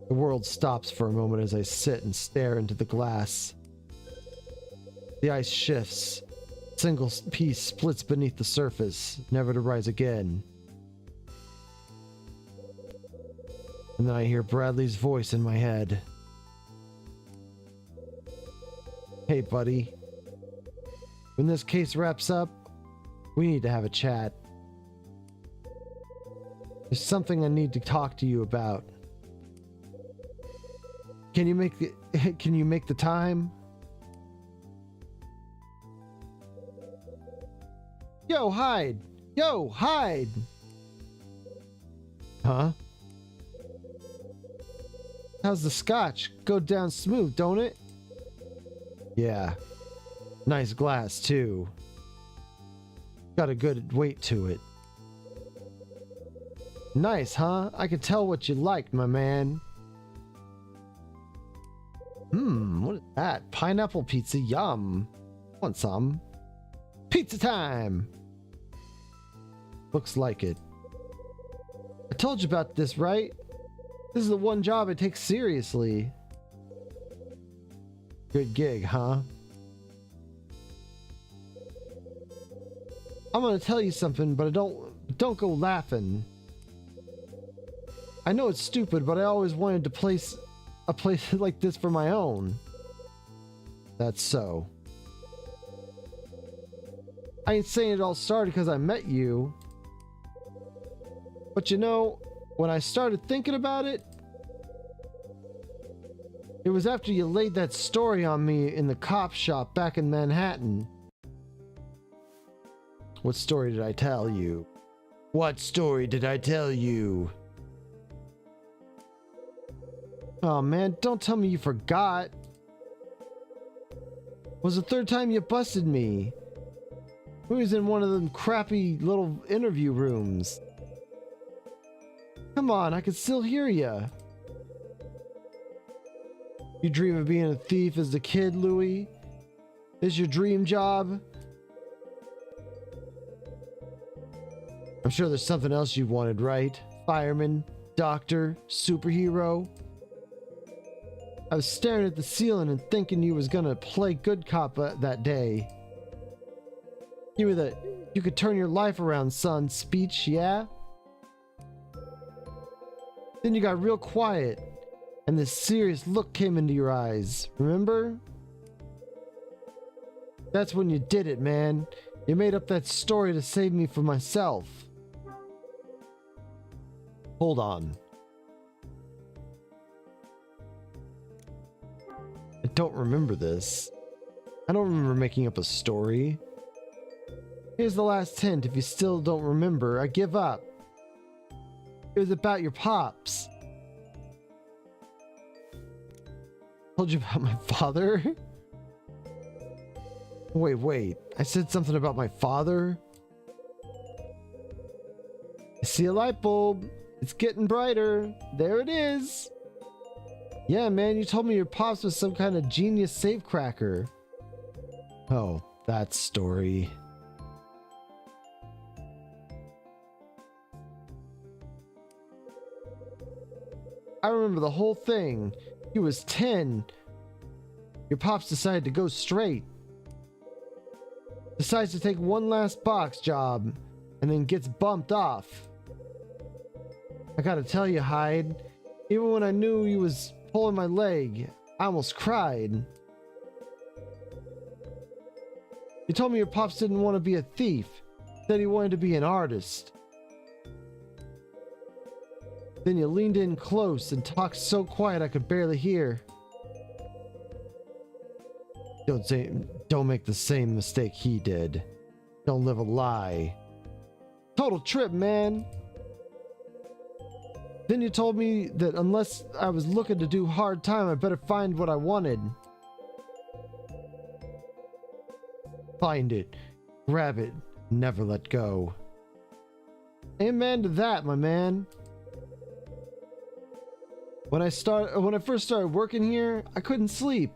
The world stops for a moment as I sit and stare into the glass. The ice shifts. Single piece splits beneath the surface, never to rise again. And then I hear Bradley's voice in my head. Hey, buddy. When this case wraps up, we need to have a chat. There's something I need to talk to you about. Can you make the time? Yo, Hyde! Yo, Hyde! Huh? How's the scotch? Go down smooth, don't it? Yeah. Nice glass, too. Got a good weight to it. Nice, huh? I can tell what you liked, my man. What is that? Pineapple pizza, yum. Want some? Pizza time! Looks like it. I told you about this, right? This is the one job I take seriously. Good gig, huh? I'm gonna tell you something, but don't go laughing. I know it's stupid, but I always wanted to place a place like this for my own. That's so. I ain't saying it all started because I met you. But you know, when I started thinking about it, it was after you laid that story on me in the cop shop back in Manhattan. What story did I tell you? What story did I tell you? Oh man, don't tell me you forgot. Was the third time you busted me. We was in one of them crappy little interview rooms. Come on, I can still hear ya. You dream of being a thief as a kid, Louis? Is your dream job? I'm sure there's something else you wanted, right? Fireman, doctor, superhero? I was staring at the ceiling and thinking you was gonna play good cop that day. You were the "you could turn your life around, son" speech, yeah? Then you got real quiet, and this serious look came into your eyes, remember? That's when you did it, man. You made up that story to save me from myself. Hold on. I don't remember this. I don't remember making up a story. Here's the last hint. If you still don't remember, I give up. It was about your pops. Told you about my father? Wait. I said something about my father? I see a light bulb. It's getting brighter. There it is. Yeah, man, you told me your pops was some kind of genius safecracker. Oh, that story. I remember the whole thing. He was 10. Your pops decided to go straight. Decides to take one last box job and then gets bumped off. I gotta tell you, Hyde, even when I knew he was pulling my leg, I almost cried. You told me your pops didn't want to be a thief, said he wanted to be an artist. Then you leaned in close and talked so quiet I could barely hear. Don't make the same mistake he did. Don't live a lie. Total trip, man. Then you told me that unless I was looking to do hard time, I better find what I wanted. Find it, grab it, never let go. Amen to that, my man. When I first started working here, I couldn't sleep.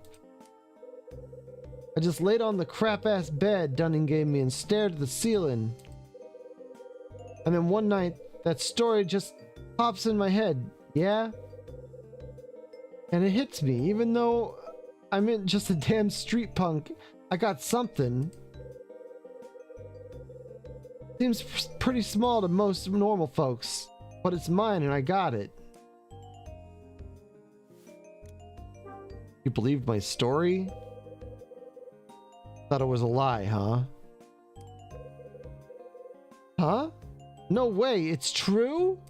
I just laid on the crap-ass bed Dunning gave me and stared at the ceiling. And then one night, that story just pops in my head, yeah? And it hits me, even though I'm just a damn street punk, I got something. Seems pretty small to most normal folks, but it's mine and I got it. You believed my story? Thought it was a lie, huh? Huh? No way, it's true?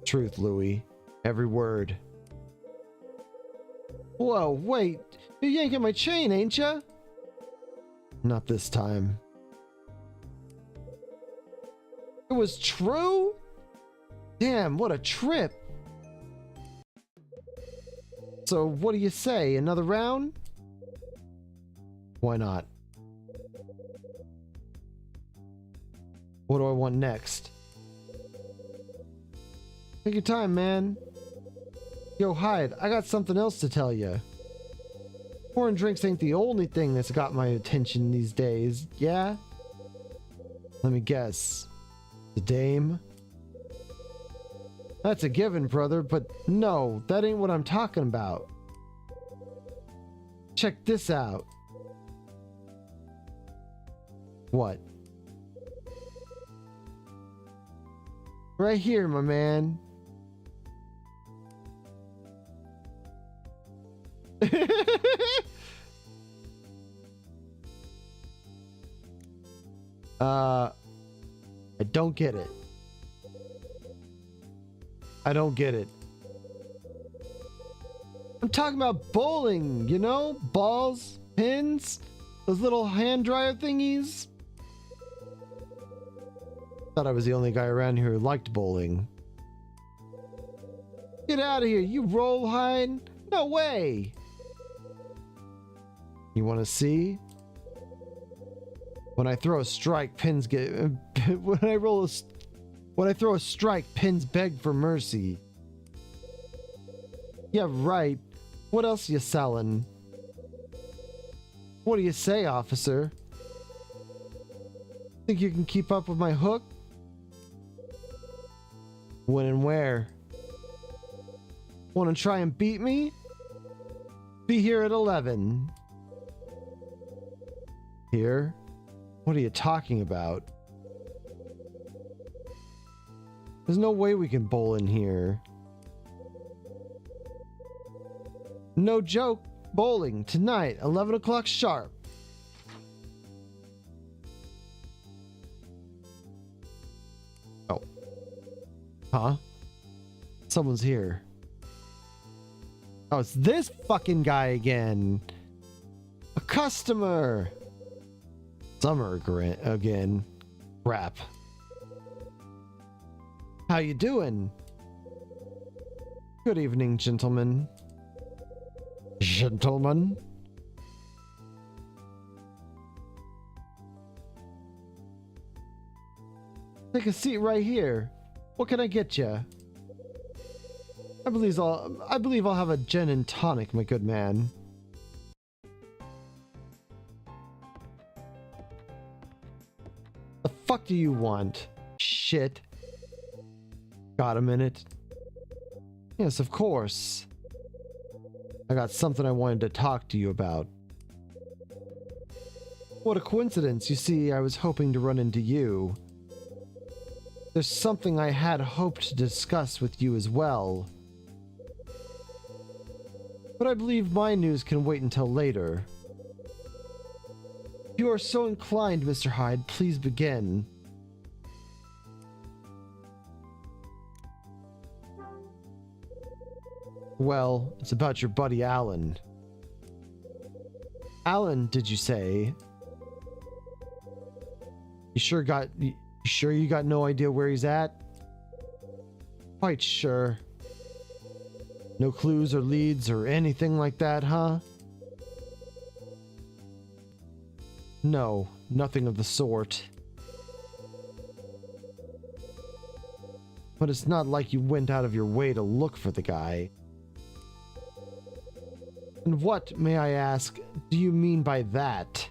Truth, Louis. Every word. Whoa, wait. You're yanking my chain, ain't ya? Not this time. It was true? Damn, what a trip! So, what do you say? Another round? Why not? What do I want next? Take your time, man. Yo, Hyde, I got something else to tell you. Foreign drinks ain't the only thing that's got my attention these days, yeah? Let me guess. The dame? That's a given, brother, but no, that ain't what I'm talking about. Check this out. What? Right here, my man. I don't get it. I don't get it. I'm talking about bowling, you know? Balls, pins, those little hand dryer thingies. Thought I was the only guy around here who liked bowling. Get out of here, you roll hide. No way. You want to see? When I throw a strike, pins get... when I throw a strike, pins beg for mercy. Yeah, right. What else you selling? What do you say, officer? Think you can keep up with my hook? When and where? Want to try and beat me? Be here at 11. Here? What are you talking about? There's no way we can bowl in here. No joke. Bowling tonight, 11 o'clock sharp. Oh. Huh? Someone's here. Oh, it's this fucking guy again. A customer. Summer again. Crap. How you doing? Good evening, gentlemen. Gentlemen? Take a seat right here. What can I get you? I believe I'll have a gin and tonic, my good man. The fuck do you want? Shit. Got a minute? Yes, of course. I got something I wanted to talk to you about. What a coincidence. You see, I was hoping to run into you. There's something I had hoped to discuss with you as well. But I believe my news can wait until later. If you are so inclined, Mr. Hyde, please begin. Well, it's about your buddy Alan. Alan, did you say? You sure you got no idea where he's at? Quite sure. No clues or leads or anything like that, huh? No, nothing of the sort. But it's not like you went out of your way to look for the guy. And what, may I ask, do you mean by that?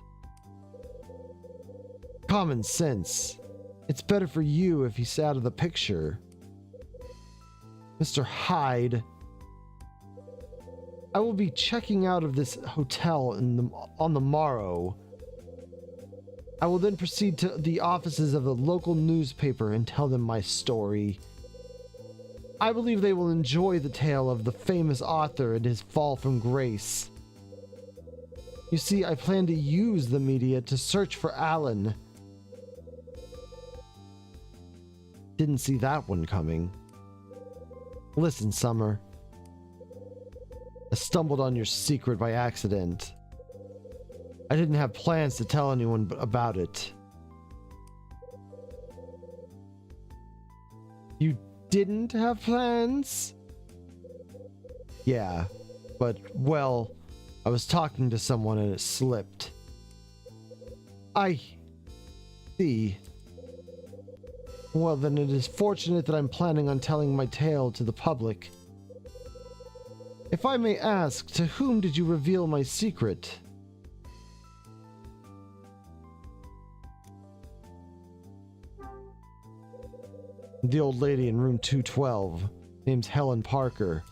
Common sense. It's better for you if he's out of the picture. Mr. Hyde, I will be checking out of this hotel on the morrow. I will then proceed to the offices of the local newspaper and tell them my story. I believe they will enjoy the tale of the famous author and his fall from grace. You see, I plan to use the media to search for Alan. Didn't see that one coming. Listen, Summer. I stumbled on your secret by accident. I didn't have plans to tell anyone about it. You didn't have plans? Yeah, but, well, I was talking to someone and it slipped. I see. Well, then it is fortunate that I'm planning on telling my tale to the public. If I may ask, to whom did you reveal my secret? The old lady in room 212. Name's Helen Parker.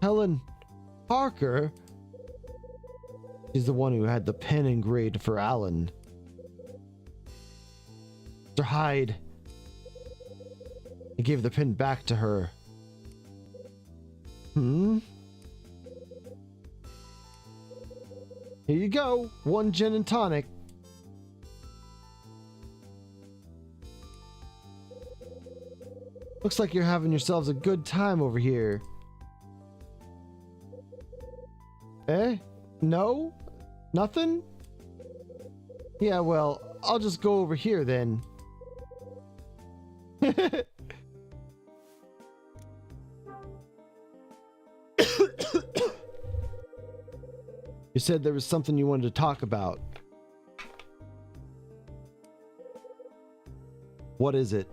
Helen Parker? She's the one who had the pen engraved for Alan. Mr. Hyde. He gave the pen back to her. Here you go. 1 gin and tonic. Looks like you're having yourselves a good time over here. Eh? No? Nothing? Yeah, well, I'll just go over here then. You said there was something you wanted to talk about. What is it?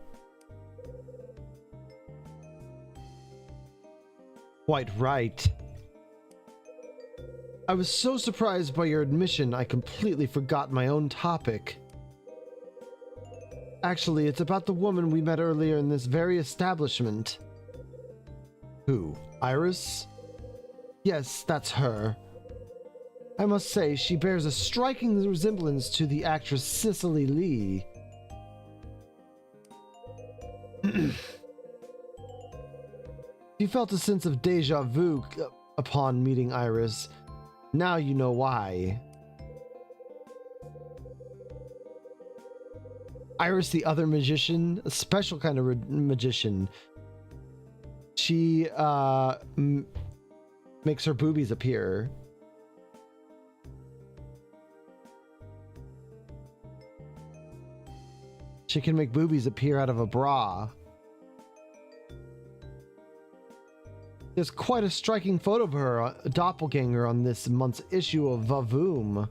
Quite right. I was so surprised by your admission, I completely forgot my own topic. Actually, it's about the woman we met earlier in this very establishment. Who? Iris? Yes, that's her. I must say, she bears a striking resemblance to the actress Cicely Lee. You felt a sense of deja vu upon meeting Iris. Now you know why. Iris, the other magician, a special kind of magician. She makes her boobies appear. She can make boobies appear out of a bra. There's quite a striking photo of her, a doppelganger, on this month's issue of Vavoom.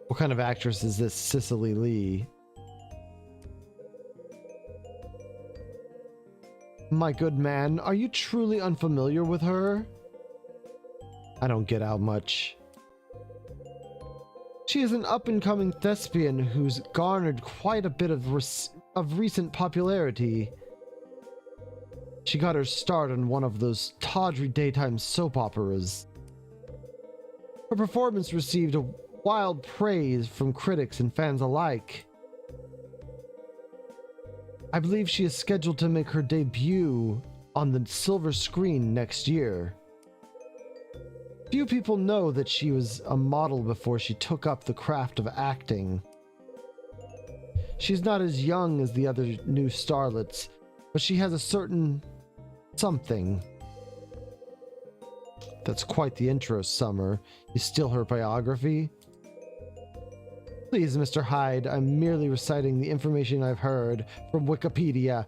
What kind of actress is this Cicely Lee? My good man, are you truly unfamiliar with her? I don't get out much. She is an up-and-coming thespian who's garnered quite a bit of recent popularity. She got her start on one of those tawdry daytime soap operas. Her performance received a wild praise from critics and fans alike. I believe she is scheduled to make her debut on the silver screen next year. Few people know that she was a model before she took up the craft of acting. She's not as young as the other new starlets, but she has a certain something. That's quite the intro, Summer. You steal her biography? Please, Mr. Hyde, I'm merely reciting the information I've heard from Wikipedia.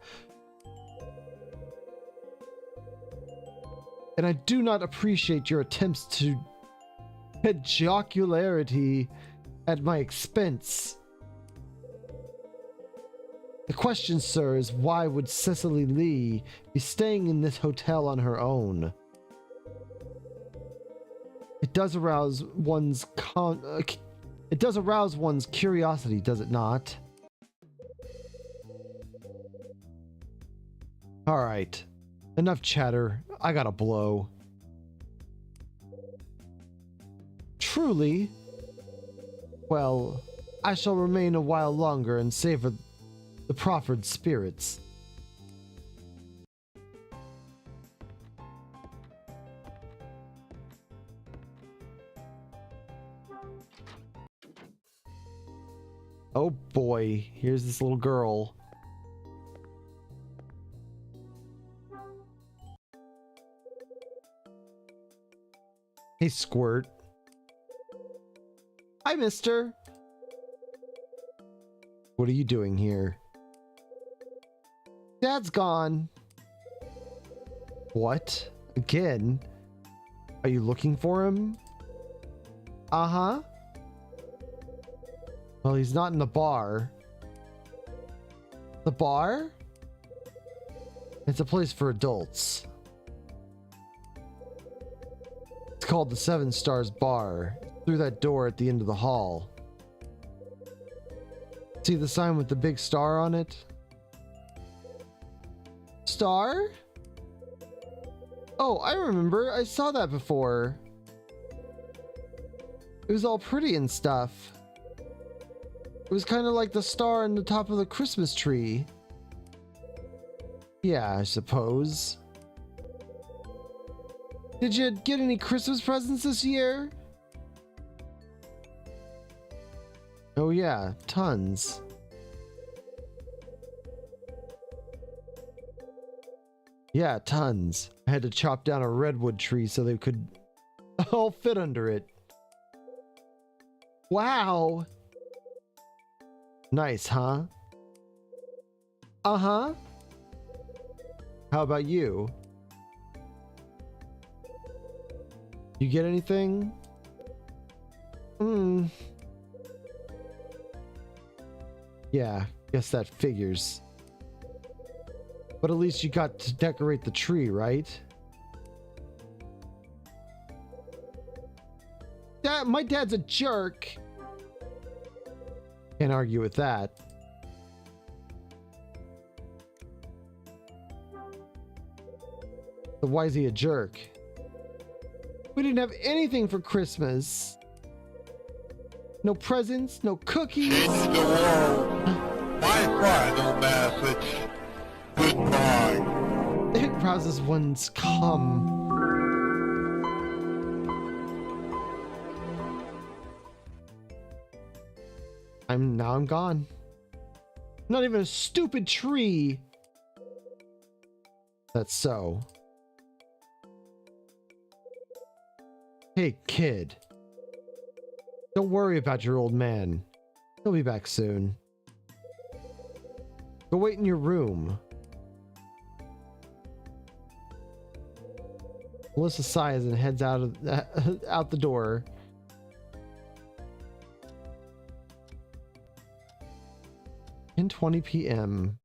And I do not appreciate your attempts to jocularity at my expense. The question, sir, is why would Cicely Lee be staying in this hotel on her own? It does arouse one's curiosity, does it not? All right. Enough chatter. I gotta blow. Truly? Well, I shall remain a while longer and savor the proffered spirits. Oh boy, here's this little girl. Hey, Squirt. Hi, mister. What are you doing here? Dad's gone. What? Again? Are you looking for him? Uh-huh. Well, he's not in the bar. The bar? It's a place for adults. It's called the Seven Stars Bar. Through that door at the end of the hall. See the sign with the big star on it? Star? Oh, I remember. I saw that before. It was all pretty and stuff. It was kind of like the star on the top of the Christmas tree. Yeah, I suppose. Did you get any Christmas presents this year? Oh yeah, tons. Yeah, tons. I had to chop down a redwood tree so they could all fit under it. Wow! Nice, huh? Uh-huh. How about you? You get anything? Yeah, guess that figures. But at least you got to decorate the tree, right? Dad, my dad's a jerk. Can't argue with that. So why is he a jerk? We didn't have anything for Christmas. No presents, no cookies. Change the world. My final message. Goodbye. It rouses one's cum. I'm gone. Not even a stupid tree. That's so. Hey, kid. Don't worry about your old man. He'll be back soon. Go wait in your room. Melissa sighs and heads out the door. 10:20 p.m.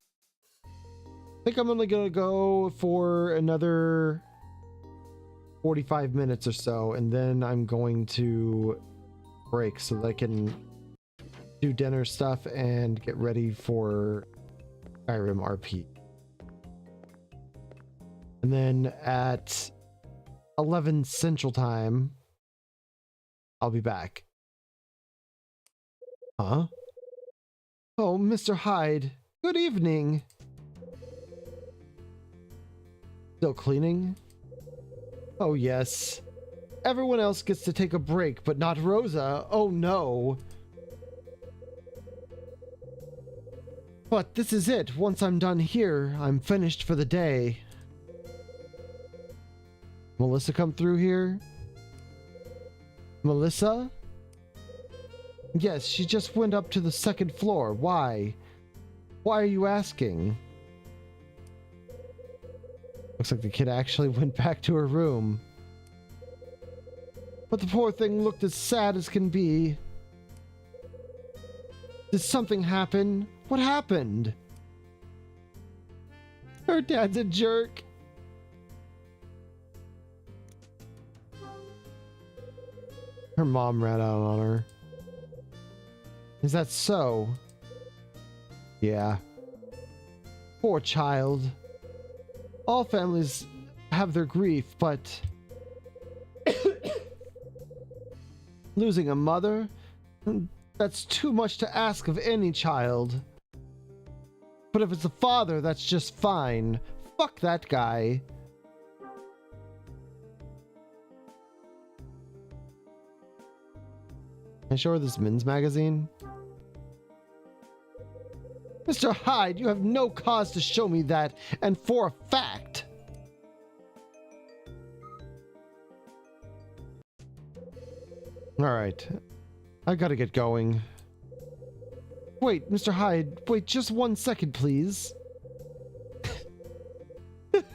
I think I'm only gonna go for another 45 minutes or so, and then I'm going to break so that I can do dinner stuff and get ready for Skyrim RP. And then at 11 Central Time, I'll be back. Huh? Oh, Mr. Hyde. Good evening. Still cleaning? Oh, yes. Everyone else gets to take a break, but not Rosa. Oh, no. But this is it. Once I'm done here, I'm finished for the day. Melissa come through here? Melissa? Yes, she just went up to the second floor. Why? Why are you asking? Looks like the kid actually went back to her room. But the poor thing looked as sad as can be. Did something happen? What happened? Her dad's a jerk. Her mom ran out on her. Is that so? Yeah. Poor child. All families have their grief, but losing a mother? That's too much to ask of any child. But if it's a father, that's just fine. Fuck that guy. Can I show her this men's magazine? Mr. Hyde, you have no cause to show me that, and for a fact. Alright. I gotta get going. Wait, Mr. Hyde, wait just 1 second, please. Did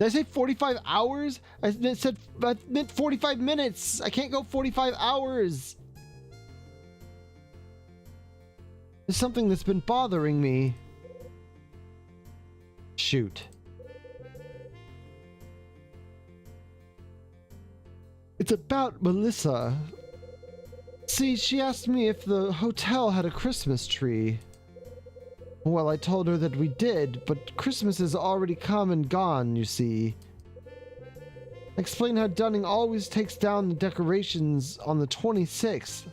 I say 45 hours? I meant 45 minutes. I can't go 45 hours. There's something that's been bothering me. Shoot. It's about Melissa. See, she asked me if the hotel had a Christmas tree. Well, I told her that we did, but Christmas has already come and gone, you see. I explained how Dunning always takes down the decorations on the 26th.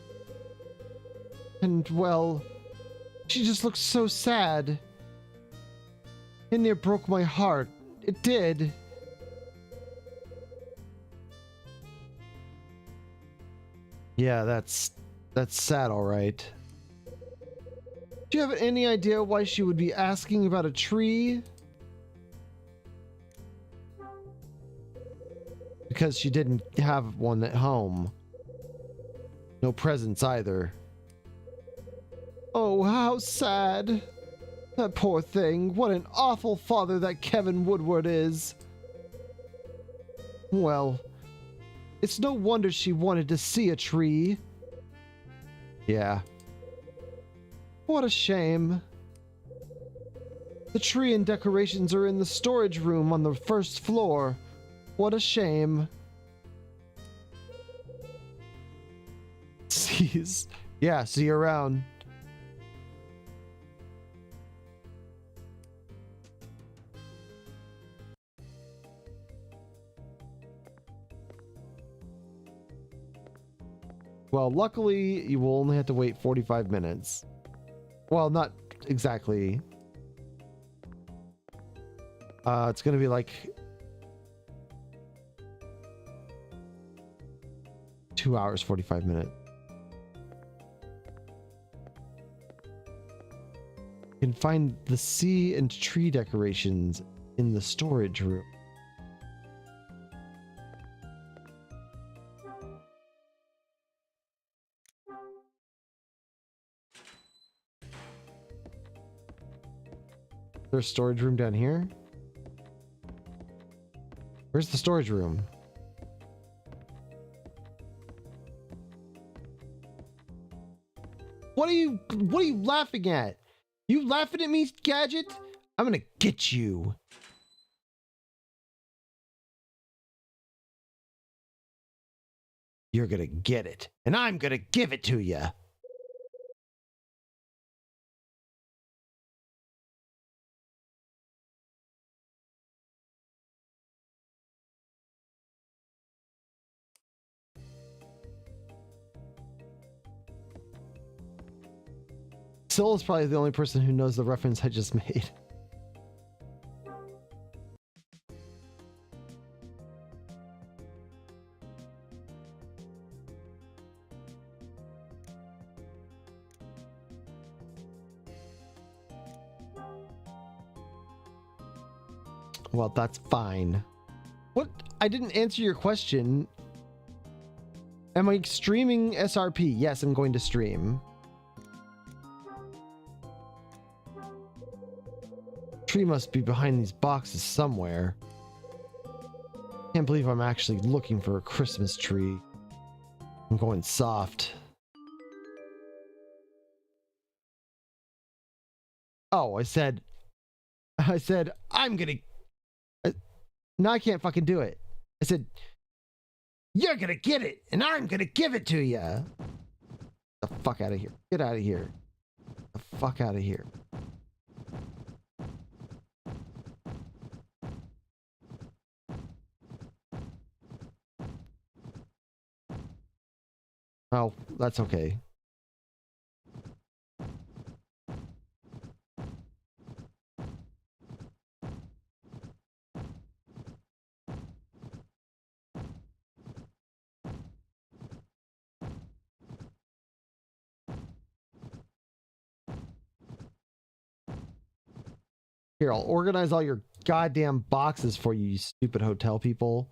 And, well, she just looked so sad. It near broke my heart. It did. Yeah, that's sad, all right. Do you have any idea why she would be asking about a tree? Because she didn't have one at home. No presents either. Oh, how sad. That poor thing. What an awful father that Kevin Woodward is. Well, it's no wonder she wanted to see a tree. Yeah. What a shame. The tree and decorations are in the storage room on the first floor. What a shame. Jeez. Yeah, see you around. Well, luckily, you will only have to wait 45 minutes. Well, not exactly. It's gonna be like 2 hours, 45 minutes. You can find the sea and tree decorations in the storage room. There's a storage room down here. Where's the storage room? What are you laughing at? You laughing at me, Gadget? I'm gonna get you. You're gonna get it, and I'm gonna give it to you. Syl is probably the only person who knows the reference I just made. Well, that's fine. What? I didn't answer your question. Am I streaming SRP? Yes, I'm going to stream. Tree must be behind these boxes somewhere. Can't believe I'm actually looking for a Christmas tree. I'm going soft. Oh, I said I'm gonna. No, I can't fucking do it. I said you're gonna get it, and I'm gonna give it to you. The fuck out of here! Get out of here! The fuck out of here! Oh, that's okay. Here, I'll organize all your goddamn boxes for you, you stupid hotel people.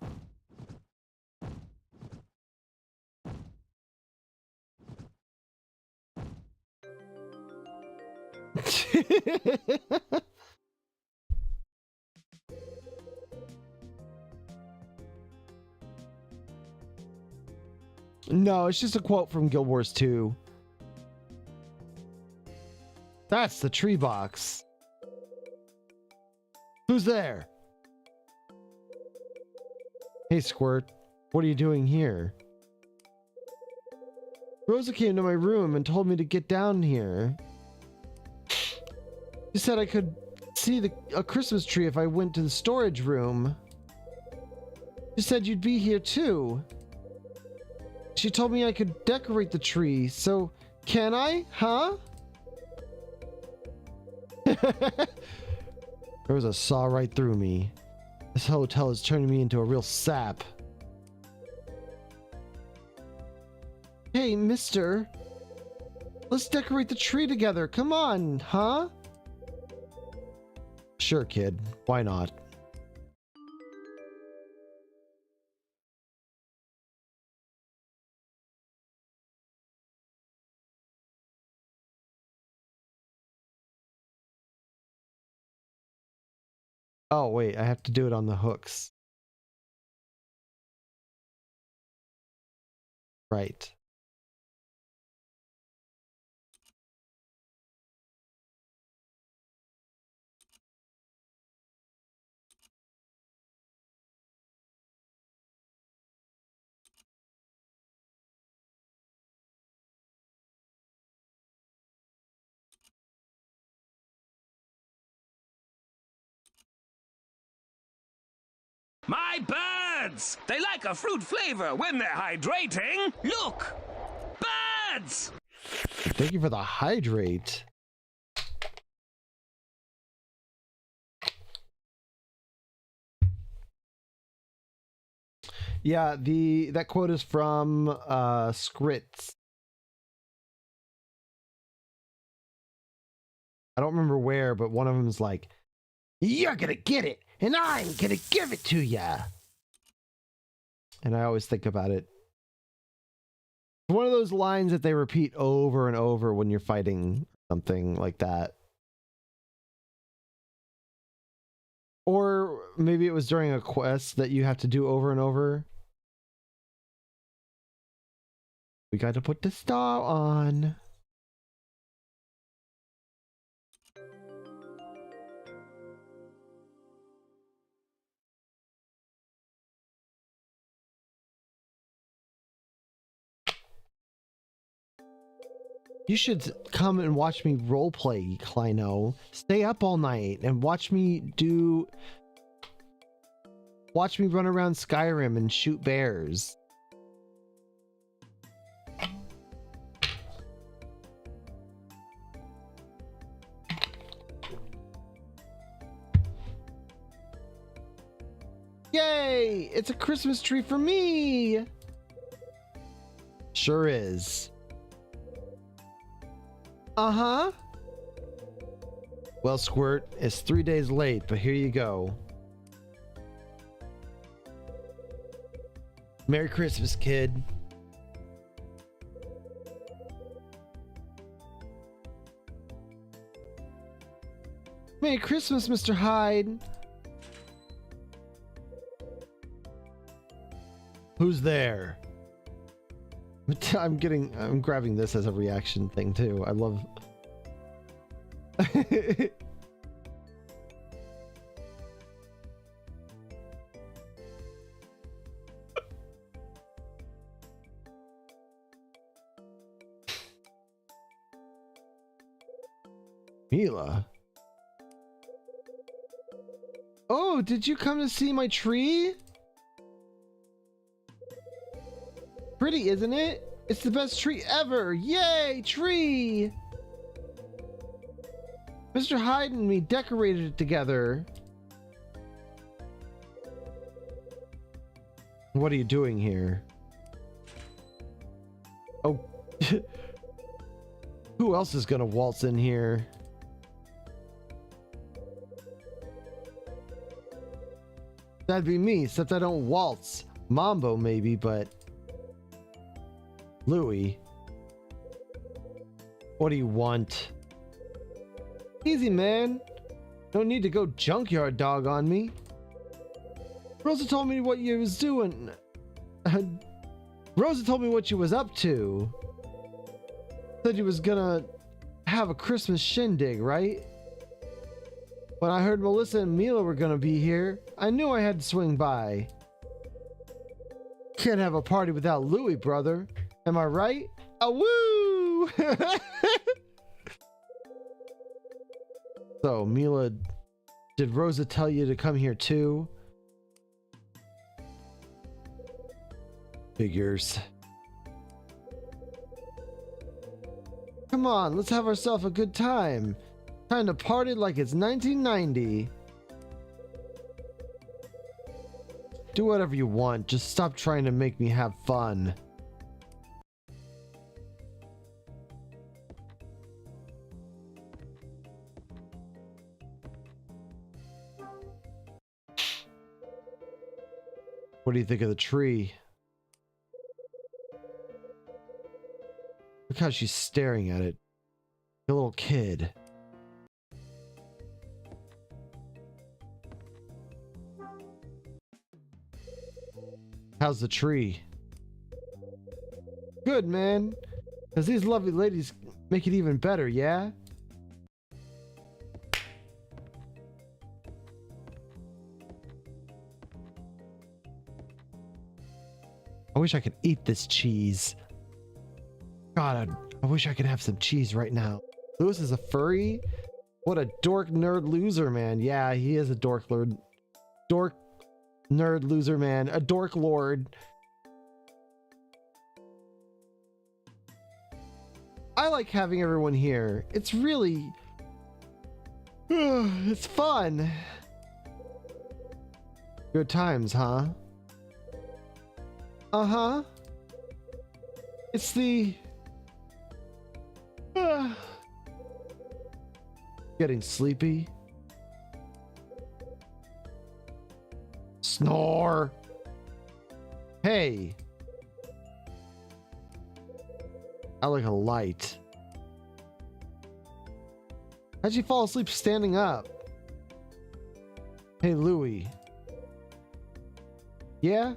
No, it's just a quote from Guild Wars 2. That's the tree box. Who's there? Hey, Squirt. What are you doing here? Rosa came to my room and told me to get down here. She said I could see a Christmas tree if I went to the storage room. She said you'd be here too. She told me I could decorate the tree, so can I? Huh? There was a saw right through me. This hotel is turning me into a real sap. Hey, mister. Let's decorate the tree together. Come on, huh? Sure, kid. Why not? Oh, wait. I have to do it on the hooks. Right. My birds! They like a fruit flavor when they're hydrating. Look! Birds! Thank you for the hydrate. Yeah, that quote is from Scrits. I don't remember where, but one of them is like, "You're gonna get it, and I'm gonna give it to ya." And I always think about it. It's one of those lines that they repeat over and over when you're fighting something like that. Or maybe it was during a quest that you have to do over and over. We got to put the star on. You should come and watch me roleplay, Kleino. Stay up all night and watch me run around Skyrim and shoot bears. Yay! It's a Christmas tree for me! Sure is. Uh-huh. Well, Squirt, it's 3 days late, but here you go. Merry Christmas, kid. Merry Christmas, Mr. Hyde. Who's there? I'm grabbing this as a reaction thing too. I love. Mila. Oh, did you come to see my tree? Pretty, isn't it? It's the best tree ever! Yay, tree! Mr. Hyde and me decorated it together. What are you doing here? Oh. Who else is gonna waltz in here? That'd be me, except I don't waltz. Mambo maybe, but... Louis, what do you want? Easy, man. No need to go junkyard dog on me. Rosa told me what you was doing. Rosa told me what you was up to. Said you was gonna have a Christmas shindig, right? When I heard Melissa and Mila were gonna be here, I knew I had to swing by. Can't have a party without Louie, brother. Am I right? A woo! So, Mila, did Rosa tell you to come here too? Figures. Come on, let's have ourselves a good time. Time to party like it's 1990. Do whatever you want, just stop trying to make me have fun. What do you think of the tree? Look how she's staring at it. Like a little kid. How's the tree? Good, man. Because these lovely ladies make it even better, yeah? I wish I could eat this cheese. God, I wish I could have some cheese right now. Lewis is a furry? What a dork nerd loser, man. Yeah, he is a dork lord. Dork nerd loser, man. A dork lord. I like having everyone here. It's really... it's fun. Good times, huh? Uh-huh. It's the... Getting sleepy. Snore. Hey. I like a light. How'd you fall asleep standing up? Hey, Louie. Yeah?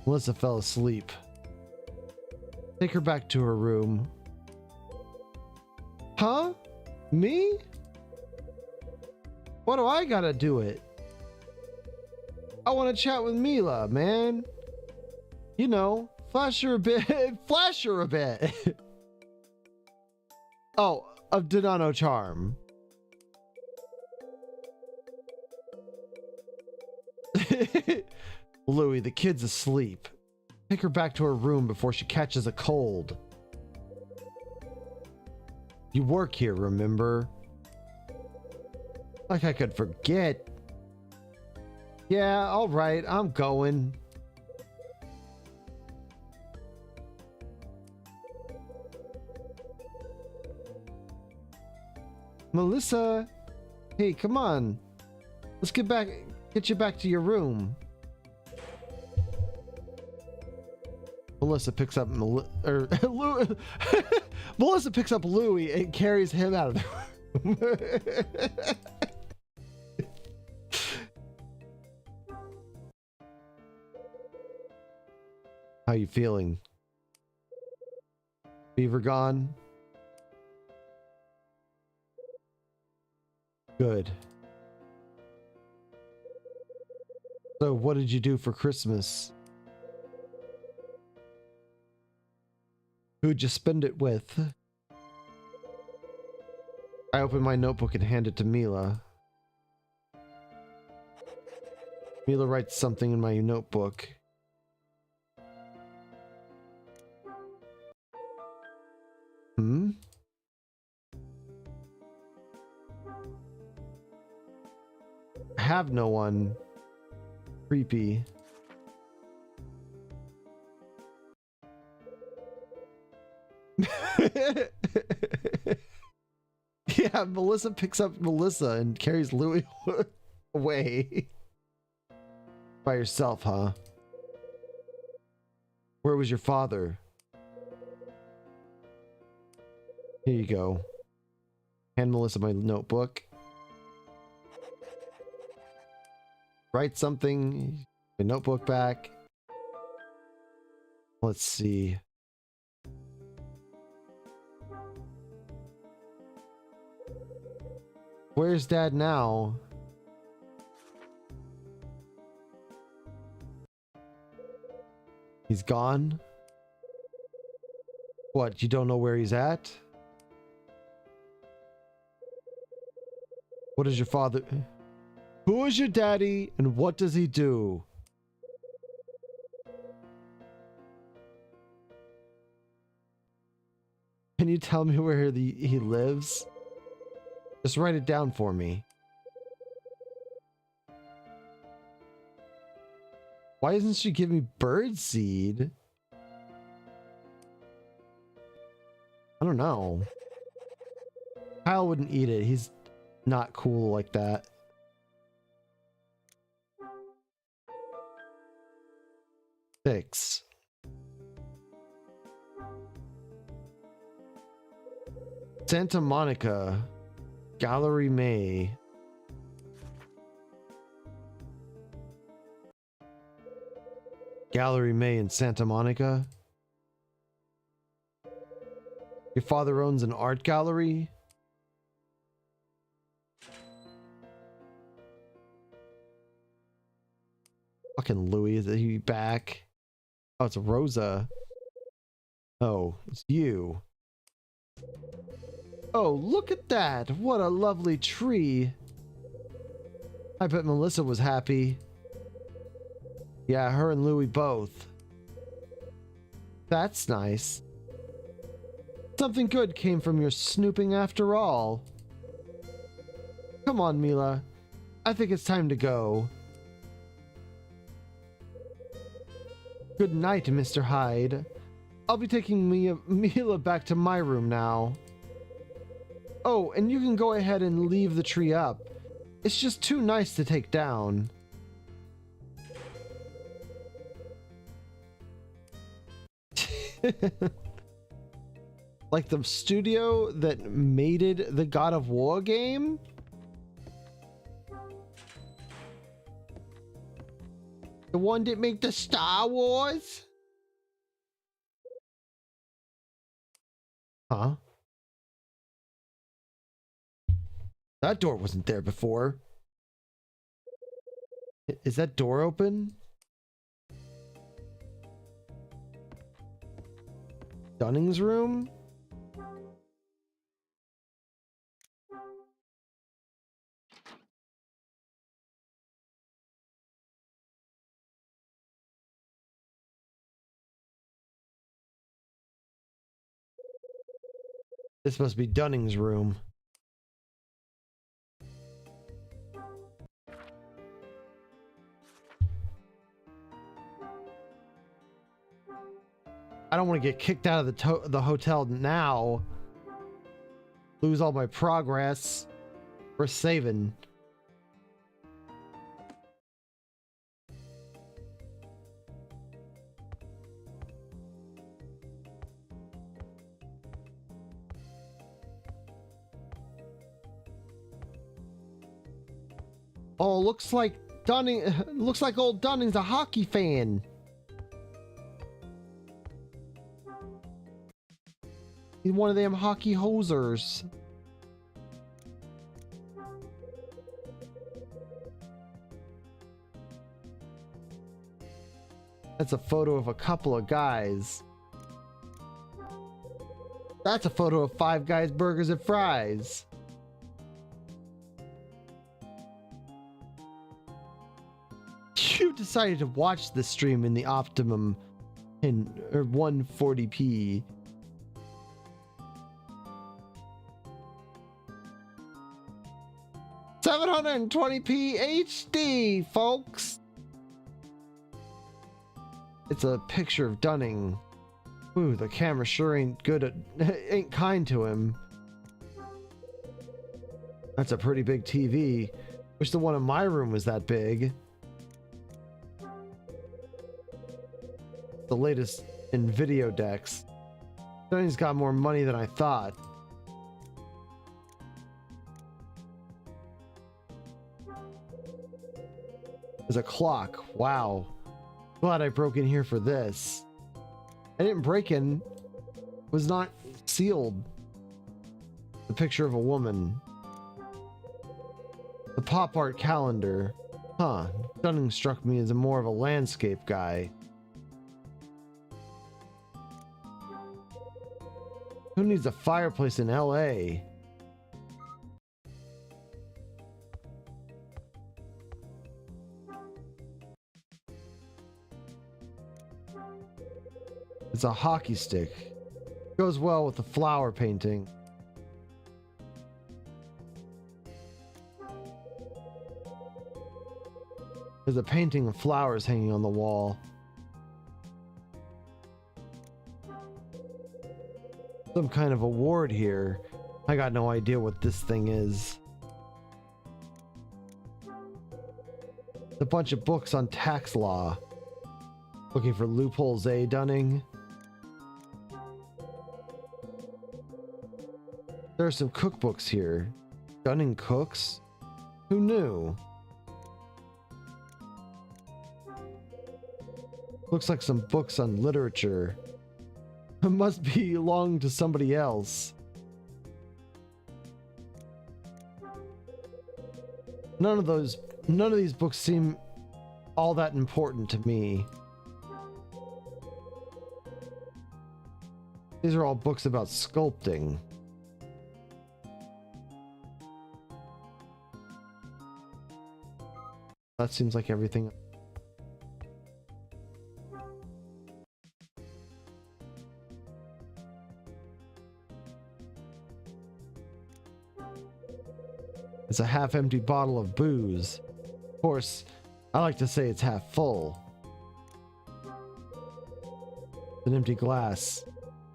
Melissa fell asleep. Take her back to her room. Huh? Me? What do I gotta do it? I want to chat with Mila, man. You know, flash her a bit. Flash her a bit. Oh, of Donano Charm. Louie, the kid's asleep. Take her back to her room before she catches a cold. You work here, remember? Like I could forget. Yeah, alright, I'm going. Melissa! Hey, come on. Let's get you back to your room. Melissa picks up Melissa picks up Louie and carries him out of the room. How you feeling? Fever gone? Good. So what did you do for Christmas? Who'd you spend it with? I open my notebook and hand it to Mila. Mila writes something in my notebook. Hmm? I have no one. Creepy. Yeah, Melissa picks up Melissa and carries Louie away. By yourself, huh? Where was your father? Here you go. Hand Melissa my notebook. Write something. My notebook back. Let's see. Where's Dad now? He's gone? What, you don't know where he's at? What is your father? Who is your daddy and what does he do? Can you tell me where he lives? Just write it down for me. Why doesn't she give me birdseed? I don't know. Kyle wouldn't eat it. He's not cool like that. Six. Santa Monica. Gallery May. Gallery May in Santa Monica. Your father owns an art gallery? Fucking Louis, is he back? Oh, it's Rosa. Oh, it's you. Oh, look at that! What a lovely tree! I bet Melissa was happy. Yeah, her and Louis both. That's nice. Something good came from your snooping after all. Come on, Mila. I think it's time to go. Good night, Mr. Hyde. I'll be taking Mila back to my room now. Oh, and you can go ahead and leave the tree up. It's just too nice to take down. Like the studio that mated the God of War game? The one that made the Star Wars? Huh? That door wasn't there before. Is that door open? Dunning's room? This must be Dunning's room. I don't want to get kicked out of the hotel now. Lose all my progress. We're saving. Oh, looks like looks like old Dunning's a hockey fan. He's one of them hockey hosers. That's a photo of a couple of guys. That's a photo of Five Guys Burgers and Fries. You decided to watch the stream in the optimum in 140p. $720p HD, folks. It's a picture of Dunning. Ooh, the camera sure ain't good at ain't kind to him. That's a pretty big TV. Wish the one in my room was that big. The latest in video decks. Dunning's got more money than I thought. There's a clock. Wow. Glad I broke in here for this. I didn't break in. It was not sealed. The picture of a woman. The pop art calendar. Huh. Dunning struck me as more of a landscape guy. Who needs a fireplace in LA? It's a hockey stick. Goes well with the flower painting. There's a painting of flowers hanging on the wall. Some kind of award here. I got no idea what this thing is. A bunch of books on tax law. Looking for loopholes, eh, Dunning? There are some cookbooks here. Dunning cooks? Who knew? Looks like some books on literature. It must belong to somebody else. None of these books seem all that important to me. These are all books about sculpting. That seems like everything. It's a half-empty bottle of booze. Of course, I like to say it's half full. An empty glass.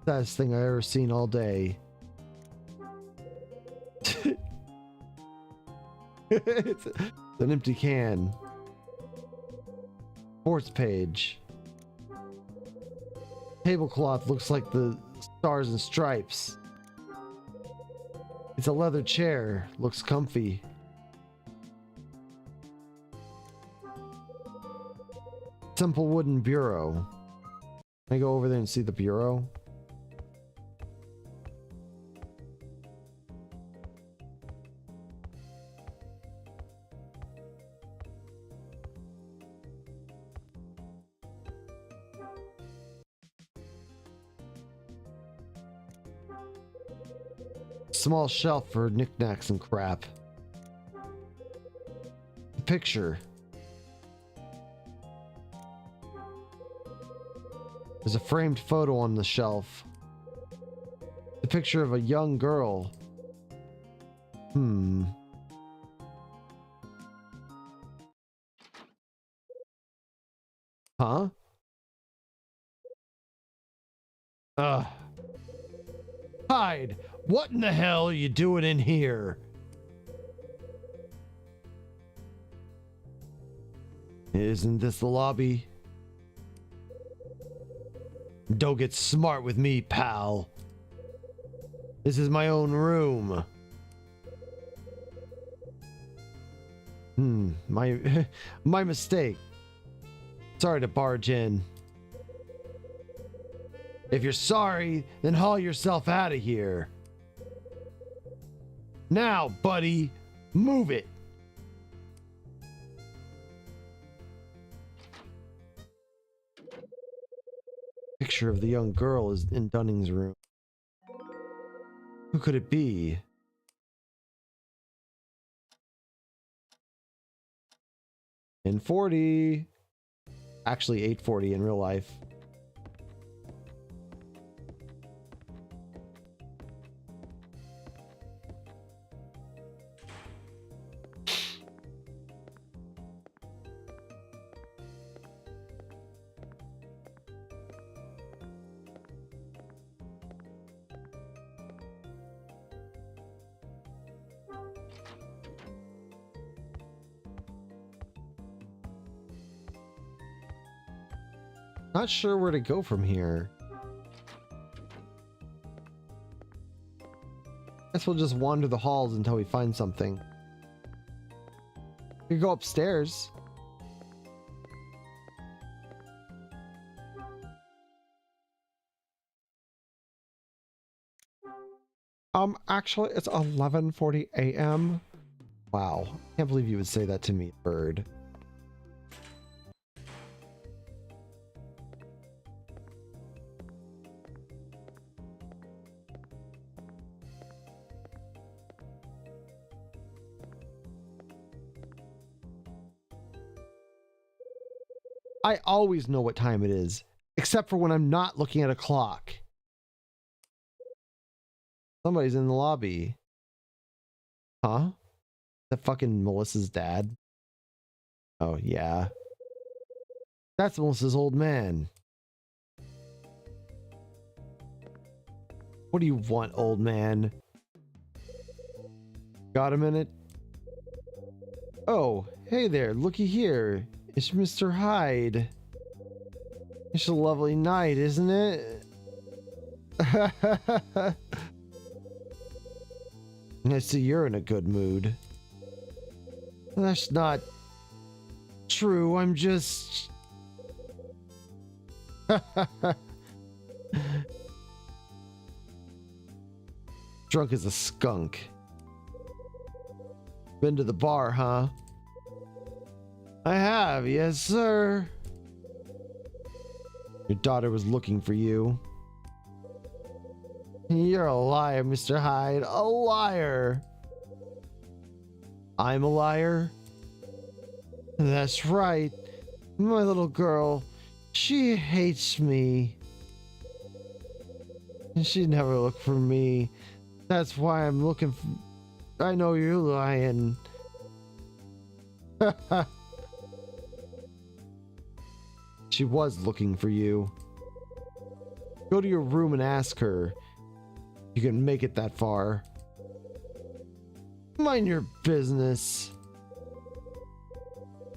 Saddest thing I've ever seen all day. It's an empty can. Sports page. Tablecloth looks like the Stars and Stripes. It's a leather chair. Looks comfy. Simple wooden bureau. Can I go over there and see the bureau? Small shelf for knickknacks and crap. Picture. There's a framed photo on the shelf. The picture of a young girl. Huh? Hide! What in the hell are you doing in here? Isn't this the lobby? Don't get smart with me, pal. This is my own room. My mistake. Sorry to barge in. If you're sorry, then haul yourself out of here. Now, buddy, move it. Picture of the young girl is in Dunning's room. Who could it be? In 40. Actually 840 in real life. Not sure where to go from here. Guess we'll just wander the halls until we find something. We could go upstairs. Actually, it's 11:40 a.m. Wow. Can't believe you would say that to me, bird. I always know what time it is, except for when I'm not looking at a clock. Somebody's in the lobby. Huh? That fucking Melissa's dad? Oh, yeah. That's Melissa's old man. What do you want, old man? Got a minute? Oh, hey there, looky here. It's Mr. Hyde. It's a lovely night, isn't it? I see you're in a good mood. That's not true, I'm just... Drunk as a skunk. Been to the bar, huh? I have, yes, sir. Your daughter was looking for you. You're a liar, Mr. Hyde. A liar. I'm a liar? That's right. My little girl, she hates me. And she never looked for me. That's why I'm looking for... I know you're lying. She was looking for you. Go to your room and ask her. You can make it that far. Mind your business.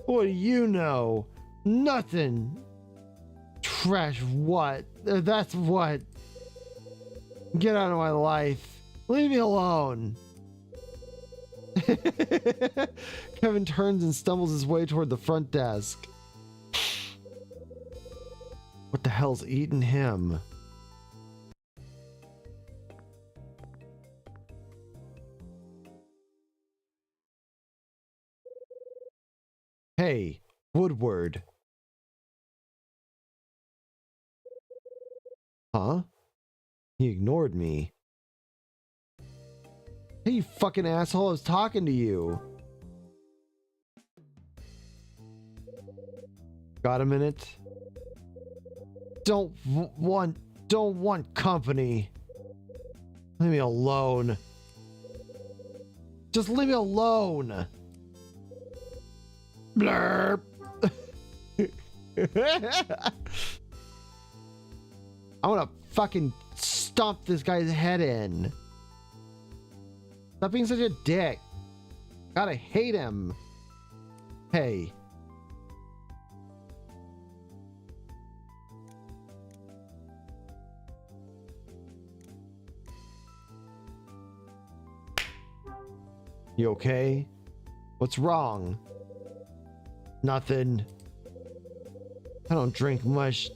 What do you know? Nothing. Trash what? That's what. Get out of my life. Leave me alone. Kevin turns and stumbles his way toward the front desk. What the hell's eating him? Hey, Woodward. Huh? He ignored me. Hey, you fucking asshole, I was talking to you. Got a minute? Don't want company. Leave me alone. Just leave me alone. Blurp. I want to fucking stomp this guy's head in. Stop being such a dick. Gotta hate him. Hey. You okay? What's wrong? Nothing. I don't drink much.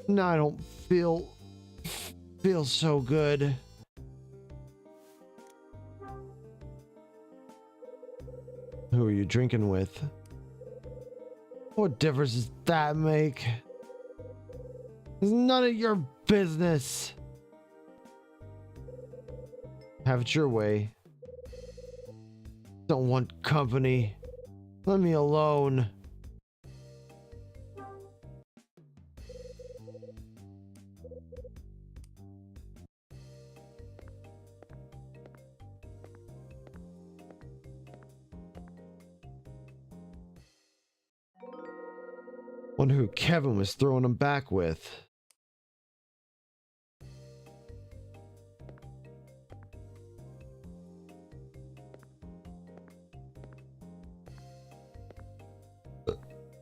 No, I don't feel so good. Who are you drinking with? What difference does that make? It's none of your business. Have it your way. Don't want company. Let me alone. Wonder who Kevin was throwing him back with.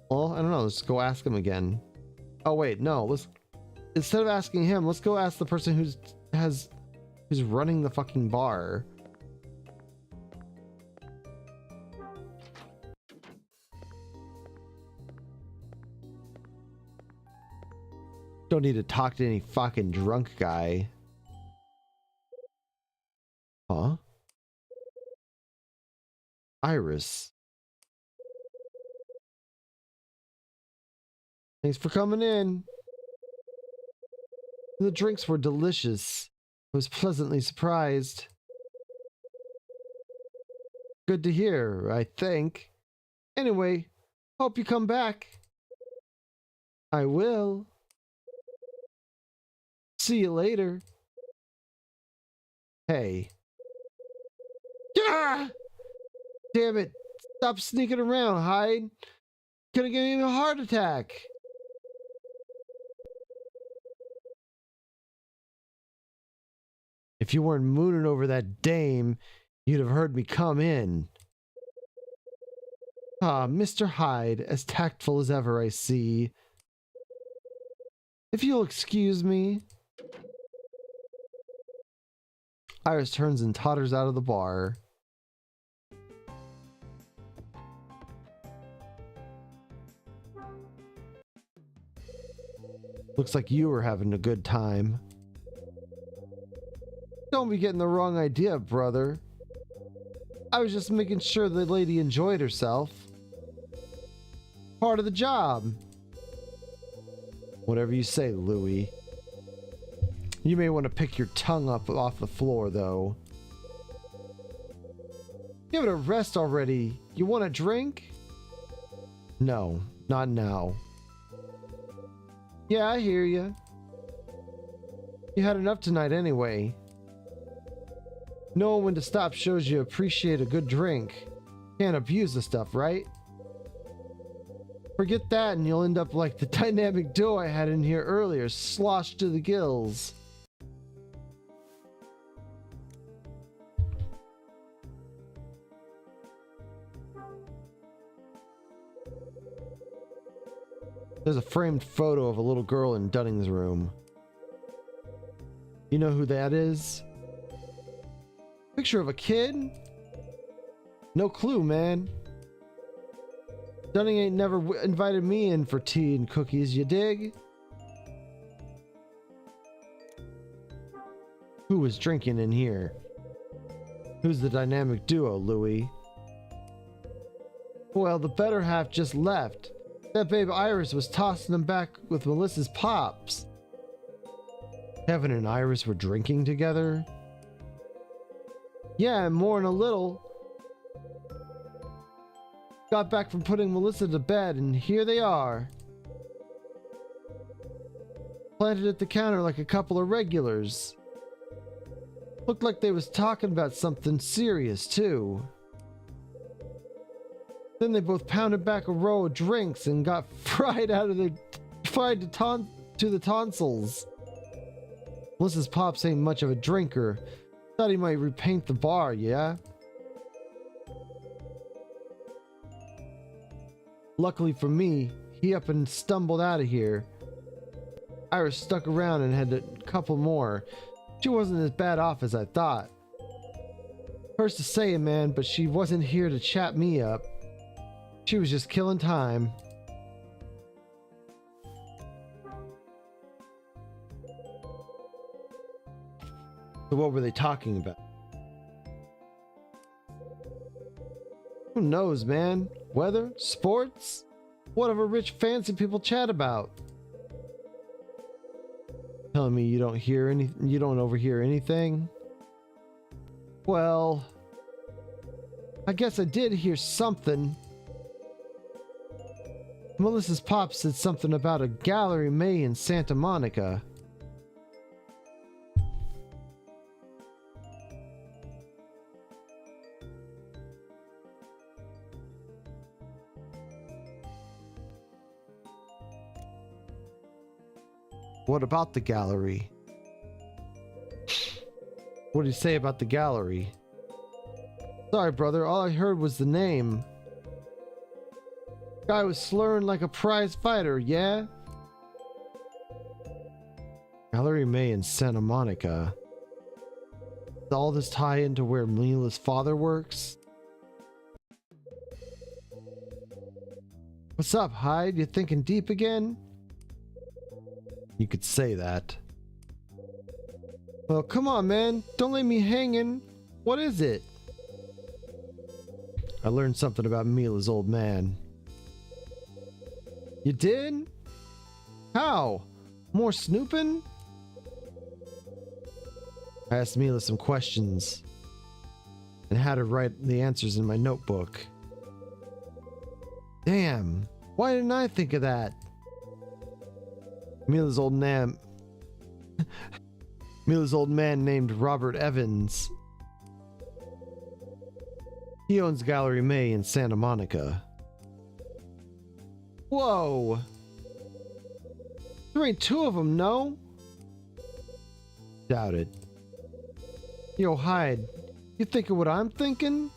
Well, I don't know. Let's go ask him again. Oh wait, no. Let's instead of asking him, let's go ask the person who's running the fucking bar. Don't need to talk to any fucking drunk guy. Huh? Iris. Thanks for coming in. The drinks were delicious. I was pleasantly surprised. Good to hear, I think. Anyway, hope you come back. I will. See you later. Hey. Yeah! Damn it. Stop sneaking around, Hyde. Gonna give me a heart attack. If you weren't mooning over that dame, you'd have heard me come in. Ah, Mr. Hyde, as tactful as ever, I see. If you'll excuse me. Iris turns and totters out of the bar. Looks like you were having a good time. Don't be getting the wrong idea, brother. I was just making sure the lady enjoyed herself. Part of the job. Whatever you say, Louis. You may want to pick your tongue up off the floor, though. Give it a rest already. You want a drink? No, not now. Yeah, I hear you. You had enough tonight anyway. Knowing when to stop shows you appreciate a good drink. Can't abuse the stuff, right? Forget that and you'll end up like the dynamic duo I had in here earlier, sloshed to the gills. There's a framed photo of a little girl in Dunning's room. You know who that is? Picture of a kid? No clue, man. Dunning ain't never invited me in for tea and cookies, you dig? Who was drinking in here? Who's the dynamic duo, Louis? Well, the better half just left. That babe Iris was tossing them back with Melissa's pops. Kevin and Iris were drinking together? Yeah, more than a little. Got back from putting Melissa to bed, and here they are. Planted at the counter like a couple of regulars. Looked like they was talking about something serious, too. Then they both pounded back a row of drinks and got fried to the tonsils. Melissa's pops ain't much of a drinker. Thought he might repaint the bar, yeah? Luckily for me, he up and stumbled out of here. Iris stuck around and had a couple more. She wasn't as bad off as I thought. Hurts to say it, man, but she wasn't here to chat me up. She was just killing time. So what were they talking about? Who knows, man? Weather? Sports? Whatever rich fancy people chat about. Telling me you don't hear you don't overhear anything? Well, I guess I did hear something. Melissa's pop said something about a Gallery May in Santa Monica. What about the gallery? What did he say about the gallery? Sorry, brother, all I heard was the name. Guy was slurring like a prize fighter, yeah? Gallery May in Santa Monica. Does all this tie into where Mila's father works? What's up, Hyde? You thinking deep again? You could say that. Well, come on, man. Don't leave me hanging. What is it? I learned something about Mila's old man. You did? How? More snooping? I asked Mila some questions and had her write the answers in my notebook. Damn, why didn't I think of that? Mila's old man named Robert Evans. He owns Gallery May in Santa Monica. Whoa! There ain't two of them, no? Doubt it. Yo, Hyde, you thinking what I'm thinking?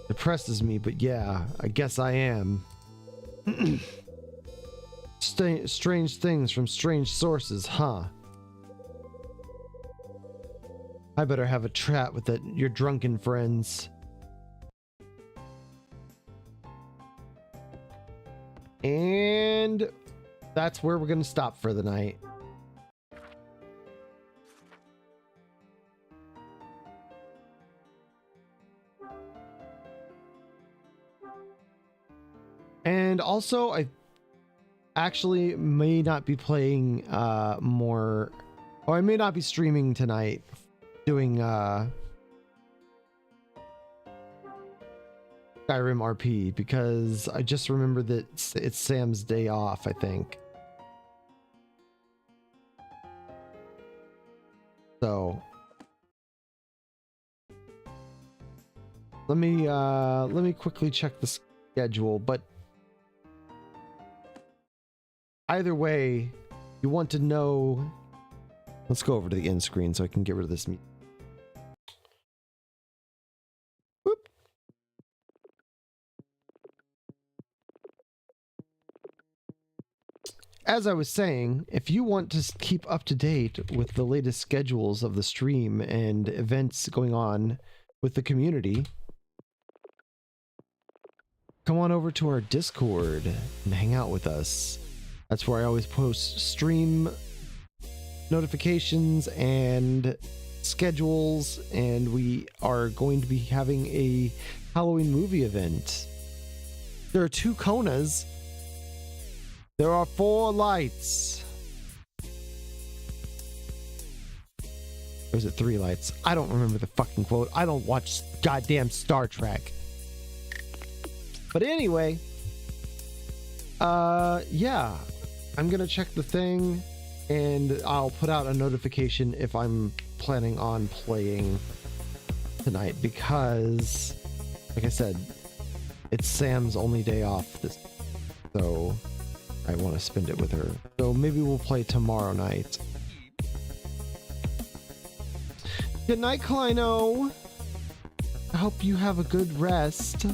Depresses me, but yeah, I guess I am. Strange things from strange sources, huh? I better have a chat with your drunken friends. And that's where we're gonna stop for the night. And also, I actually may not be playing more, or I may not be streaming tonight, doing Skyrim RP, because I just remember that it's Sam's day off, I think. So let me quickly check the schedule, but either way, you want to know. Let's go over to the end screen so I can get rid of this. Whoop. As I was saying, if you want to keep up to date with the latest schedules of the stream and events going on with the community, come on over to our Discord and hang out with us. That's where I always post stream notifications and schedules, and we are going to be having a Halloween movie event. There are 2 Konas. There are 4 lights. Or is it 3 lights? I don't remember the fucking quote. I don't watch goddamn Star Trek. But anyway, yeah, I'm gonna check the thing and I'll put out a notification if I'm planning on playing tonight, because like I said, it's Sam's only day off this, so I want to spend it with her. So maybe we'll play tomorrow night. Good night, Kleino. I hope you have a good rest.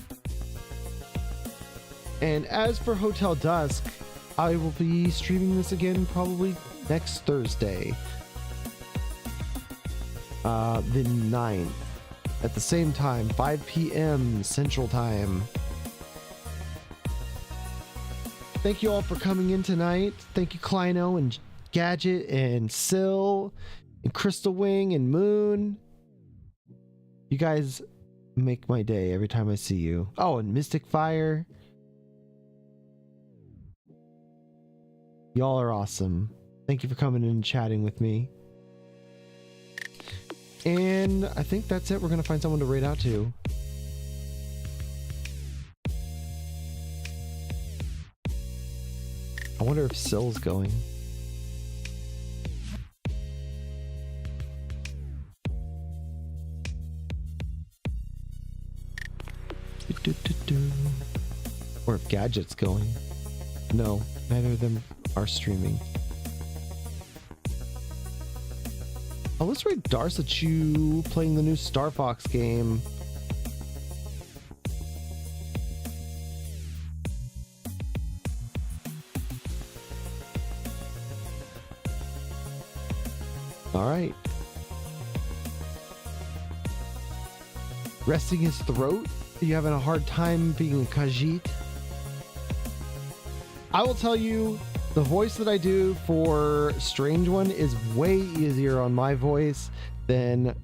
And as for Hotel Dusk, I will be streaming this again probably next Thursday, the 9th, at the same time, 5 p.m. Central Time. Thank you all for coming in tonight. Thank you, Kleino and Gadget and Syl and Crystal Wing and Moon. You guys make my day every time I see you. Oh, and Mystic Fire. Y'all are awesome. Thank you for coming in and chatting with me. And I think that's it. We're going to find someone to raid out to. I wonder if Syl's going. Or if Gadget's going. No, neither of them are streaming. Oh, let's read Darsachu playing the new Star Fox game. All right. Resting his throat? Are you having a hard time being a Khajiit? I will tell you, the voice that I do for Strange One is way easier on my voice than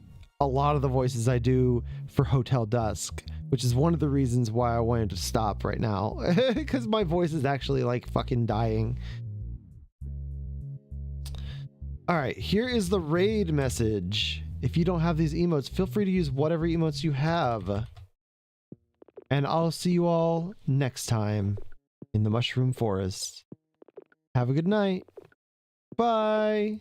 a lot of the voices I do for Hotel Dusk, which is one of the reasons why I wanted to stop right now, because my voice is actually like fucking dying. All right, here is the raid message. If you don't have these emotes, feel free to use whatever emotes you have. And I'll see you all next time in the Mushroom Forest. Have a good night. Bye.